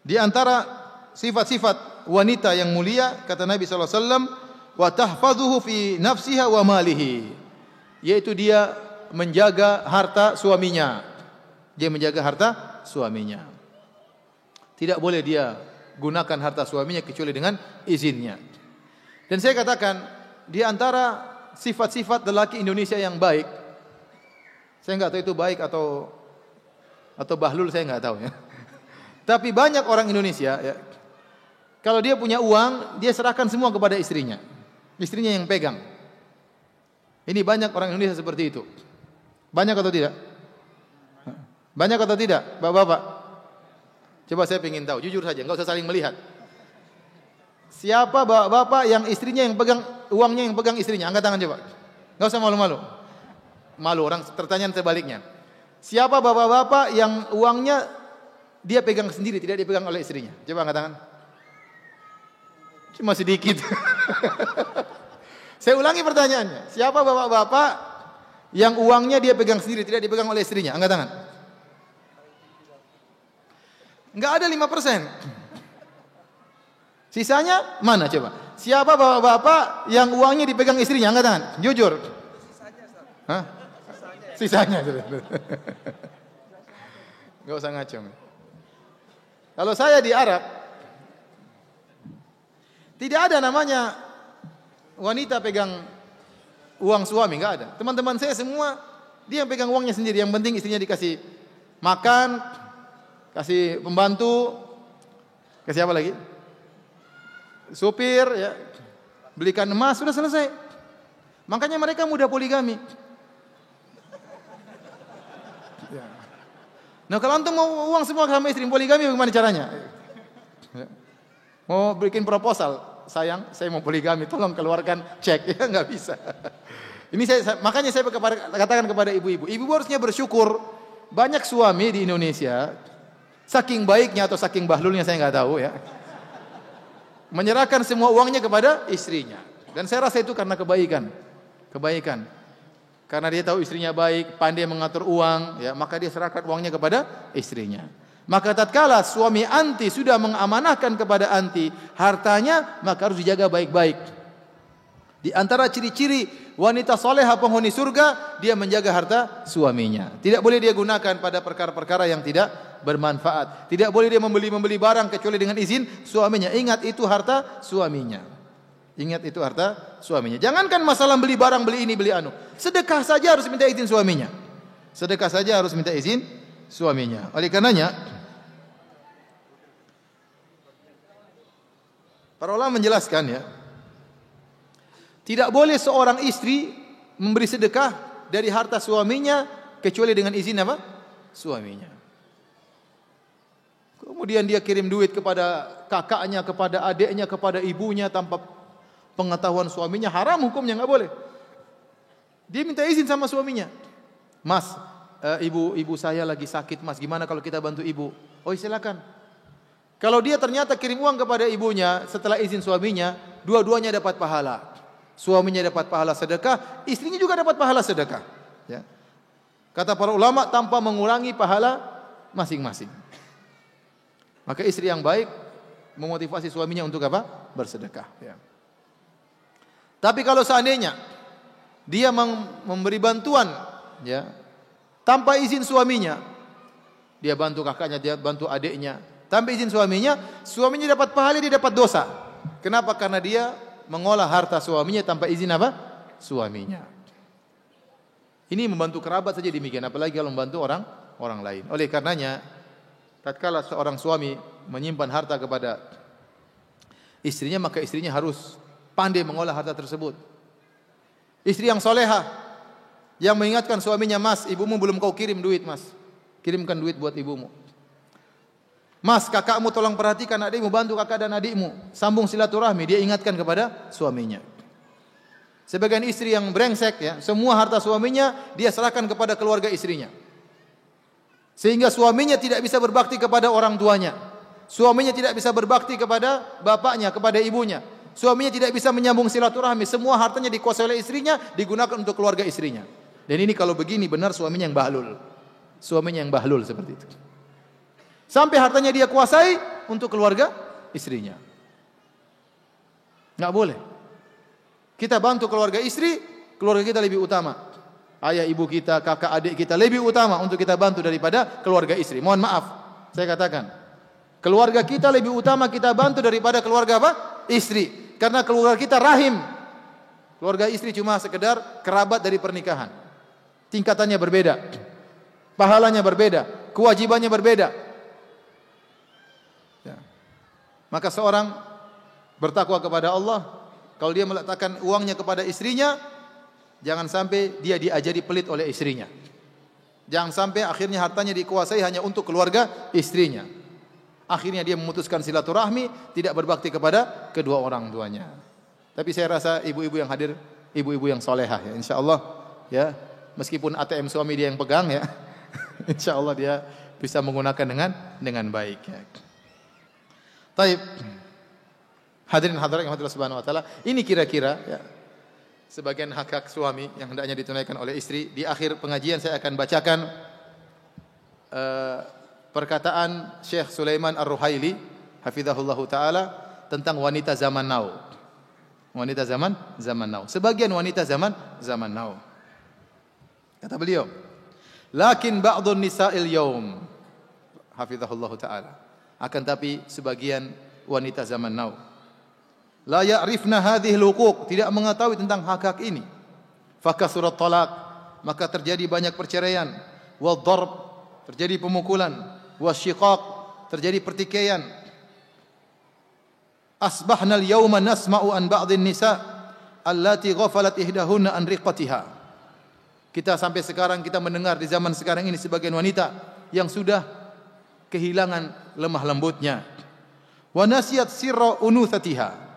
Di antara sifat-sifat wanita yang mulia kata Nabi sallallahu alaihi wasallam, "Wa tahfazuhu fi nafsiha wa malihi." Yaitu dia menjaga harta suaminya. Dia menjaga harta suaminya. Tidak boleh dia gunakan harta suaminya kecuali dengan izinnya. Dan saya katakan di antara sifat-sifat lelaki Indonesia yang baik, saya enggak tahu itu baik atau bahlul, saya enggak tahu ya. Tapi banyak orang Indonesia ya, kalau dia punya uang, dia serahkan semua kepada istrinya. Istrinya yang pegang. Ini banyak orang Indonesia seperti itu. Banyak atau tidak? Banyak atau tidak, bapak-bapak? Coba saya ingin tahu, jujur saja, enggak usah saling melihat. Siapa bapak-bapak yang istrinya yang pegang uangnya, yang pegang istrinya? Angkat tangan coba. Enggak usah malu-malu. Malu orang pertanyaan sebaliknya. Siapa bapak-bapak yang uangnya dia pegang sendiri, tidak dipegang oleh istrinya? Coba angkat tangan. Cuma sedikit. Saya ulangi pertanyaannya. Siapa bapak-bapak yang uangnya dia pegang sendiri, tidak dipegang oleh istrinya? Angkat tangan. Enggak ada 5%. Sisanya mana coba? Siapa bapak-bapak yang uangnya dipegang istrinya? Angkat tangan. Jujur. Hah? Sisanya. Enggak usah ngaco. Kalau saya di Arab, tidak ada namanya wanita pegang uang suami, enggak ada. Teman-teman saya semua dia yang pegang uangnya sendiri. Yang penting istrinya dikasih makan, kasih pembantu, kasih apa lagi? Supir, ya, belikan emas, sudah selesai. Makanya mereka mudah poligami. Ya. Nah kalau antum mau uang semua sama istri, poligami bagaimana caranya? Ya. Mau bikin proposal, sayang, saya mau poligami, tolong keluarkan cek, ya nggak bisa. Ini makanya saya katakan kepada ibu-ibu, ibu harusnya bersyukur. Banyak suami di Indonesia, saking baiknya atau saking bahlulnya saya nggak tahu ya, menyerahkan semua uangnya kepada istrinya. Dan saya rasa itu karena kebaikan. Karena dia tahu istrinya baik, pandai mengatur uang, ya, maka dia serahkan uangnya kepada istrinya. Maka tatkala suami anti sudah mengamanahkan kepada anti hartanya, maka harus dijaga baik-baik. Di antara ciri-ciri wanita soleha penghuni surga, dia menjaga harta suaminya. Tidak boleh dia gunakan pada perkara-perkara yang tidak bermanfaat. Tidak boleh dia membeli barang kecuali dengan izin suaminya. Ingat itu harta suaminya. Ingat itu harta suaminya. Jangankan masalah beli barang, beli ini, beli anu. Sedekah saja harus minta izin suaminya. Sedekah saja harus minta izin suaminya. Oleh karenanya, para ulama menjelaskan ya, tidak boleh seorang istri memberi sedekah dari harta suaminya kecuali dengan izin apa? Suaminya. Kemudian dia kirim duit kepada kakaknya, kepada adiknya, kepada ibunya tanpa pengetahuan suaminya, haram hukumnya, enggak boleh. Dia minta izin sama suaminya. Mas, ibu saya lagi sakit, Mas. Gimana kalau kita bantu ibu? Oh, silakan. Kalau dia ternyata kirim uang kepada ibunya setelah izin suaminya, dua-duanya dapat pahala. Suaminya dapat pahala sedekah, istrinya juga dapat pahala sedekah. Ya. Kata para ulama, tanpa mengurangi pahala masing-masing. Maka istri yang baik memotivasi suaminya untuk apa? Bersedekah. Ya. Tapi kalau seandainya dia memberi bantuan, ya, tanpa izin suaminya, dia bantu kakaknya, dia bantu adiknya, tanpa izin suaminya dapat pahala, dia dapat dosa. Kenapa? Karena dia mengolah harta suaminya tanpa izin apa? Suaminya. Ini membantu kerabat saja demikian, apalagi kalau membantu orang lain. Oleh karenanya, tatkala seorang suami menyimpan harta kepada istrinya, maka istrinya harus pandai mengolah harta tersebut. Istri yang soleha, yang mengingatkan suaminya, Mas, ibumu belum kau kirim duit, Mas. Kirimkan duit buat ibumu. Mas, kakakmu tolong perhatikan adikmu, bantu kakak dan adikmu. Sambung silaturahmi, dia ingatkan kepada suaminya. Sebagian istri yang brengsek, ya, semua harta suaminya dia serahkan kepada keluarga istrinya. Sehingga suaminya tidak bisa berbakti kepada orang tuanya. Suaminya tidak bisa berbakti kepada bapaknya, kepada ibunya. Suaminya tidak bisa menyambung silaturahmi. Semua hartanya dikuasai oleh istrinya, digunakan untuk keluarga istrinya. Dan ini kalau begini benar suaminya yang bahlul. Suaminya yang bahlul seperti itu. Sampai hartanya dia kuasai untuk keluarga istrinya. Enggak boleh. Kita bantu keluarga istri, keluarga kita lebih utama. Ayah ibu kita, kakak adik kita lebih utama untuk kita bantu daripada keluarga istri. Mohon maaf, saya katakan. Keluarga kita lebih utama kita bantu daripada keluarga apa? Istri. Karena keluarga kita rahim. Keluarga istri cuma sekedar kerabat dari pernikahan. Tingkatannya berbeda. Pahalanya berbeda. Kewajibannya berbeda. Ya. Maka seorang bertakwa kepada Allah, Kalau dia meletakkan uangnya kepada istrinya, jangan sampai dia diajari pelit oleh istrinya. Jangan sampai akhirnya hartanya dikuasai hanya untuk keluarga istrinya. Akhirnya dia memutuskan silaturahmi, tidak berbakti kepada kedua orang tuanya. Tapi saya rasa ibu-ibu yang hadir, ibu-ibu yang solehah ya, insyaallah ya, meskipun ATM suami dia yang pegang ya, insyaallah dia bisa menggunakan dengan baik ya. Taib. Hadirin hadirat yang Allah Subhanahu wa taala, ini kira-kira ya sebagian hak-hak suami yang hendaknya ditunaikan oleh istri. Di akhir pengajian saya akan bacakan perkataan Syekh Sulaiman Ar-Ruhaili hafizahullahu taala tentang wanita zaman now. Wanita zaman now. Sebagian wanita zaman now. Kata beliau, "Lakin ba'dun nisa'il yaum." Hafizahullahu taala. Akan tapi sebagian wanita zaman now la ya'rifna hadhil huquq, tidak mengetahui tentang hak-hak ini. Fakasurat talaq, maka terjadi banyak perceraian. Wa darb, terjadi pemukulan. Wa syiqaq, terjadi pertikaian. Asbahna al-yawma nasma'u an ba'dhin nisa allati ghafalat ihdahunna an riqatiha. Kita sampai sekarang kita mendengar di zaman sekarang ini sebagian wanita yang sudah kehilangan lemah lembutnya. Wa nasiyat sirra unuthatiha,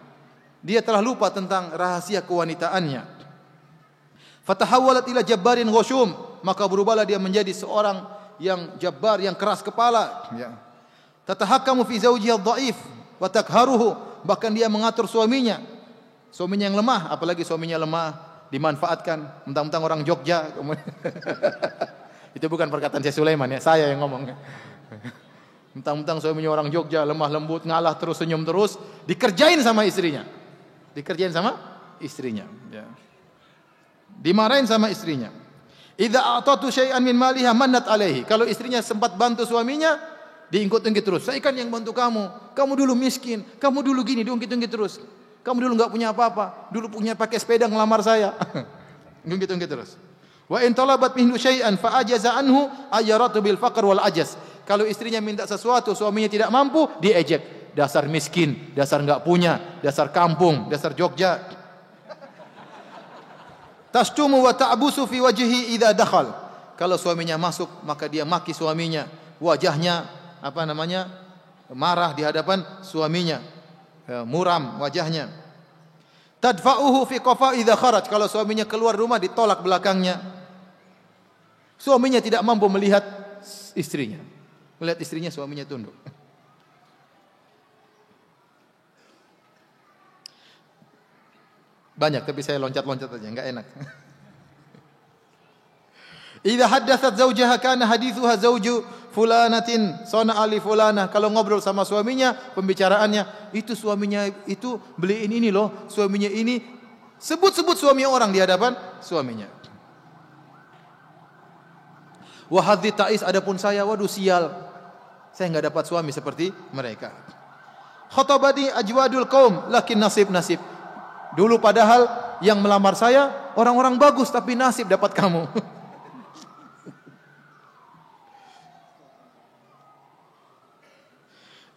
dia telah lupa tentang rahasia kewanitaannya. Fatahawwalat ila jabbarin ghusyum, maka berubahlah dia menjadi seorang yang jabbar, yang keras kepala ya. Tatahakkamu fi zawjiha dhaif wa takharuhu, bahkan dia mengatur suaminya yang lemah, apalagi suaminya lemah dimanfaatkan, mentang-mentang orang Jogja. Itu bukan perkataan Syekh Sulaiman ya, saya yang ngomong. Mentang-mentang suaminya orang Jogja, lemah lembut, ngalah terus, senyum terus, dikerjain sama istrinya. Ya. Dimarahin sama istrinya. Idza a'tatu syai'an min maliha mannat alaihi. Kalau istrinya sempat bantu suaminya, diungkit-ungkit terus. Saya kan yang bantu kamu. Kamu dulu miskin, kamu dulu gini, diungkit-ungkit terus. Kamu dulu enggak punya apa-apa, dulu punya pakai sepeda ngelamar saya. Diungkit-ungkit terus. Wa in talabat minhu syai'an fa ajaza anhu ayyaratu bil faqr wal ajaz. Kalau istrinya minta sesuatu, suaminya tidak mampu, diejek. Dasar miskin, dasar enggak punya, dasar kampung, dasar Jogja. Tashtumu wa ta'busu fi wajhi idza dakhal. Kalau suaminya masuk, maka dia maki suaminya, wajahnya marah di hadapan suaminya, muram wajahnya. Tadfa'uhu fi qafa idza kharaj. Kalau suaminya keluar rumah, ditolak belakangnya. Suaminya tidak mampu melihat istrinya. Melihat istrinya, suaminya tunduk. Banyak, tapi saya loncat-loncat aja, enggak enak. Idza haddatsat zawjaha kana hadithuha zawju fulanatin sana'a li fulanah. Kalau ngobrol sama suaminya, pembicaraannya, itu suaminya itu beliin ini loh, suaminya ini, sebut-sebut suami orang di hadapan suaminya. Wa hadzi ta'is, adapun saya, waduh sial, saya enggak dapat suami seperti mereka. Khatabani ajwadul qaum lakin nasib. Dulu padahal yang melamar saya orang-orang bagus, tapi nasib dapat kamu.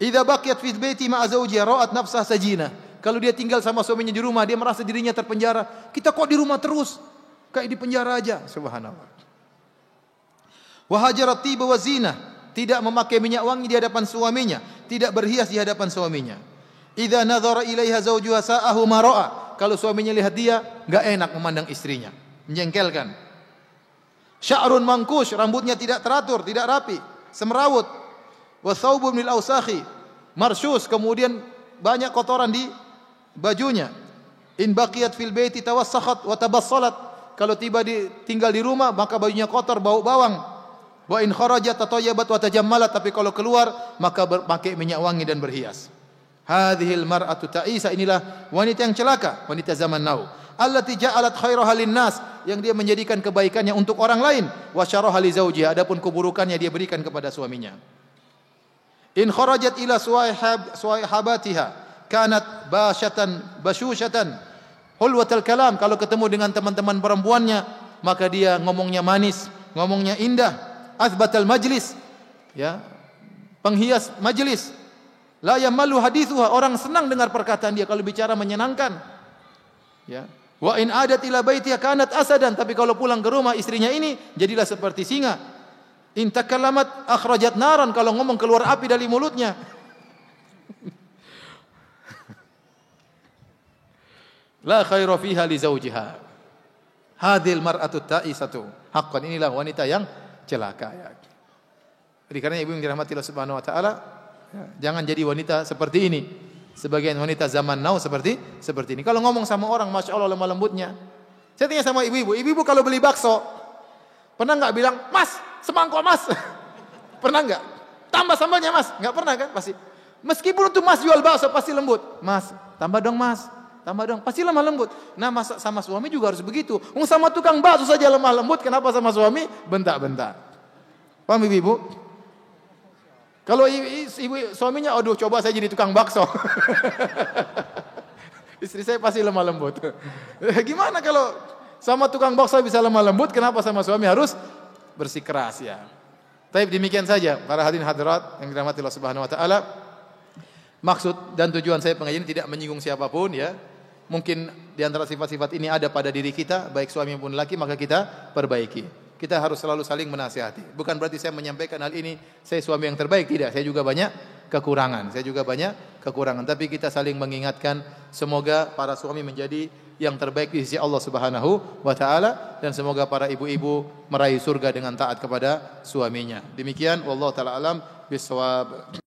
Idza baqiyat fi baiti ma'a zawjiha ra'at nafsaha sajina. Kalau dia tinggal sama suaminya di rumah, dia merasa dirinya terpenjara. Kita kok di rumah terus? Kayak di penjara aja. Subhanallah. Wa hajarat tiba wa zina, tidak memakai minyak wangi di hadapan suaminya, tidak berhias di hadapan suaminya. Idza nadhara ilaiha zawjuha sa'ahu ma ra'a. Kalau suaminya lihat dia, enggak enak memandang istrinya, menjengkelkan. Sya'run mangkush, rambutnya tidak teratur, tidak rapi, semrawut. Wa thawbun lil awsakhi marshus, kemudian banyak kotoran di bajunya. In baqiyat fil baiti tawassakhat wa tabassalat. Kalau tinggal di rumah, maka bajunya kotor, bau bawang. Wa in kharajat tatayyabat wa tajammalat, tapi kalau keluar maka pakai minyak wangi dan berhias. Hadhil mar'atu ta'isa, inilah wanita yang celaka, wanita zaman now. Allati ja'alat khairaha linnas, yang dia menjadikan kebaikannya untuk orang lain, wa syarraha li zawjiha, adapun keburukannya dia berikan kepada suaminya. In kharajat ila suwaihabatiha kanat bashushatan hulwatal kalam. Kalau ketemu dengan teman-teman perempuannya, maka dia ngomongnya manis, ngomongnya indah. Athbatal majlis, ya, penghias majlis. La yamallu hadithuha, orang senang dengar perkataan dia kalau bicara menyenangkan. Ya. Wa in adat ila baitiha kanat asadan, tapi kalau pulang ke rumah istrinya ini jadilah seperti singa. In takallamat akhrajat naran, kalau ngomong keluar api dari mulutnya. La khaira fiha li zawjiha. Hadhil mar'atu ta'isatu. Haqqan, inilah wanita yang celaka ya. Jadi karena ibu yang dirahmati Allah Subhanahu wa taala, jangan jadi wanita seperti ini. Sebagian wanita zaman now seperti ini. Kalau ngomong sama orang, masya Allah lemah lembutnya. Saya tanya sama ibu-ibu kalau beli bakso, pernah nggak bilang, Mas, semangkok Mas? Pernah nggak? Tambah sambalnya Mas? Nggak pernah kan? Pasti. Meskipun untuk Mas jual bakso pasti lembut. Mas, tambah dong Mas. Tambah dong, pasti lemah lembut. Nah, sama suami juga harus begitu. Sama tukang bakso saja lemah lembut, kenapa sama suami bentak-bentak? Paham ibu-ibu? Kalau ibu suaminya, aduh coba saya jadi tukang bakso. Istri saya pasti lemah lembut. Gimana kalau sama tukang bakso bisa lemah lembut, kenapa sama suami harus bersikeras ya? Tapi demikian saja para hadirin hadirat yang dirahmati Allah Subhanahu wa taala. Maksud dan tujuan saya pengajian tidak menyinggung siapapun ya. Mungkin di antara sifat-sifat ini ada pada diri kita, baik suami maupun laki, maka kita perbaiki. Kita harus selalu saling menasihati. Bukan berarti saya menyampaikan hal ini, saya suami yang terbaik, tidak. Saya juga banyak kekurangan. Tapi kita saling mengingatkan, semoga para suami menjadi yang terbaik di sisi Allah Subhanahu wa taala, dan semoga para ibu-ibu meraih surga dengan taat kepada suaminya. Demikian, wallahu taala alam bisawab.